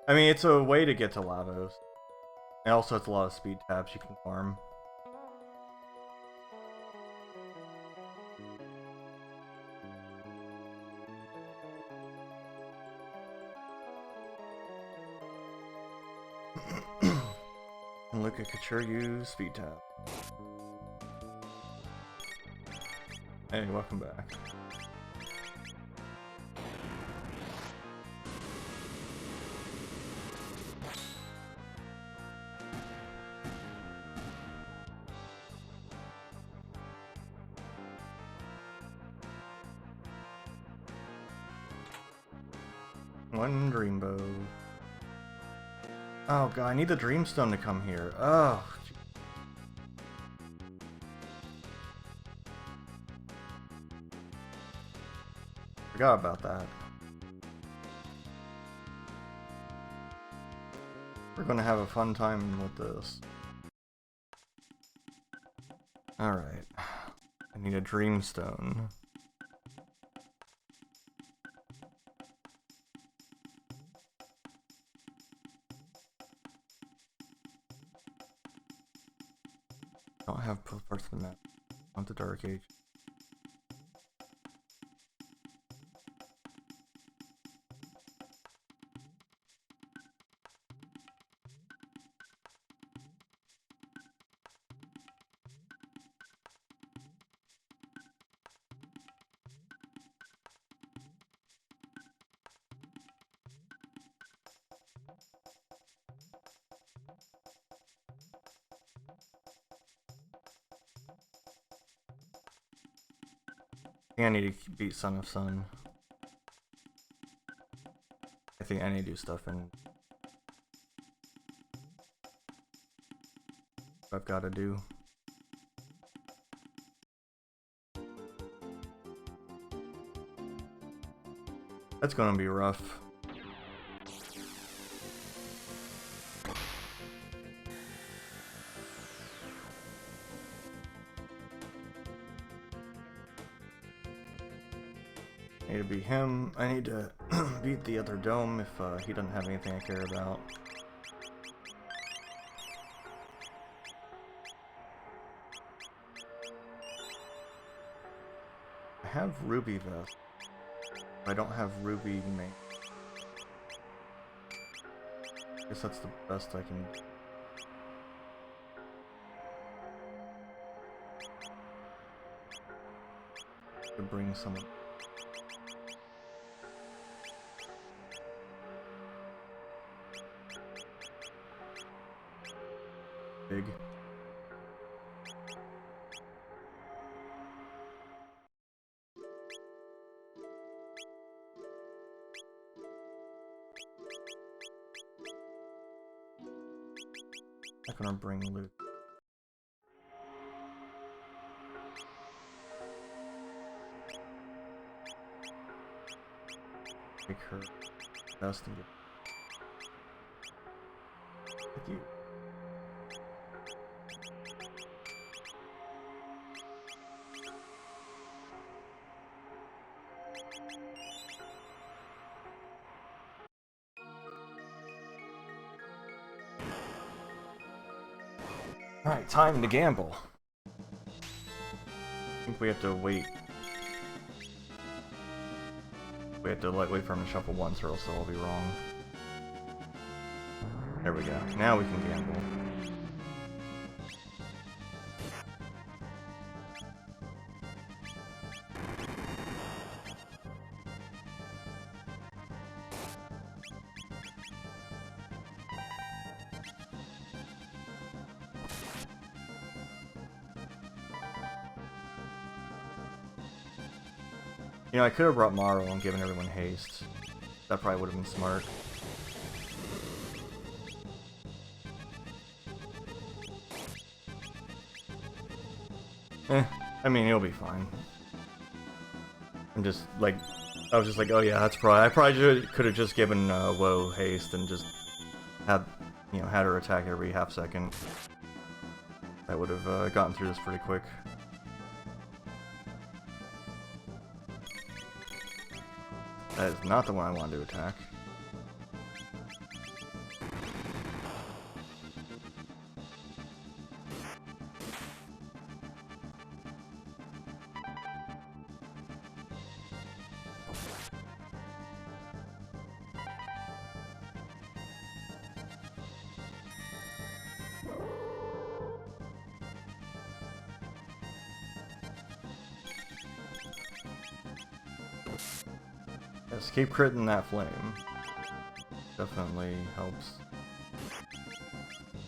I mean, it's a way to get to Lavos. It also has a lot of speed tabs you can farm. And look at Kachuryu speed tab. Hey, welcome back. One Dreambow. Oh god, I need the Dreamstone to come here. Oh. Forgot about that. We're gonna have a fun time with this. Alright. I need a Dreamstone. I don't have both parts of the map. I want the Dark Age. I think I need to beat Son of Sun. I think I need to do stuff in what I've got to do. That's gonna be rough. I need to beat him. I need to beat the other dome if he doesn't have anything I care about. I have Ruby Vest. I don't have Ruby Mate. I guess that's the best I can do. To bring someone. Big. I'm gonna bring loot. Take her best and get with you. Alright, time to gamble. I think we have to wait. We have to wait for him to shuffle once or else I'll be wrong. There we go. Now we can gamble. You know, I could have brought Maro and given everyone haste. That probably would have been smart. I mean, it'll be fine. I'm just like, I was just like, oh yeah, that's probably, I probably could have just given Woe haste and just had, you know, had her attack every half second. That would have gotten through this pretty quick. That is not the one I wanted to attack. Yes, keep critting that flame. Definitely helps.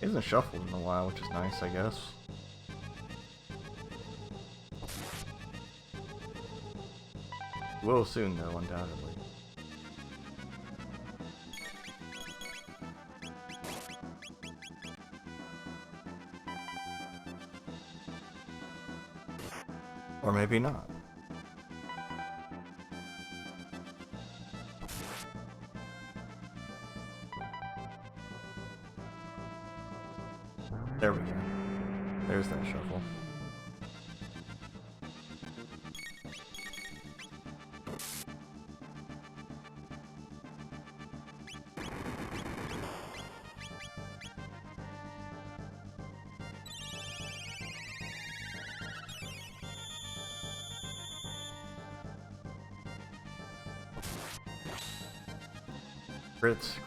He hasn't shuffled in a while, which is nice, I guess. Will soon, though, undoubtedly. Or maybe not. There we go. There's that shuffle.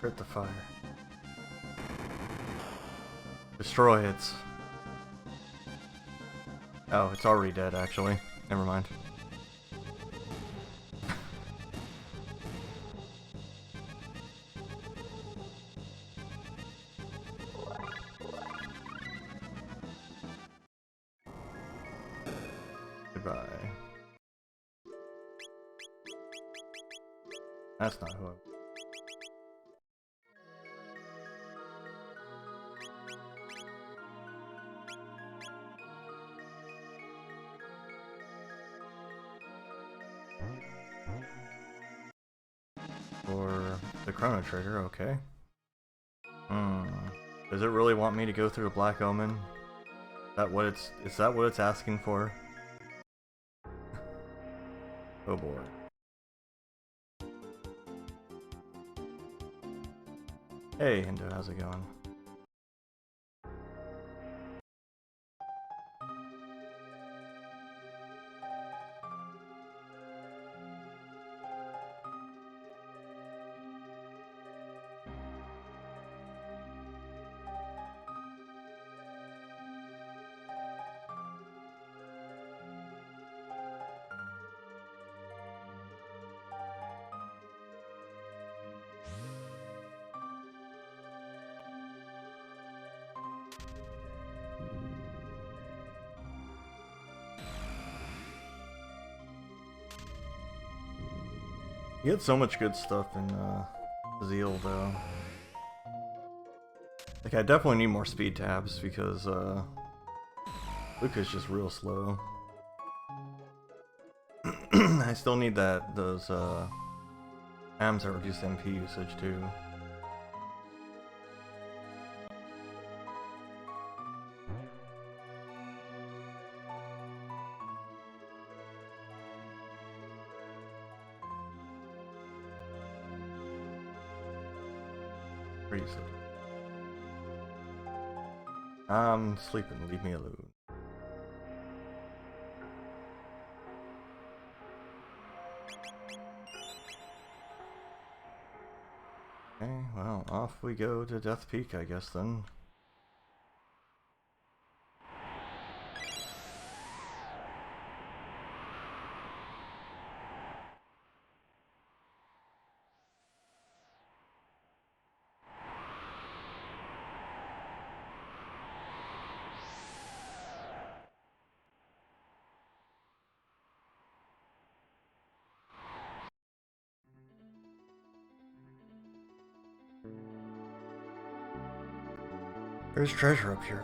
Crit the fire. Destroy it. Oh, it's already dead, actually. Never mind. Goodbye. That's not who I... For the Chrono Trigger, okay. Does it really want me to go through a Black Omen? Is that what it's asking for? Oh boy. Hey Hindo, how's it going? You get so much good stuff in Zeal, though. Like, I definitely need more speed tabs because Luca's just real slow. I still need those AMs that reduce MP usage too. Where are you sleeping? I'm sleeping, leave me alone. Okay, well, off we go to Death Peak, I guess, then. There's treasure up here.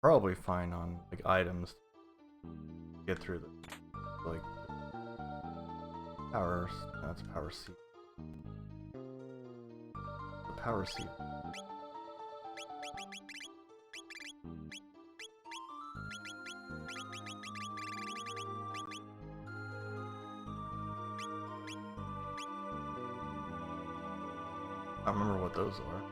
Probably fine on like items to get through the like powers. That's power C. The power C. I don't remember what those are.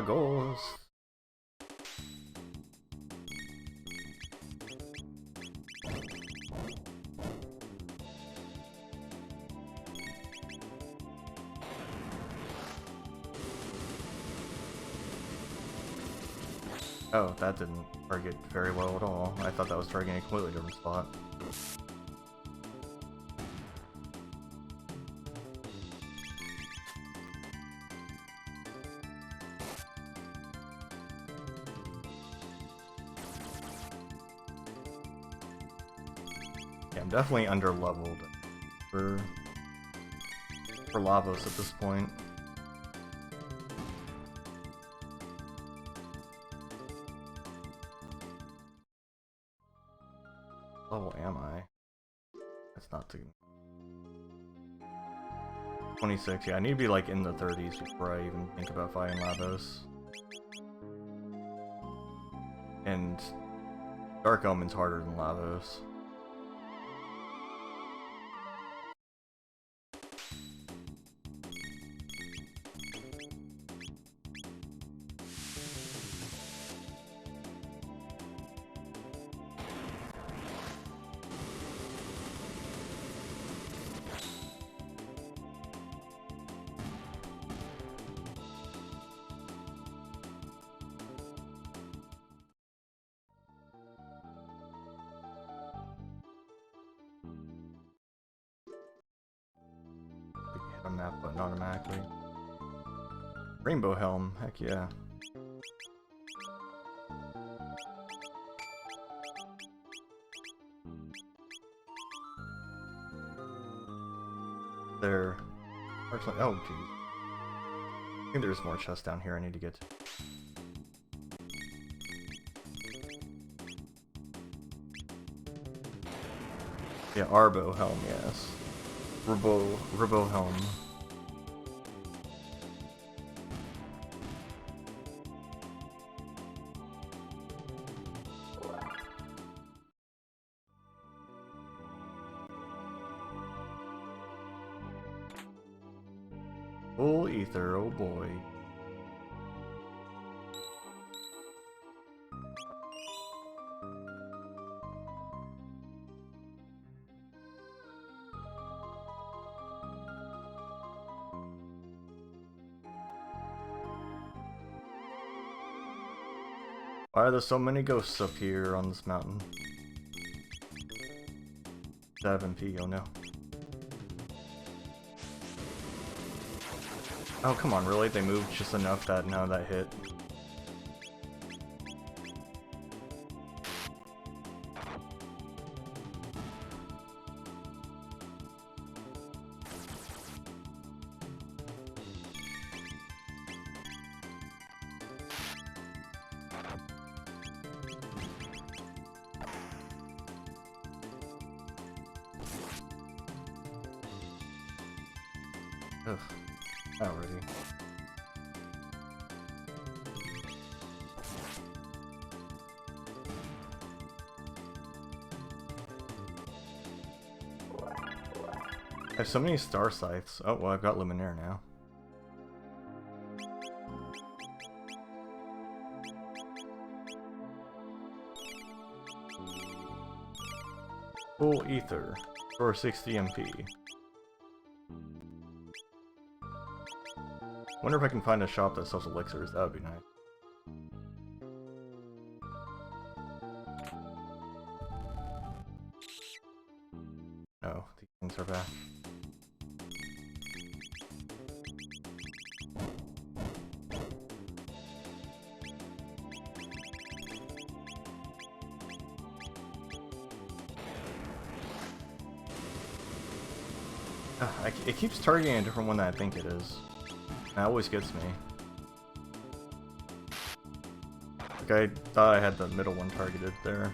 Goals. Oh, that didn't target very well at all. I thought that was targeting a completely different spot. Yeah, I'm definitely under-leveled for Lavos at this point. Level am I? That's not too... 26, yeah, I need to be like in the 30s before I even think about fighting Lavos. And Dark Omen's harder than Lavos. A map button automatically. Rainbow Helm, heck yeah. There. Oh, geez. I think there's more chests down here I need to get to. Yeah, Arbo Helm, yes. Rabo Helm. Full ether, oh boy. Why are there so many ghosts up here on this mountain? 7p, oh no. Oh, come on, really? They moved just enough that none of that hit? Ugh. Already. I have so many star scythes. Oh, well, I've got Luminaire now. Full Ether for 60 MP. Wonder if I can find a shop that sells elixirs. That would be nice. Oh, these things are back. It keeps targeting a different one than I think it is. That always gets me. Like, I thought I had the middle one targeted there.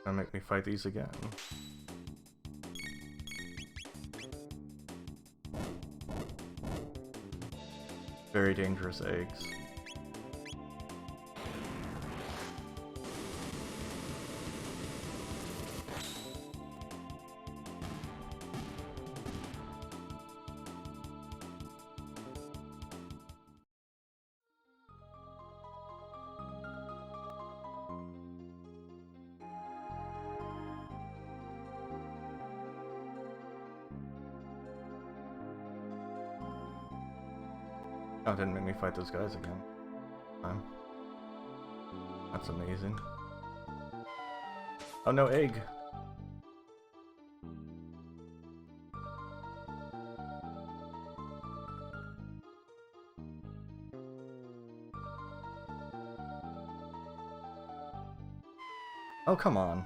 Gonna make me fight these again. Very dangerous eggs. Oh, it didn't make me fight those guys again. That's amazing. Oh no, egg! Oh, come on.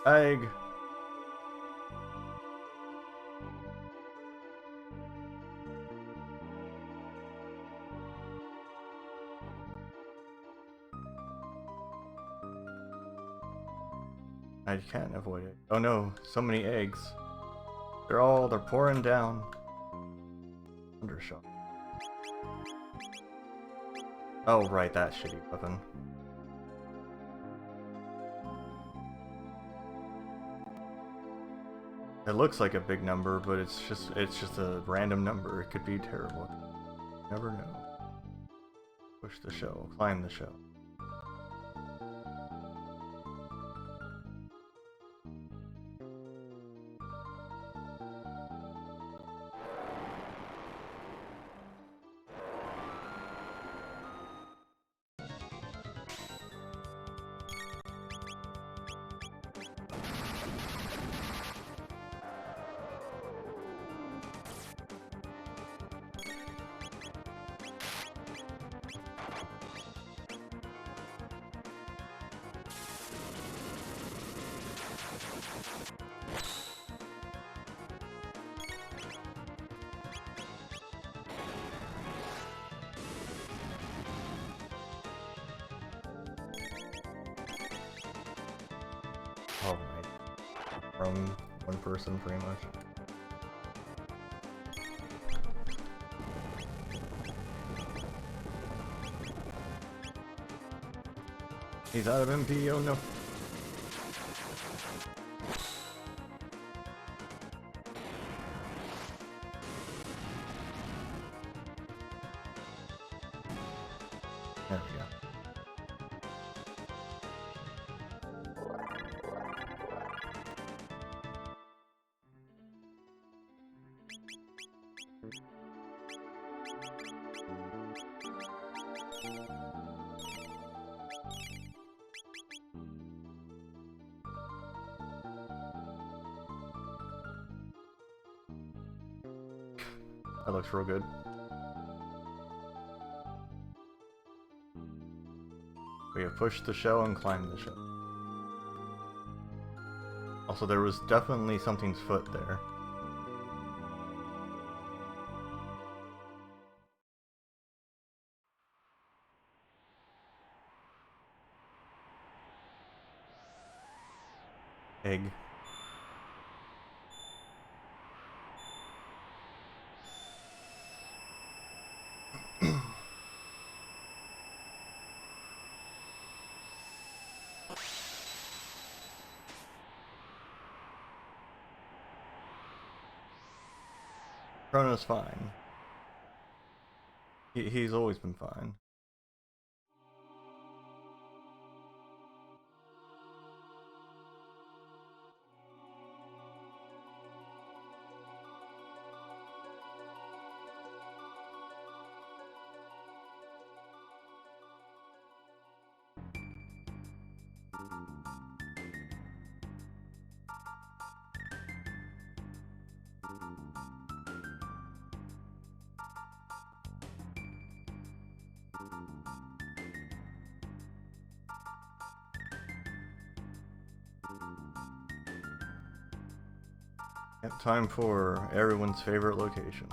Egg! I can't avoid it. Oh no, so many eggs. They're pouring down. Undershot. Oh right, that shitty weapon. It looks like a big number, but it's just a random number. It could be terrible. Never know. Push the shell, climb the shell. Oh my. From one person, pretty much. He's out of MP, oh no. There we go. That looks real good. We have pushed the shell and climbed the shell. Also, there was definitely something's foot there. Egg. Crono's fine. He's always been fine. Yep, time for everyone's favorite location.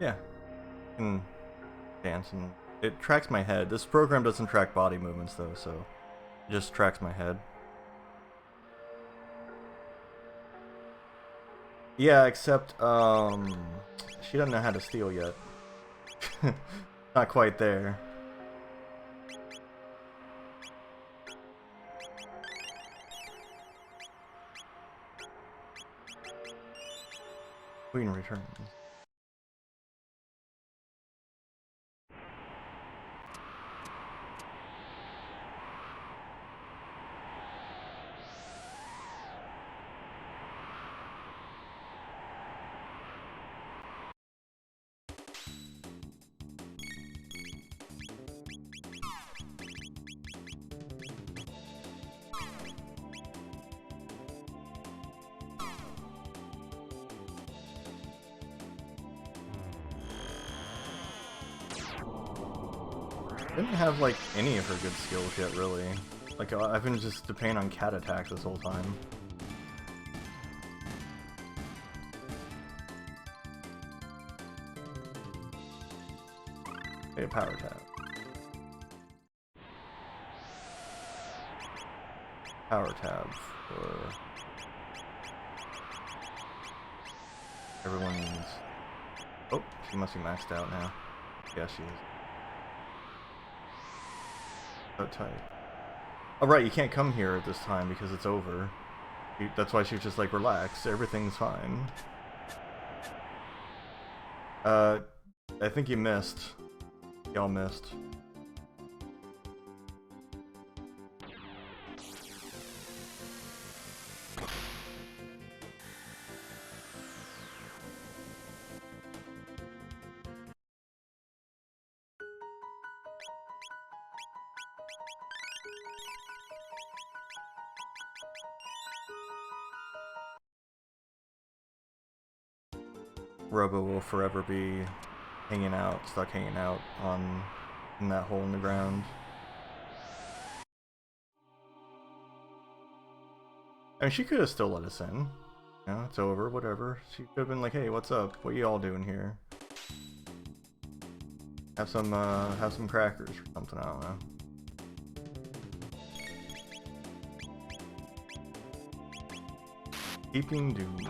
Yeah, I can dance and it tracks my head. This program doesn't track body movements though, so it just tracks my head. Yeah, except she doesn't know how to steal yet. Not quite there. Queen returns. Didn't have like any of her good skills yet, really. Like I've been just depending on cat attacks this whole time. Okay, power tab. Power tab for everyone's. Oh, she must be maxed out now. Yeah, she is. So tight. Oh right, you can't come here at this time because it's over. That's why she was just like, relax, everything's fine. I think you missed. Y'all missed. Robo will forever be stuck hanging out in that hole in the ground. I mean, she could have still let us in. You know, it's over, whatever. She could have been like, hey, what's up? What y'all doing here? Have some crackers or something, I don't know. Keeping Doom.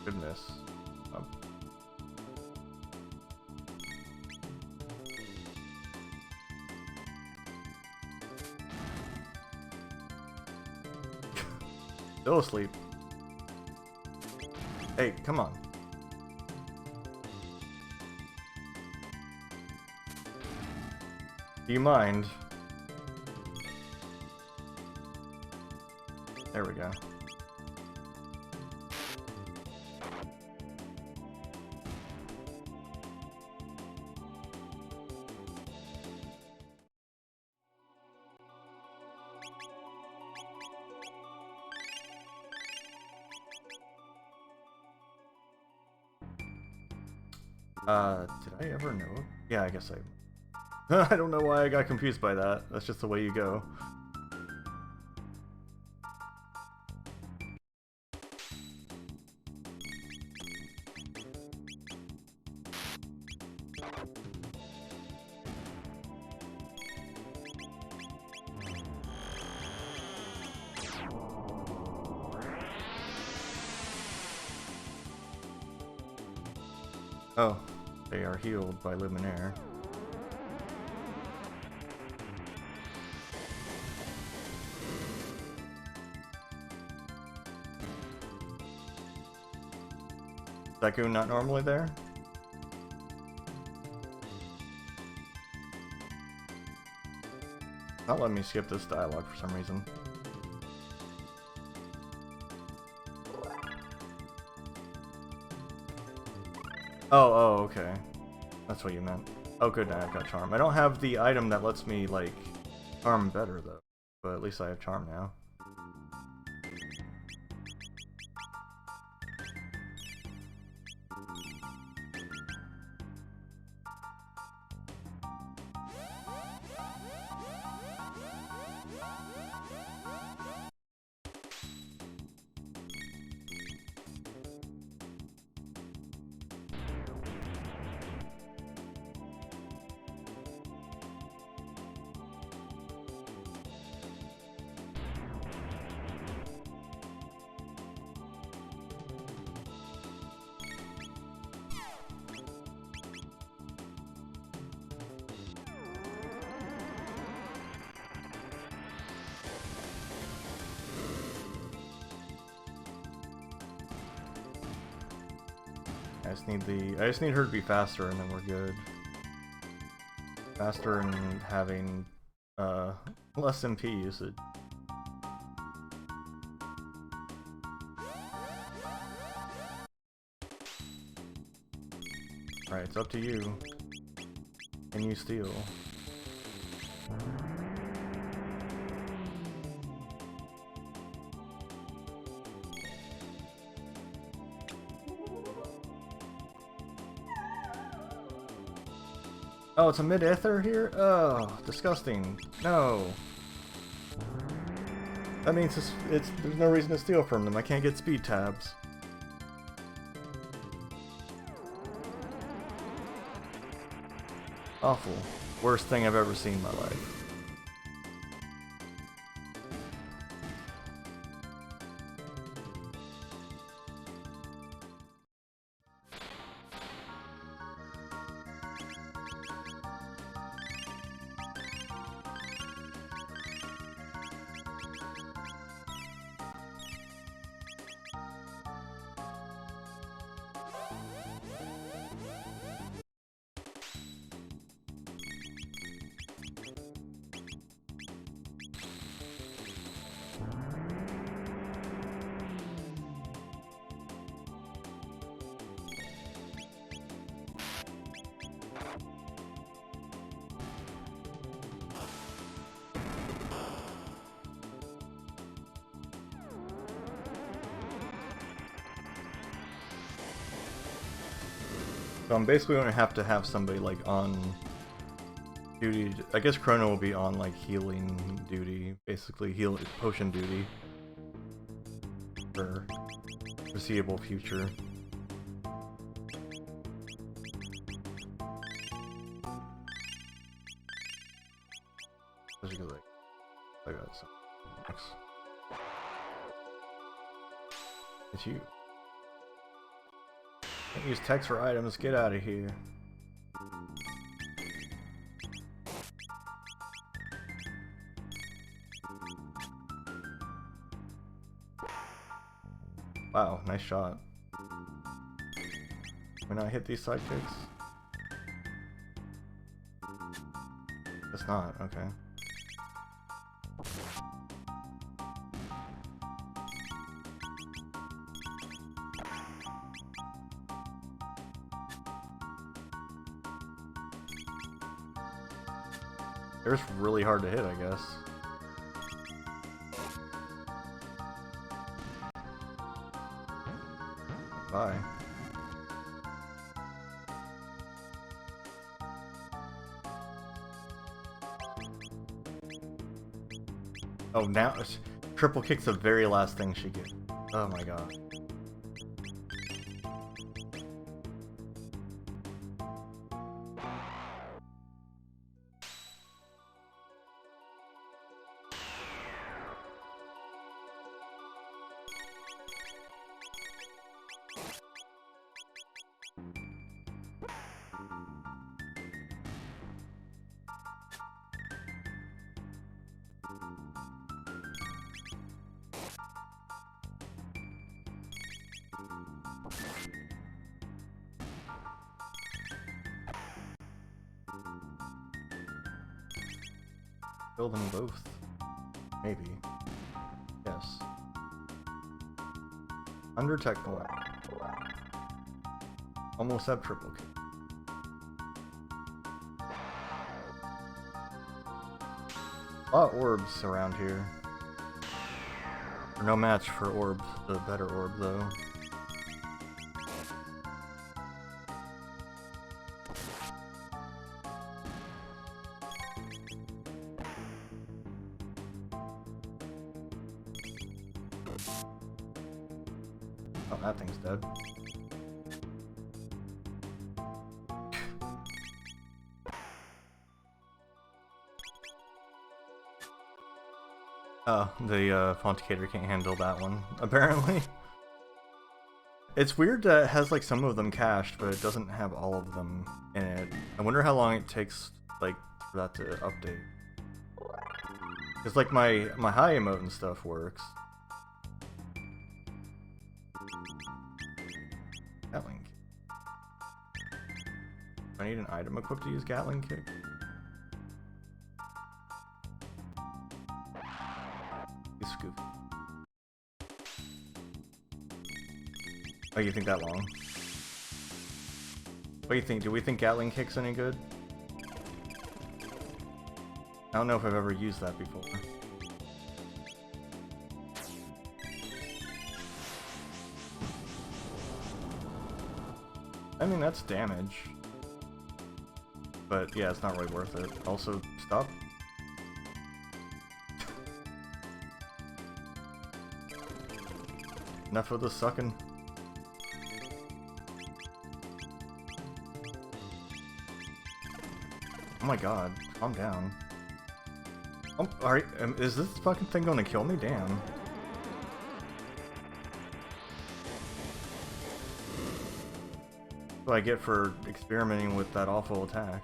Goodness. Oh. Still asleep. Hey, come on. Do you mind? There we go. Did I ever know? Yeah, I guess I... I don't know why I got confused by that. That's just the way you go. Oh, they are healed by Luminaire. Is that goon not normally there? Not letting me skip this dialogue for some reason. Oh, okay. That's what you meant. Oh, good, now I've got Charm. I don't have the item that lets me, like, Charm better, though. But at least I have Charm now. I just need her to be faster and then we're good. Faster and having less MP usage. Alright, it's up to you. Can you steal? Oh, it's a mid-ether here? Oh, disgusting. No. That means there's no reason to steal from them. I can't get speed tabs. Awful. Worst thing I've ever seen in my life. So I'm basically going to have somebody like on duty. I guess Crono will be on like healing duty, basically potion duty for foreseeable future. Just because I got some. Thanks. It's you. Can't use text for items, get out of here. Wow, nice shot. Can I hit these sidekicks? It's not, okay. They're just really hard to hit, I guess. Bye. Oh, now triple kick's the very last thing she gets. Oh my god. Kill them both. Maybe. Yes. Under technical. Almost have triple kick. A lot of orbs around here. No match for orb, the better orb though. Oh, that thing's dead. Oh, the Fonticator can't handle that one, apparently. It's weird that it has like some of them cached, but it doesn't have all of them in it. I wonder how long it takes like for that to update. Cause like my high emote and stuff works. Gatling kick. Do I need an item equipped to use Gatling kick? He's goofy. Oh, you think that long? What do you think? Do we think Gatling kick's any good? I don't know if I've ever used that before. I mean, that's damage. But yeah, it's not really worth it. Also, stop. Enough of the sucking. Oh my god, calm down. Oh, alright, is this fucking thing gonna kill me? Damn. What do I get for experimenting with that awful attack?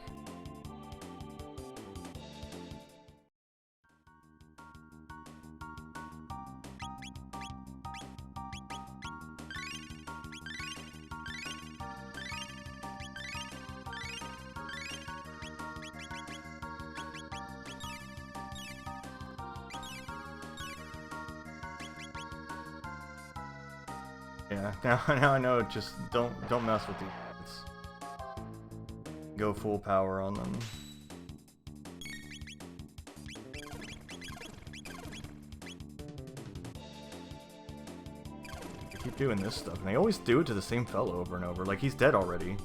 Yeah, now I know. Just don't mess with these. Go full power on them. They keep doing this stuff, and they always do it to the same fellow over and over. Like he's dead already.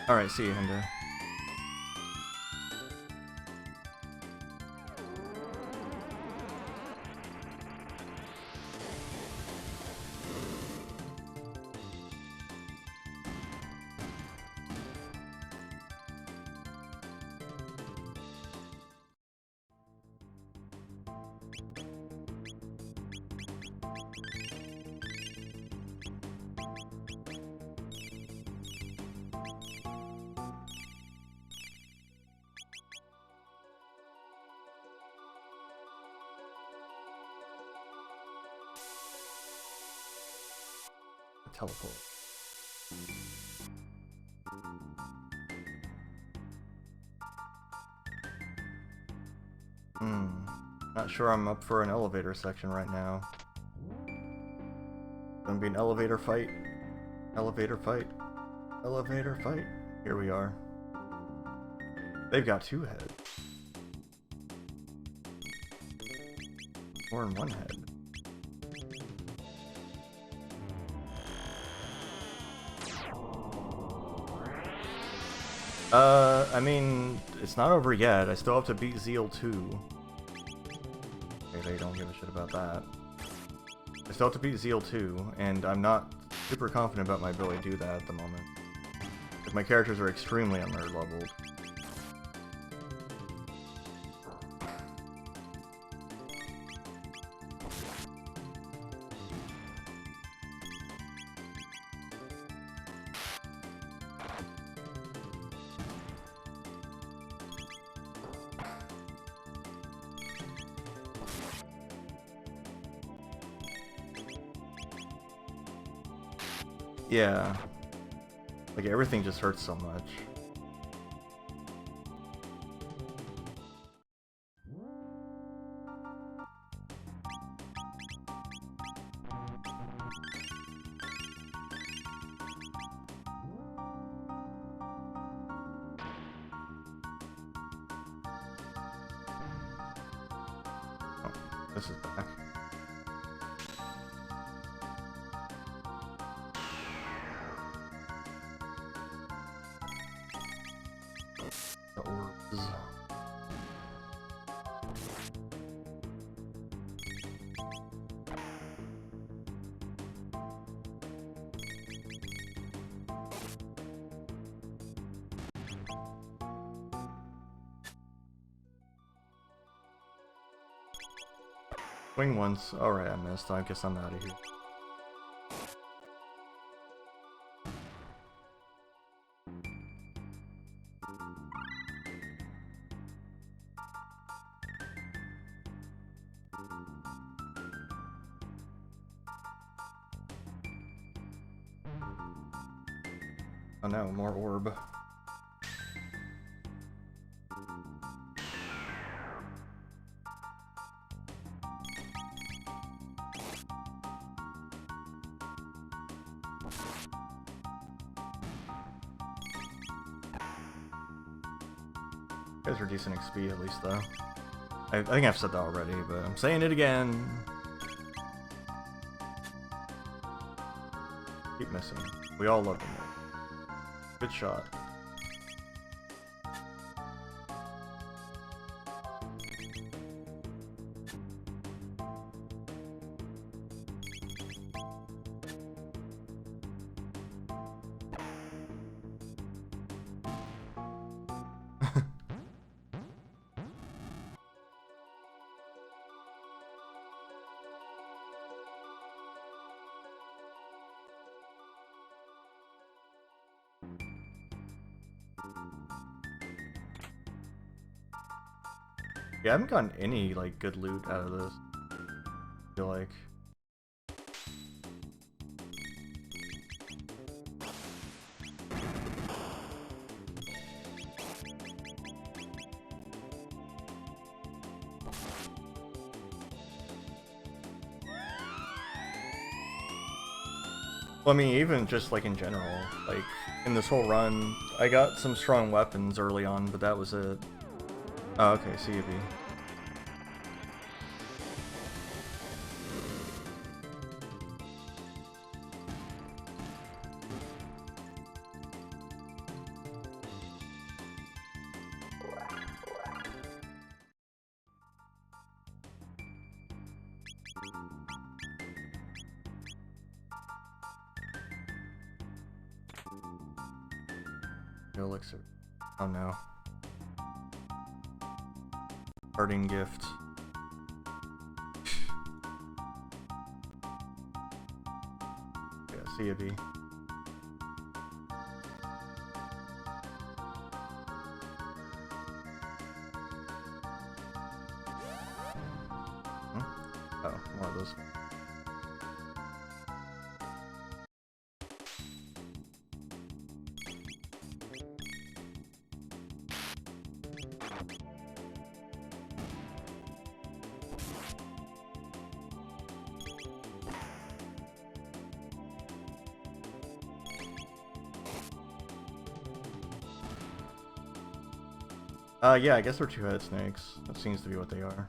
Alright, see you, Hinder. Teleport. Not sure I'm up for an elevator section right now. Gonna be an elevator fight. Elevator fight. Elevator fight. Here we are. They've got two heads. Or in one head. I mean, it's not over yet. I still have to beat Zeal 2. Okay, they don't give a shit about that. I still have to beat Zeal 2, and I'm not super confident about my ability to do that at the moment. Like, my characters are extremely under-leveled. Yeah. Like, everything just hurts so much. Oh, this is back. The orbs. Swing once. Alright, I missed. I guess I'm out of here. Oh no, more orb. You guys are decent XP at least, though. I think I've said that already, but I'm saying it again. Keep missing. We all love him. Good shot. Yeah, I haven't gotten any, like, good loot out of this. I feel like. Well, I mean, even just, like, in general. Like, in this whole run, I got some strong weapons early on, but that was it. Oh, okay, CUB. Elixir. Oh no. Parting gift. Yeah, CUB. Oh, more of those. Yeah, I guess they're two-headed snakes. That seems to be what they are.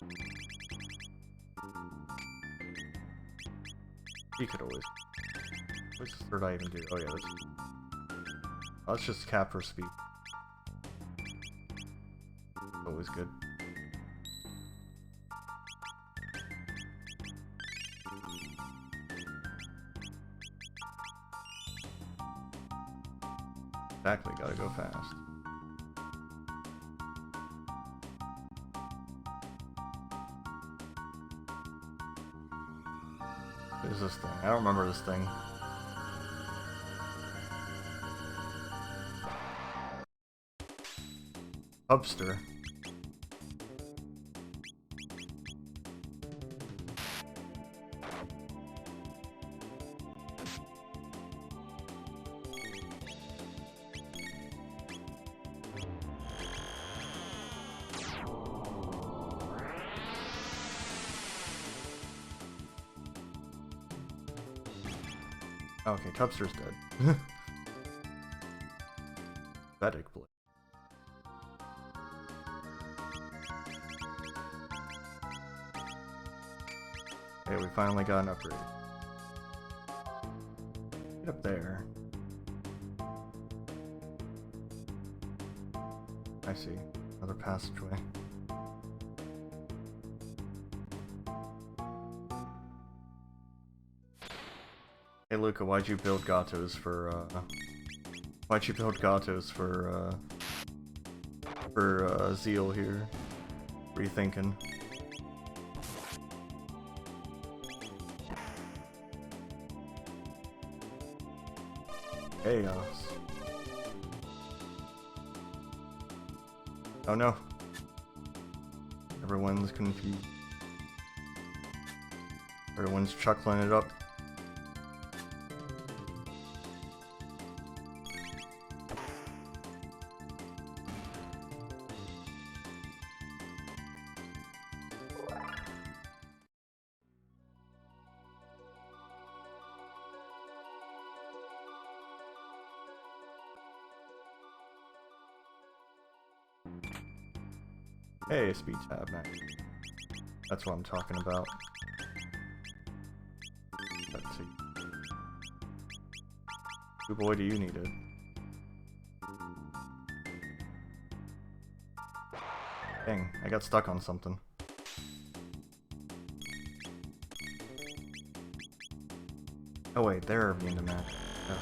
You could always. Which did I even do? Oh yeah, this. Let's just cap her speed. Always good. Exactly, gotta go fast. What is this thing? I don't remember this thing. Hubster. Okay, Tubster's dead. Pathetic play. Okay, we finally got an upgrade. Get up there. I see. Another passageway. Hey Luca, why'd you build Gatos for, why'd you build Gatos for Zeal here? What are you thinking? Chaos. Oh no. Everyone's confused. Everyone's chuckling it up. Hey, speed tab, nice. That's what I'm talking about. Let's see. Who boy do you need it? Dang, I got stuck on something. Oh wait, they're immune to magic. Ugh.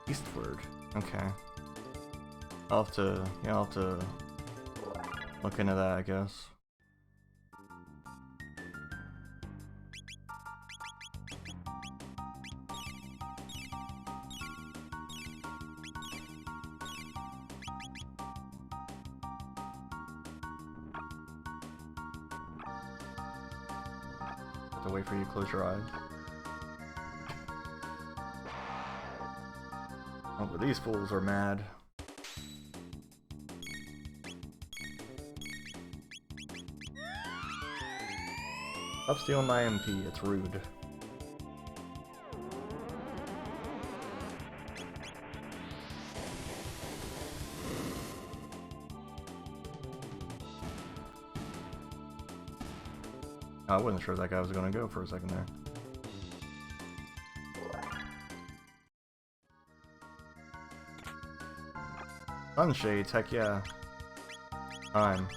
Eastward. Okay. I'll have to look into that, I guess. Have to wait for you to close your eyes. Oh, but these fools are mad. Stop stealing my MP, it's rude. I wasn't sure that guy was gonna go for a second there. Sunshades, heck yeah. Time.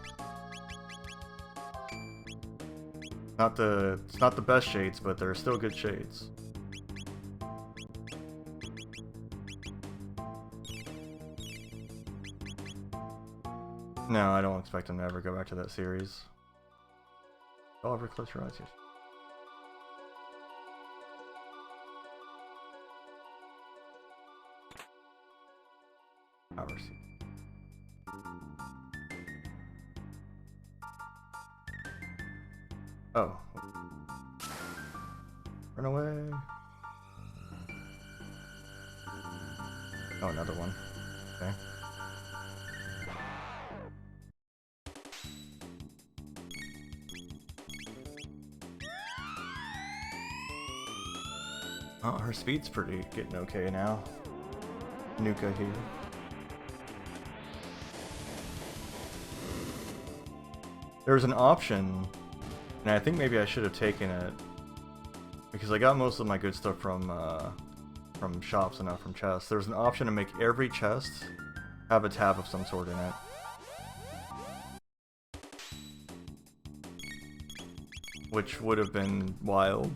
It's not the best shades, but they're still good shades. No, I don't expect them to ever go back to that series. I'll ever close your eyes yet. Power seat. Oh. Run away. Oh, another one. Okay. Oh, her speed's getting okay now. Nuka here. There's an option, and I think maybe I should have taken it because I got most of my good stuff from shops and not from chests. There's an option to make every chest have a tab of some sort in it. Which would have been wild.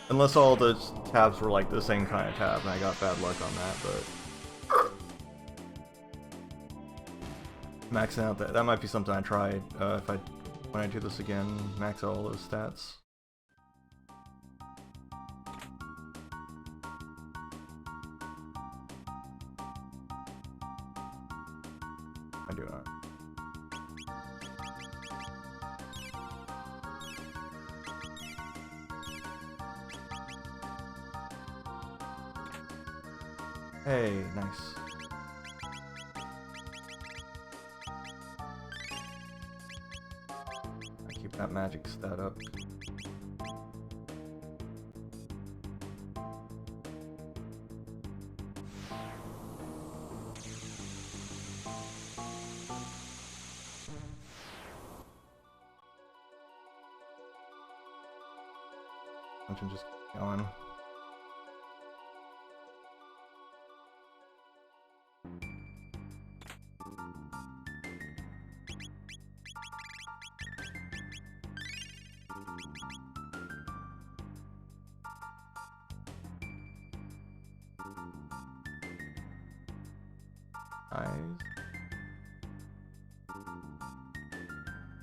Unless all the tabs were like the same kind of tab, and I got bad luck on that, but... Maxing out that might be something I try when I do this again, max out all those stats. I do not. Hey, nice. I keep that magic stat up. I'm just going.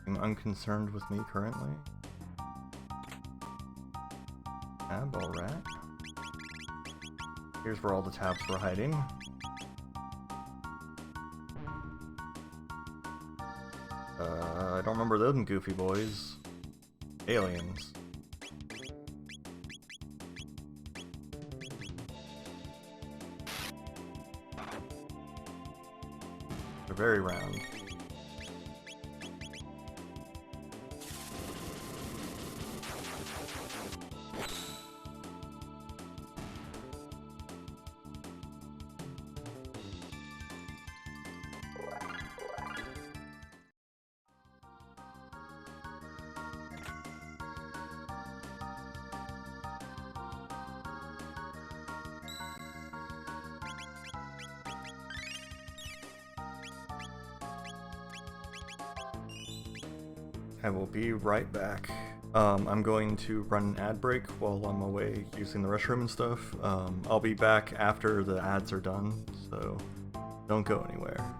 I'm unconcerned with me currently. Tab, alright. Here's where all the tabs were hiding. I don't remember them goofy boys. Aliens. They're very round. I will be right back. I'm going to run an ad break while I'm away using the restroom and stuff. I'll be back after the ads are done, so don't go anywhere.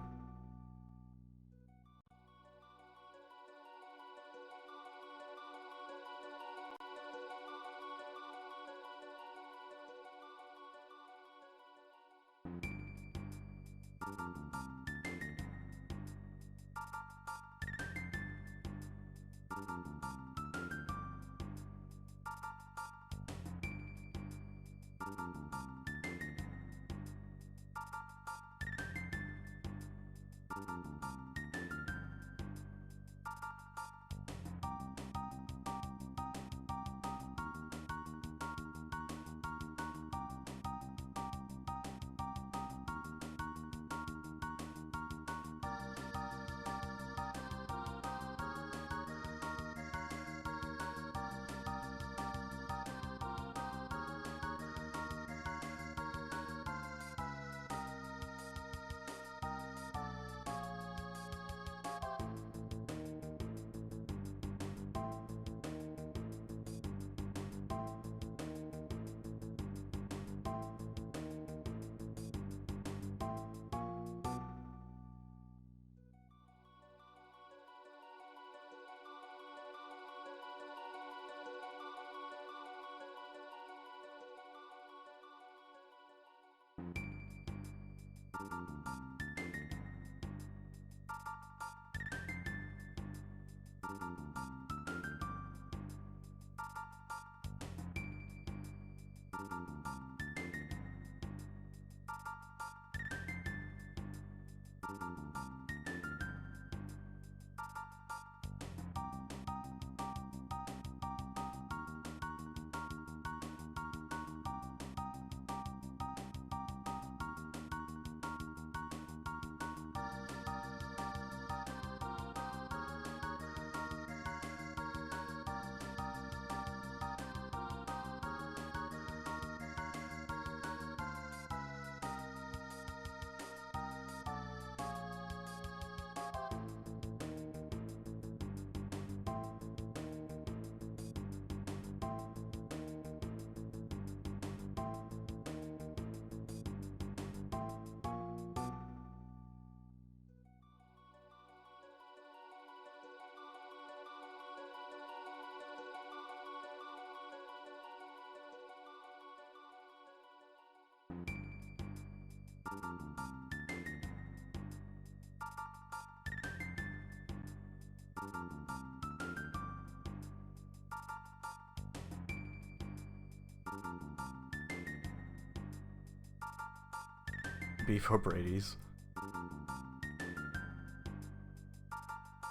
Beef O'Brady's.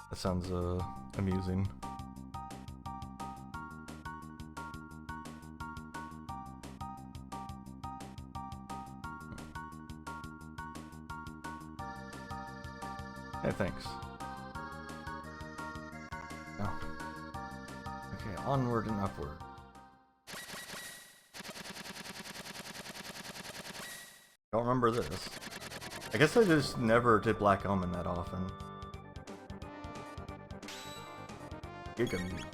That sounds amusing. Hey, thanks. Oh. Okay, onward and upward. Don't remember this. I guess I just never did Black Omen that often. Gigameat.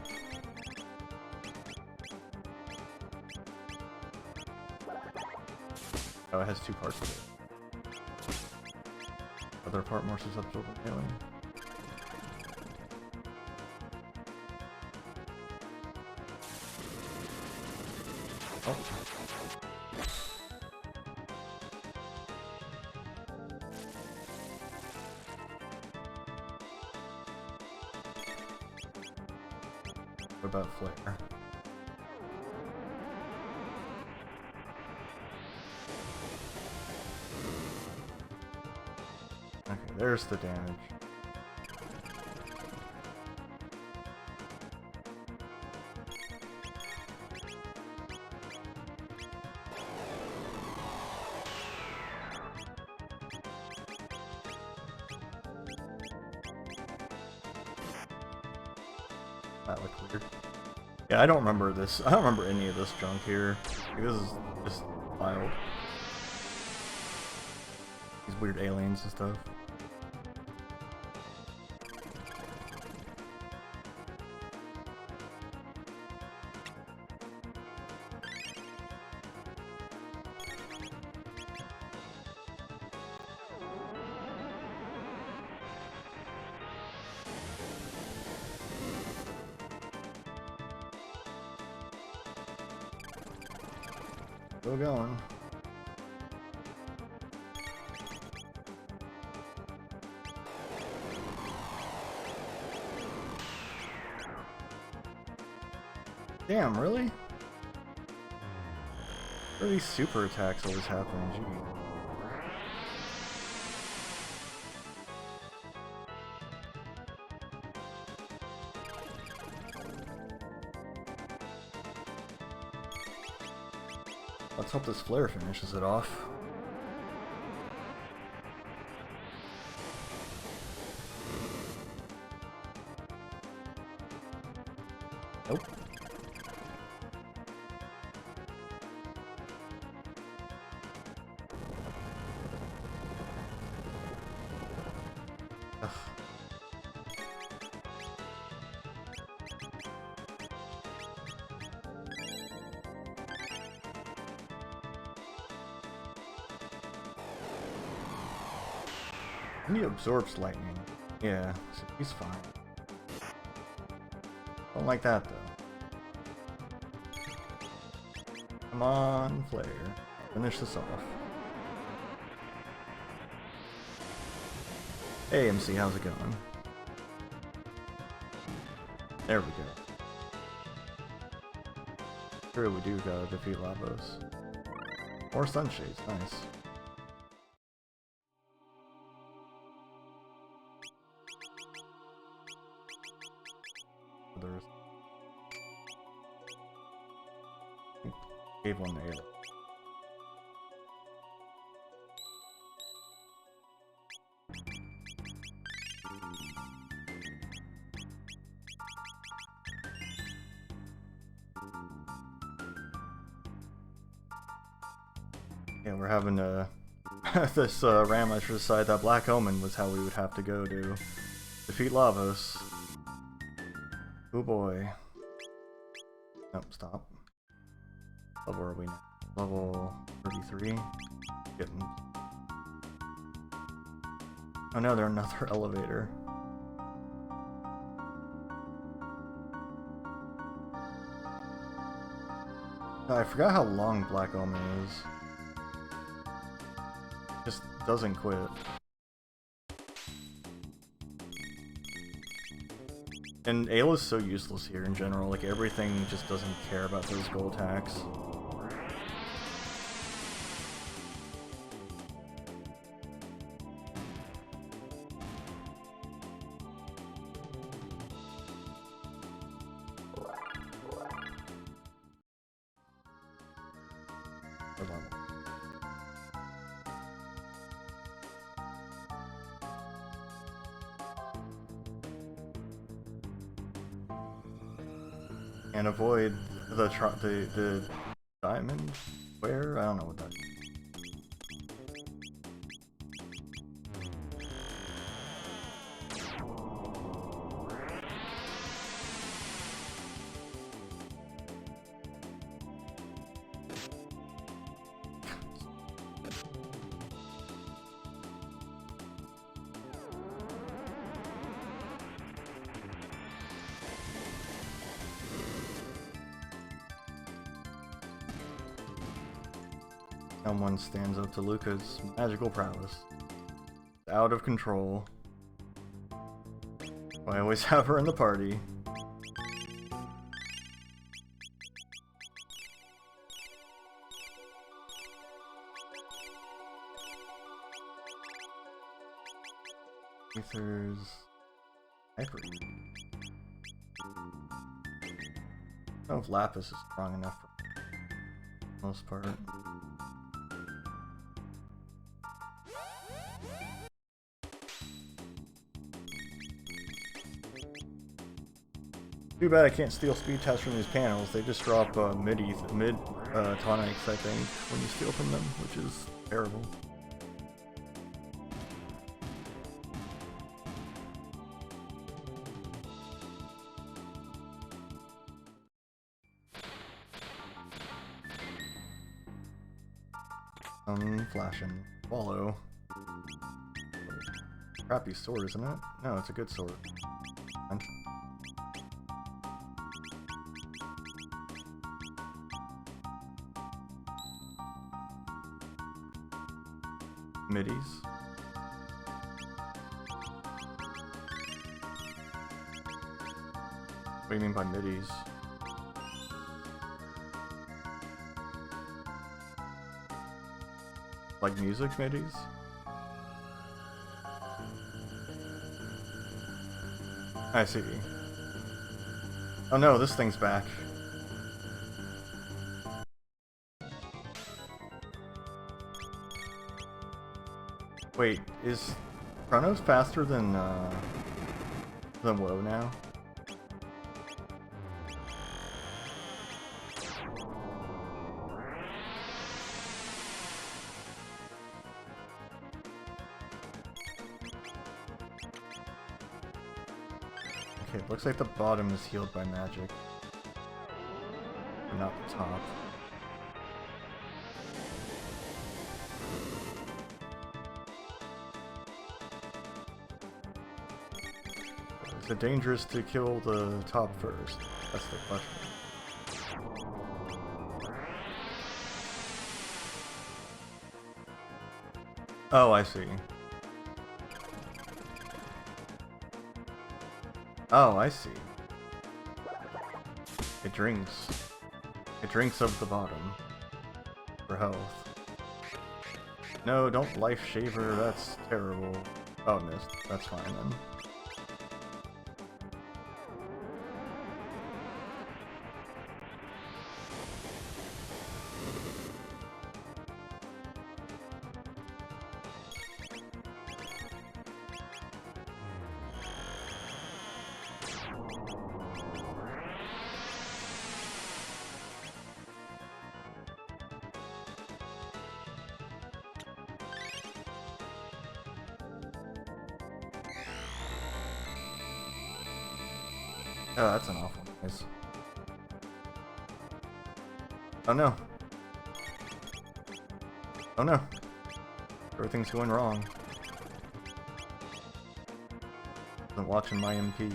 Oh, it has two parts of it. Other part more susceptible to healing. Oh. What about Flare? Okay, there's the damage. That looked weird. Yeah, I don't remember this. I don't remember any of this junk here. Like, this is just wild. These weird aliens and stuff. Still going. Damn, really? Where are these super attacks always happening? Gee. Let's hope this flare finishes it off. Nope. Ugh. He absorbs lightning. Yeah, so he's fine. Don't like that though. Come on, Flare. Finish this off. Hey MC, how's it going? There we go. Sure, we do gotta defeat Lavos. Or Sunshades, nice. Others. Gave one there. Yeah, we're having this Randomizer decide that Black Omen was how we would have to go to defeat Lavos. Oh boy. Nope, stop. Level are we now? Level 33. Getting. Oh no, they're another elevator. I forgot how long Black Omen is. Just doesn't quit. And Ayla's so useless here in general, like everything just doesn't care about those gold attacks. Hold on. And avoid the diamond. Where? I don't know what that is. Someone stands up to Luca's magical prowess. Out of control. I always have her in the party. Aether's hyper. I don't know if Lapis is strong enough for the most part. Too bad I can't steal speed tests from these panels. They just drop mid tonics, I think, when you steal from them, which is terrible. Flashing. Swallow. Crappy sword, isn't it? No, it's a good sword. Middies. What do you mean by middies? Like music middies? I see. Oh no, this thing's back. Wait, is Crono's faster than WoW now? Okay, looks like the bottom is healed by magic, but not the top. Is it dangerous to kill the top first? That's the question. Oh, I see. Oh, I see. It drinks. It drinks of the bottom. For health. No, don't life shaver, that's terrible. Oh, missed. That's fine then. Oh, that's an awful noise. Oh no. Oh no. Everything's going wrong. I'm watching my MP.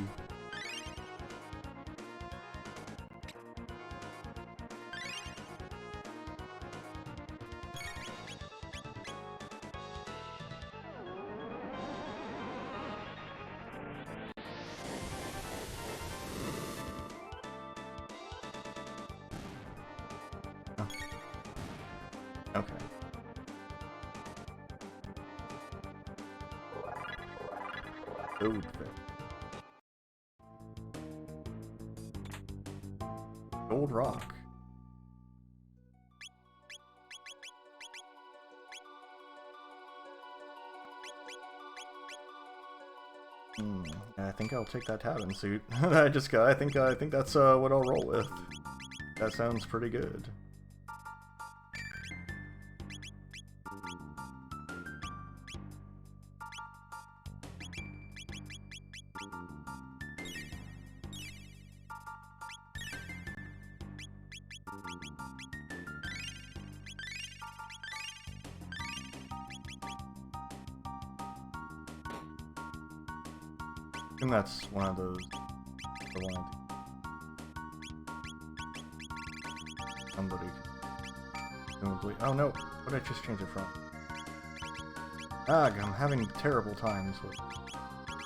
Okay. Gold fit. Gold rock. I think I'll take that Tabin suit that I just got. I think that's what I'll roll with. That sounds pretty good. I think that's one of those. The one somebody. Oh no! What did I just change it from? Ah, I'm having terrible times with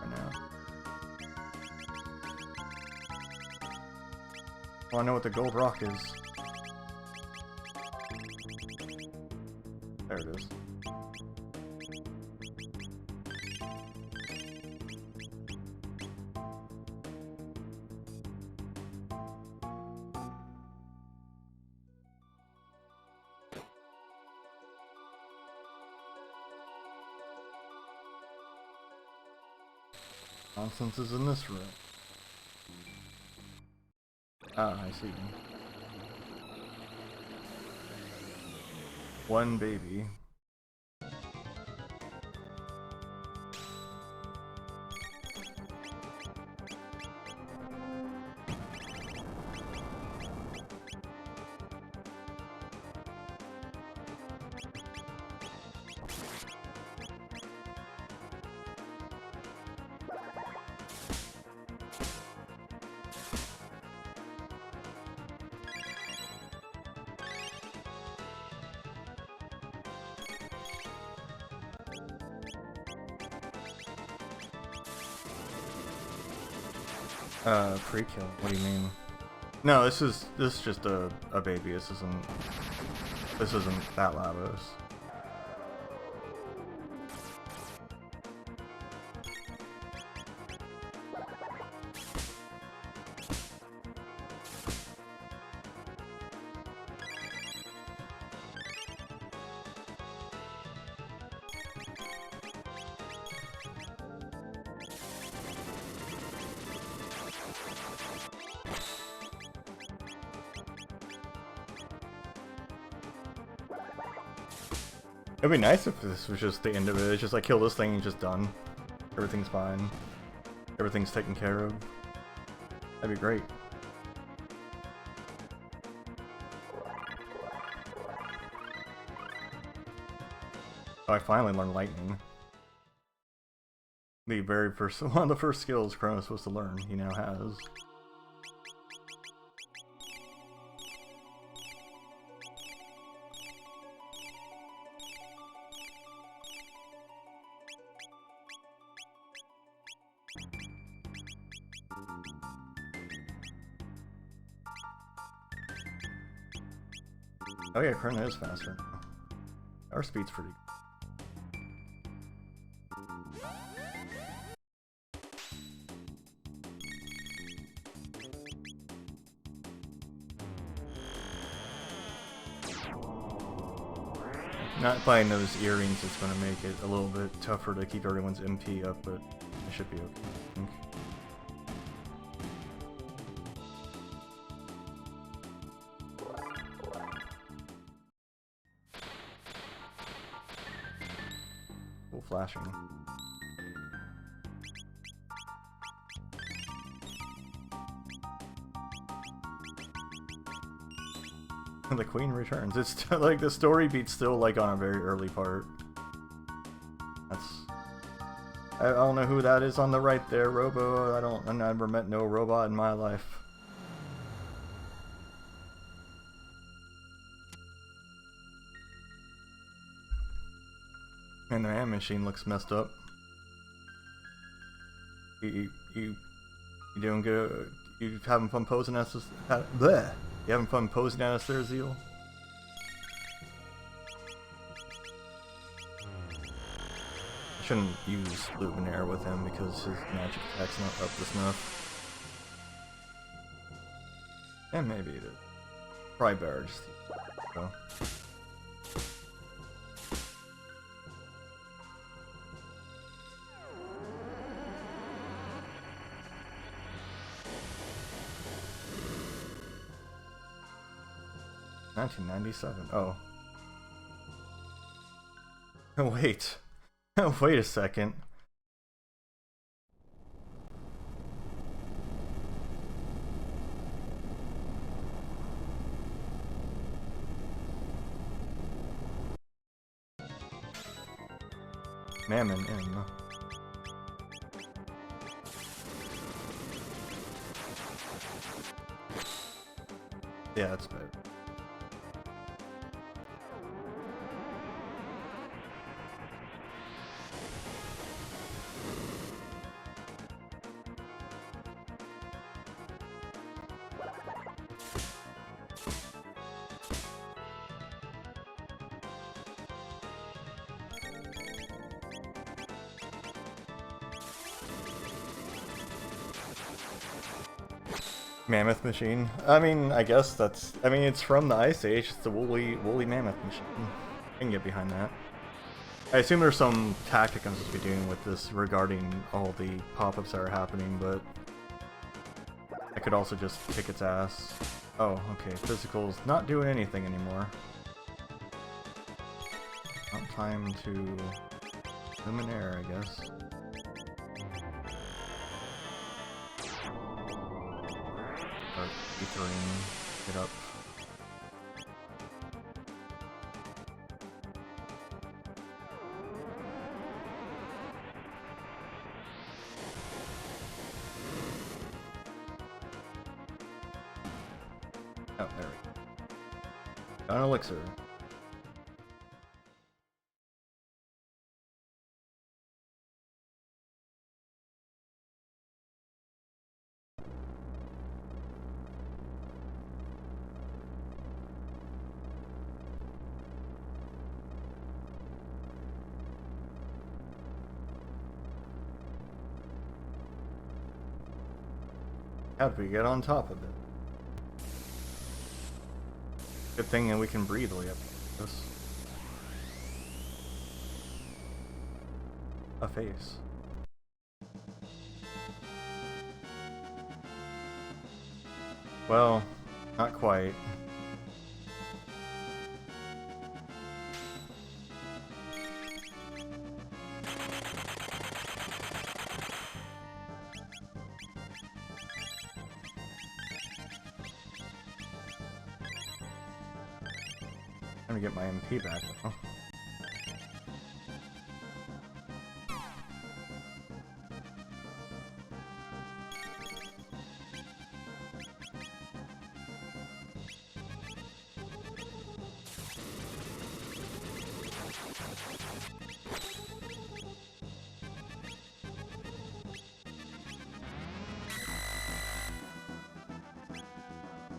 right now. Oh, I know what the gold rock is. There it is. Nonsense is in this room. Ah, I see. One baby. Pre-kill? What do you mean? No, this is just a baby. This isn't that Lavos. It'd be nice if this was just the end of it. It's just like kill this thing and just done. Everything's fine. Everything's taken care of. That'd be great. Oh, I finally learned lightning. The very first one of the first skills Crono's supposed to learn, he now has. Oh yeah, Crono is faster now. Our speed's pretty good. Not buying those earrings is going to make it a little bit tougher to keep everyone's MP up, but it should be okay, I think. Cool flashing. The queen returns. It's like the story beat's still like on a very early part. I don't know who that is on the right there, Robo. I never met no robot in my life. And the hand machine looks messed up. You doing good? You having fun posing as this? Bleh. You having fun posing at us there, Zeal? I shouldn't use Luminaire with him because his magic attack's not up to snuff. And maybe it is. Probably better just go. 1997. Oh. Wait. Wait a second. Mammon M. Yeah, that's better. Mammoth machine. I mean, I guess that's. I mean, it's from the Ice Age. It's the woolly mammoth machine. I can get behind that. I assume there's some tactic I'm supposed to be doing with this regarding all the pop-ups that are happening, but I could also just kick its ass. Oh, okay. Physical's not doing anything anymore. Not time to Luminaire, I guess. Ethering, get up. Oh, there we go. An elixir. How do we get on top of it? Good thing that we can breathe way up this. A face. Well, not quite. I'm gonna get my MP back though.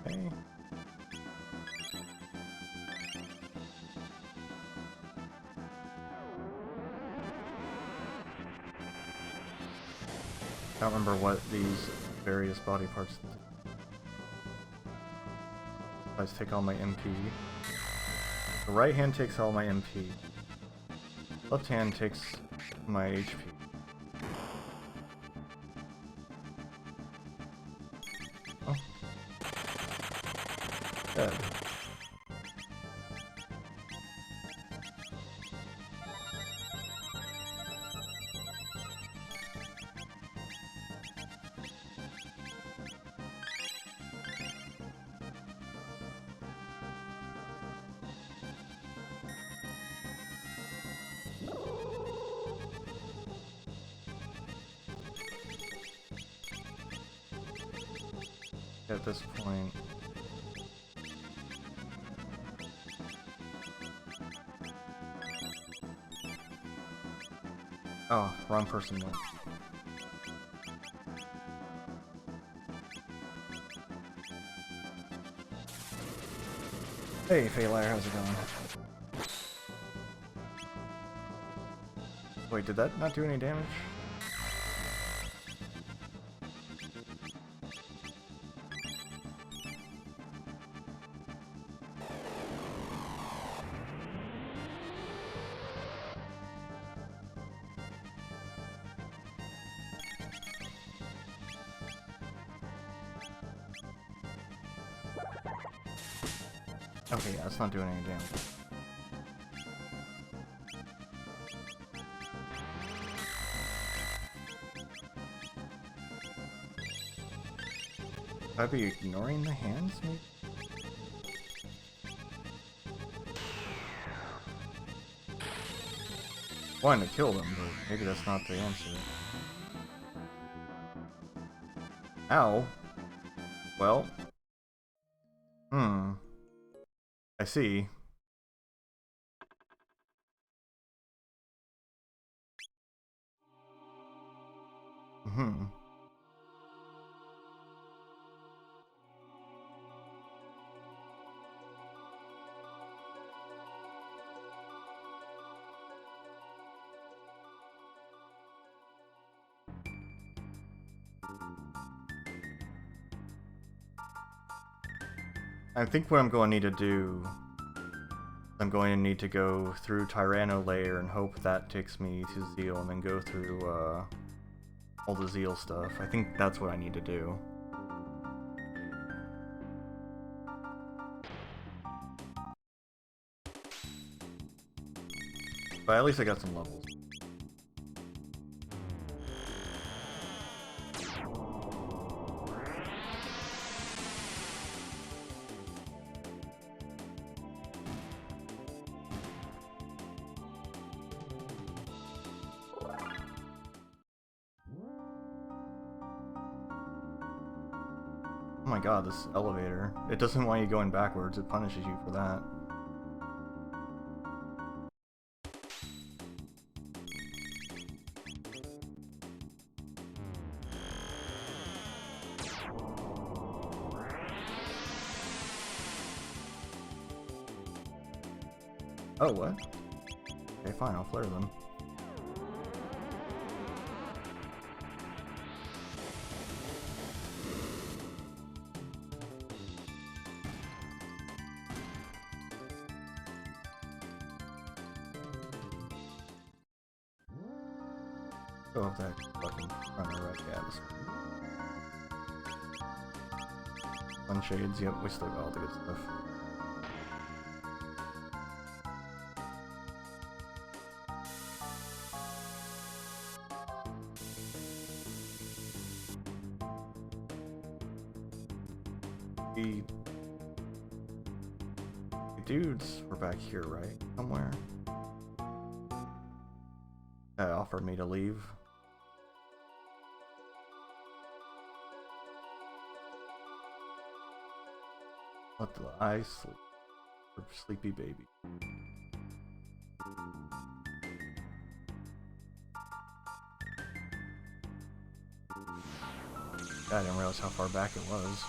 Okay. I don't remember what these various body parts do. Let's take all my MP. The right hand takes all my MP. Left hand takes my HP. Oh. Dead. At this point, oh, wrong person went. Hey, Failire, how's it going? Wait, did that not do any damage? Okay, yeah, it's not doing any damage. Should I be ignoring the hands, maybe? Wanting to kill them, but maybe that's not the answer. Ow. Well. I see. I think what I'm going to need to do, I'm going to need to go through Tyranno Layer and hope that takes me to Zeal, and then go through all the Zeal stuff. I think that's what I need to do. But at least I got some levels. Oh my god, this elevator. It doesn't want you going backwards, it punishes you for that. Oh, what? Okay, fine, I'll flare them. Go off that fucking runner right, yeah, this one. Sunshades, yep, we still got all the good stuff. The dudes were back here, right? Somewhere. That offered me to leave. Let the eyes sleep. Sleepy baby. I didn't realize how far back it was.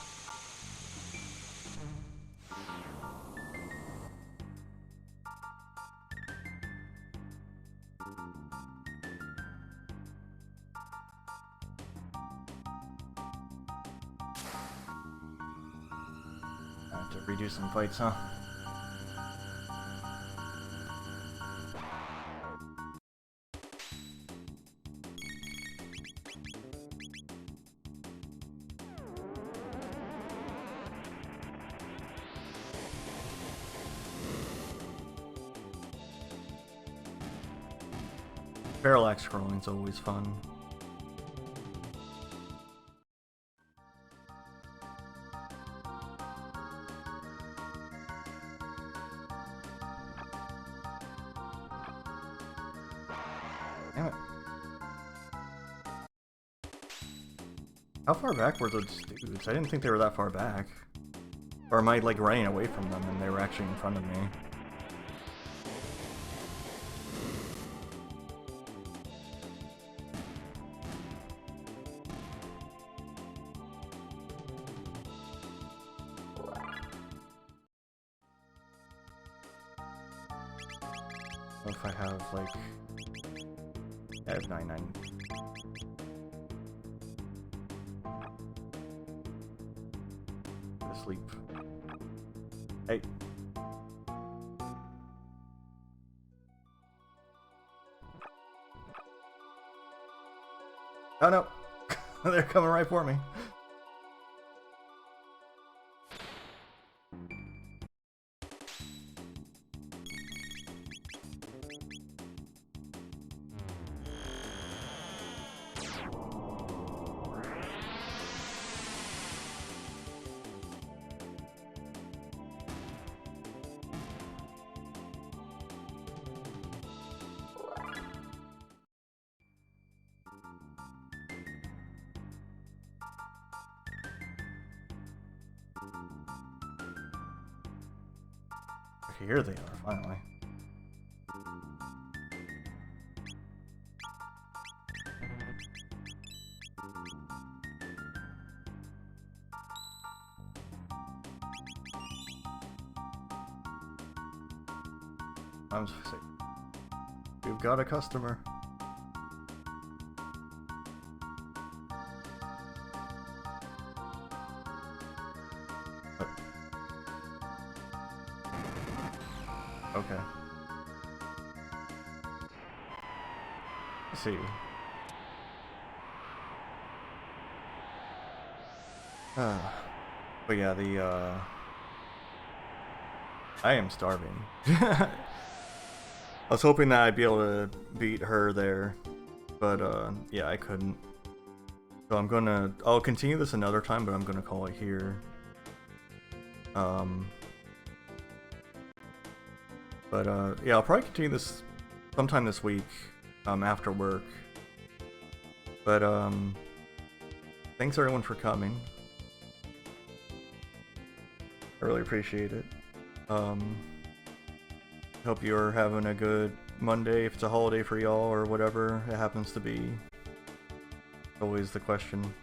I have to redo some fights, huh? Parallax scrolling's always fun. Damn it. How far back were those dudes? I didn't think they were that far back. Or am I like running away from them and they were actually in front of me? If I have like, I have 9-9. Go to sleep. Hey. Oh no, they're coming right for me. here they are, finally. I'm just saying. We've got a customer. Okay. Let's see. But yeah, I am starving. I was hoping that I'd be able to beat her there, but yeah, I couldn't. So I'll continue this another time, but I'm gonna call it here. Yeah, I'll probably continue this sometime this week, after work. But thanks everyone for coming. I really appreciate it. Hope you're having a good Monday, if it's a holiday for y'all or whatever it happens to be. Always the question.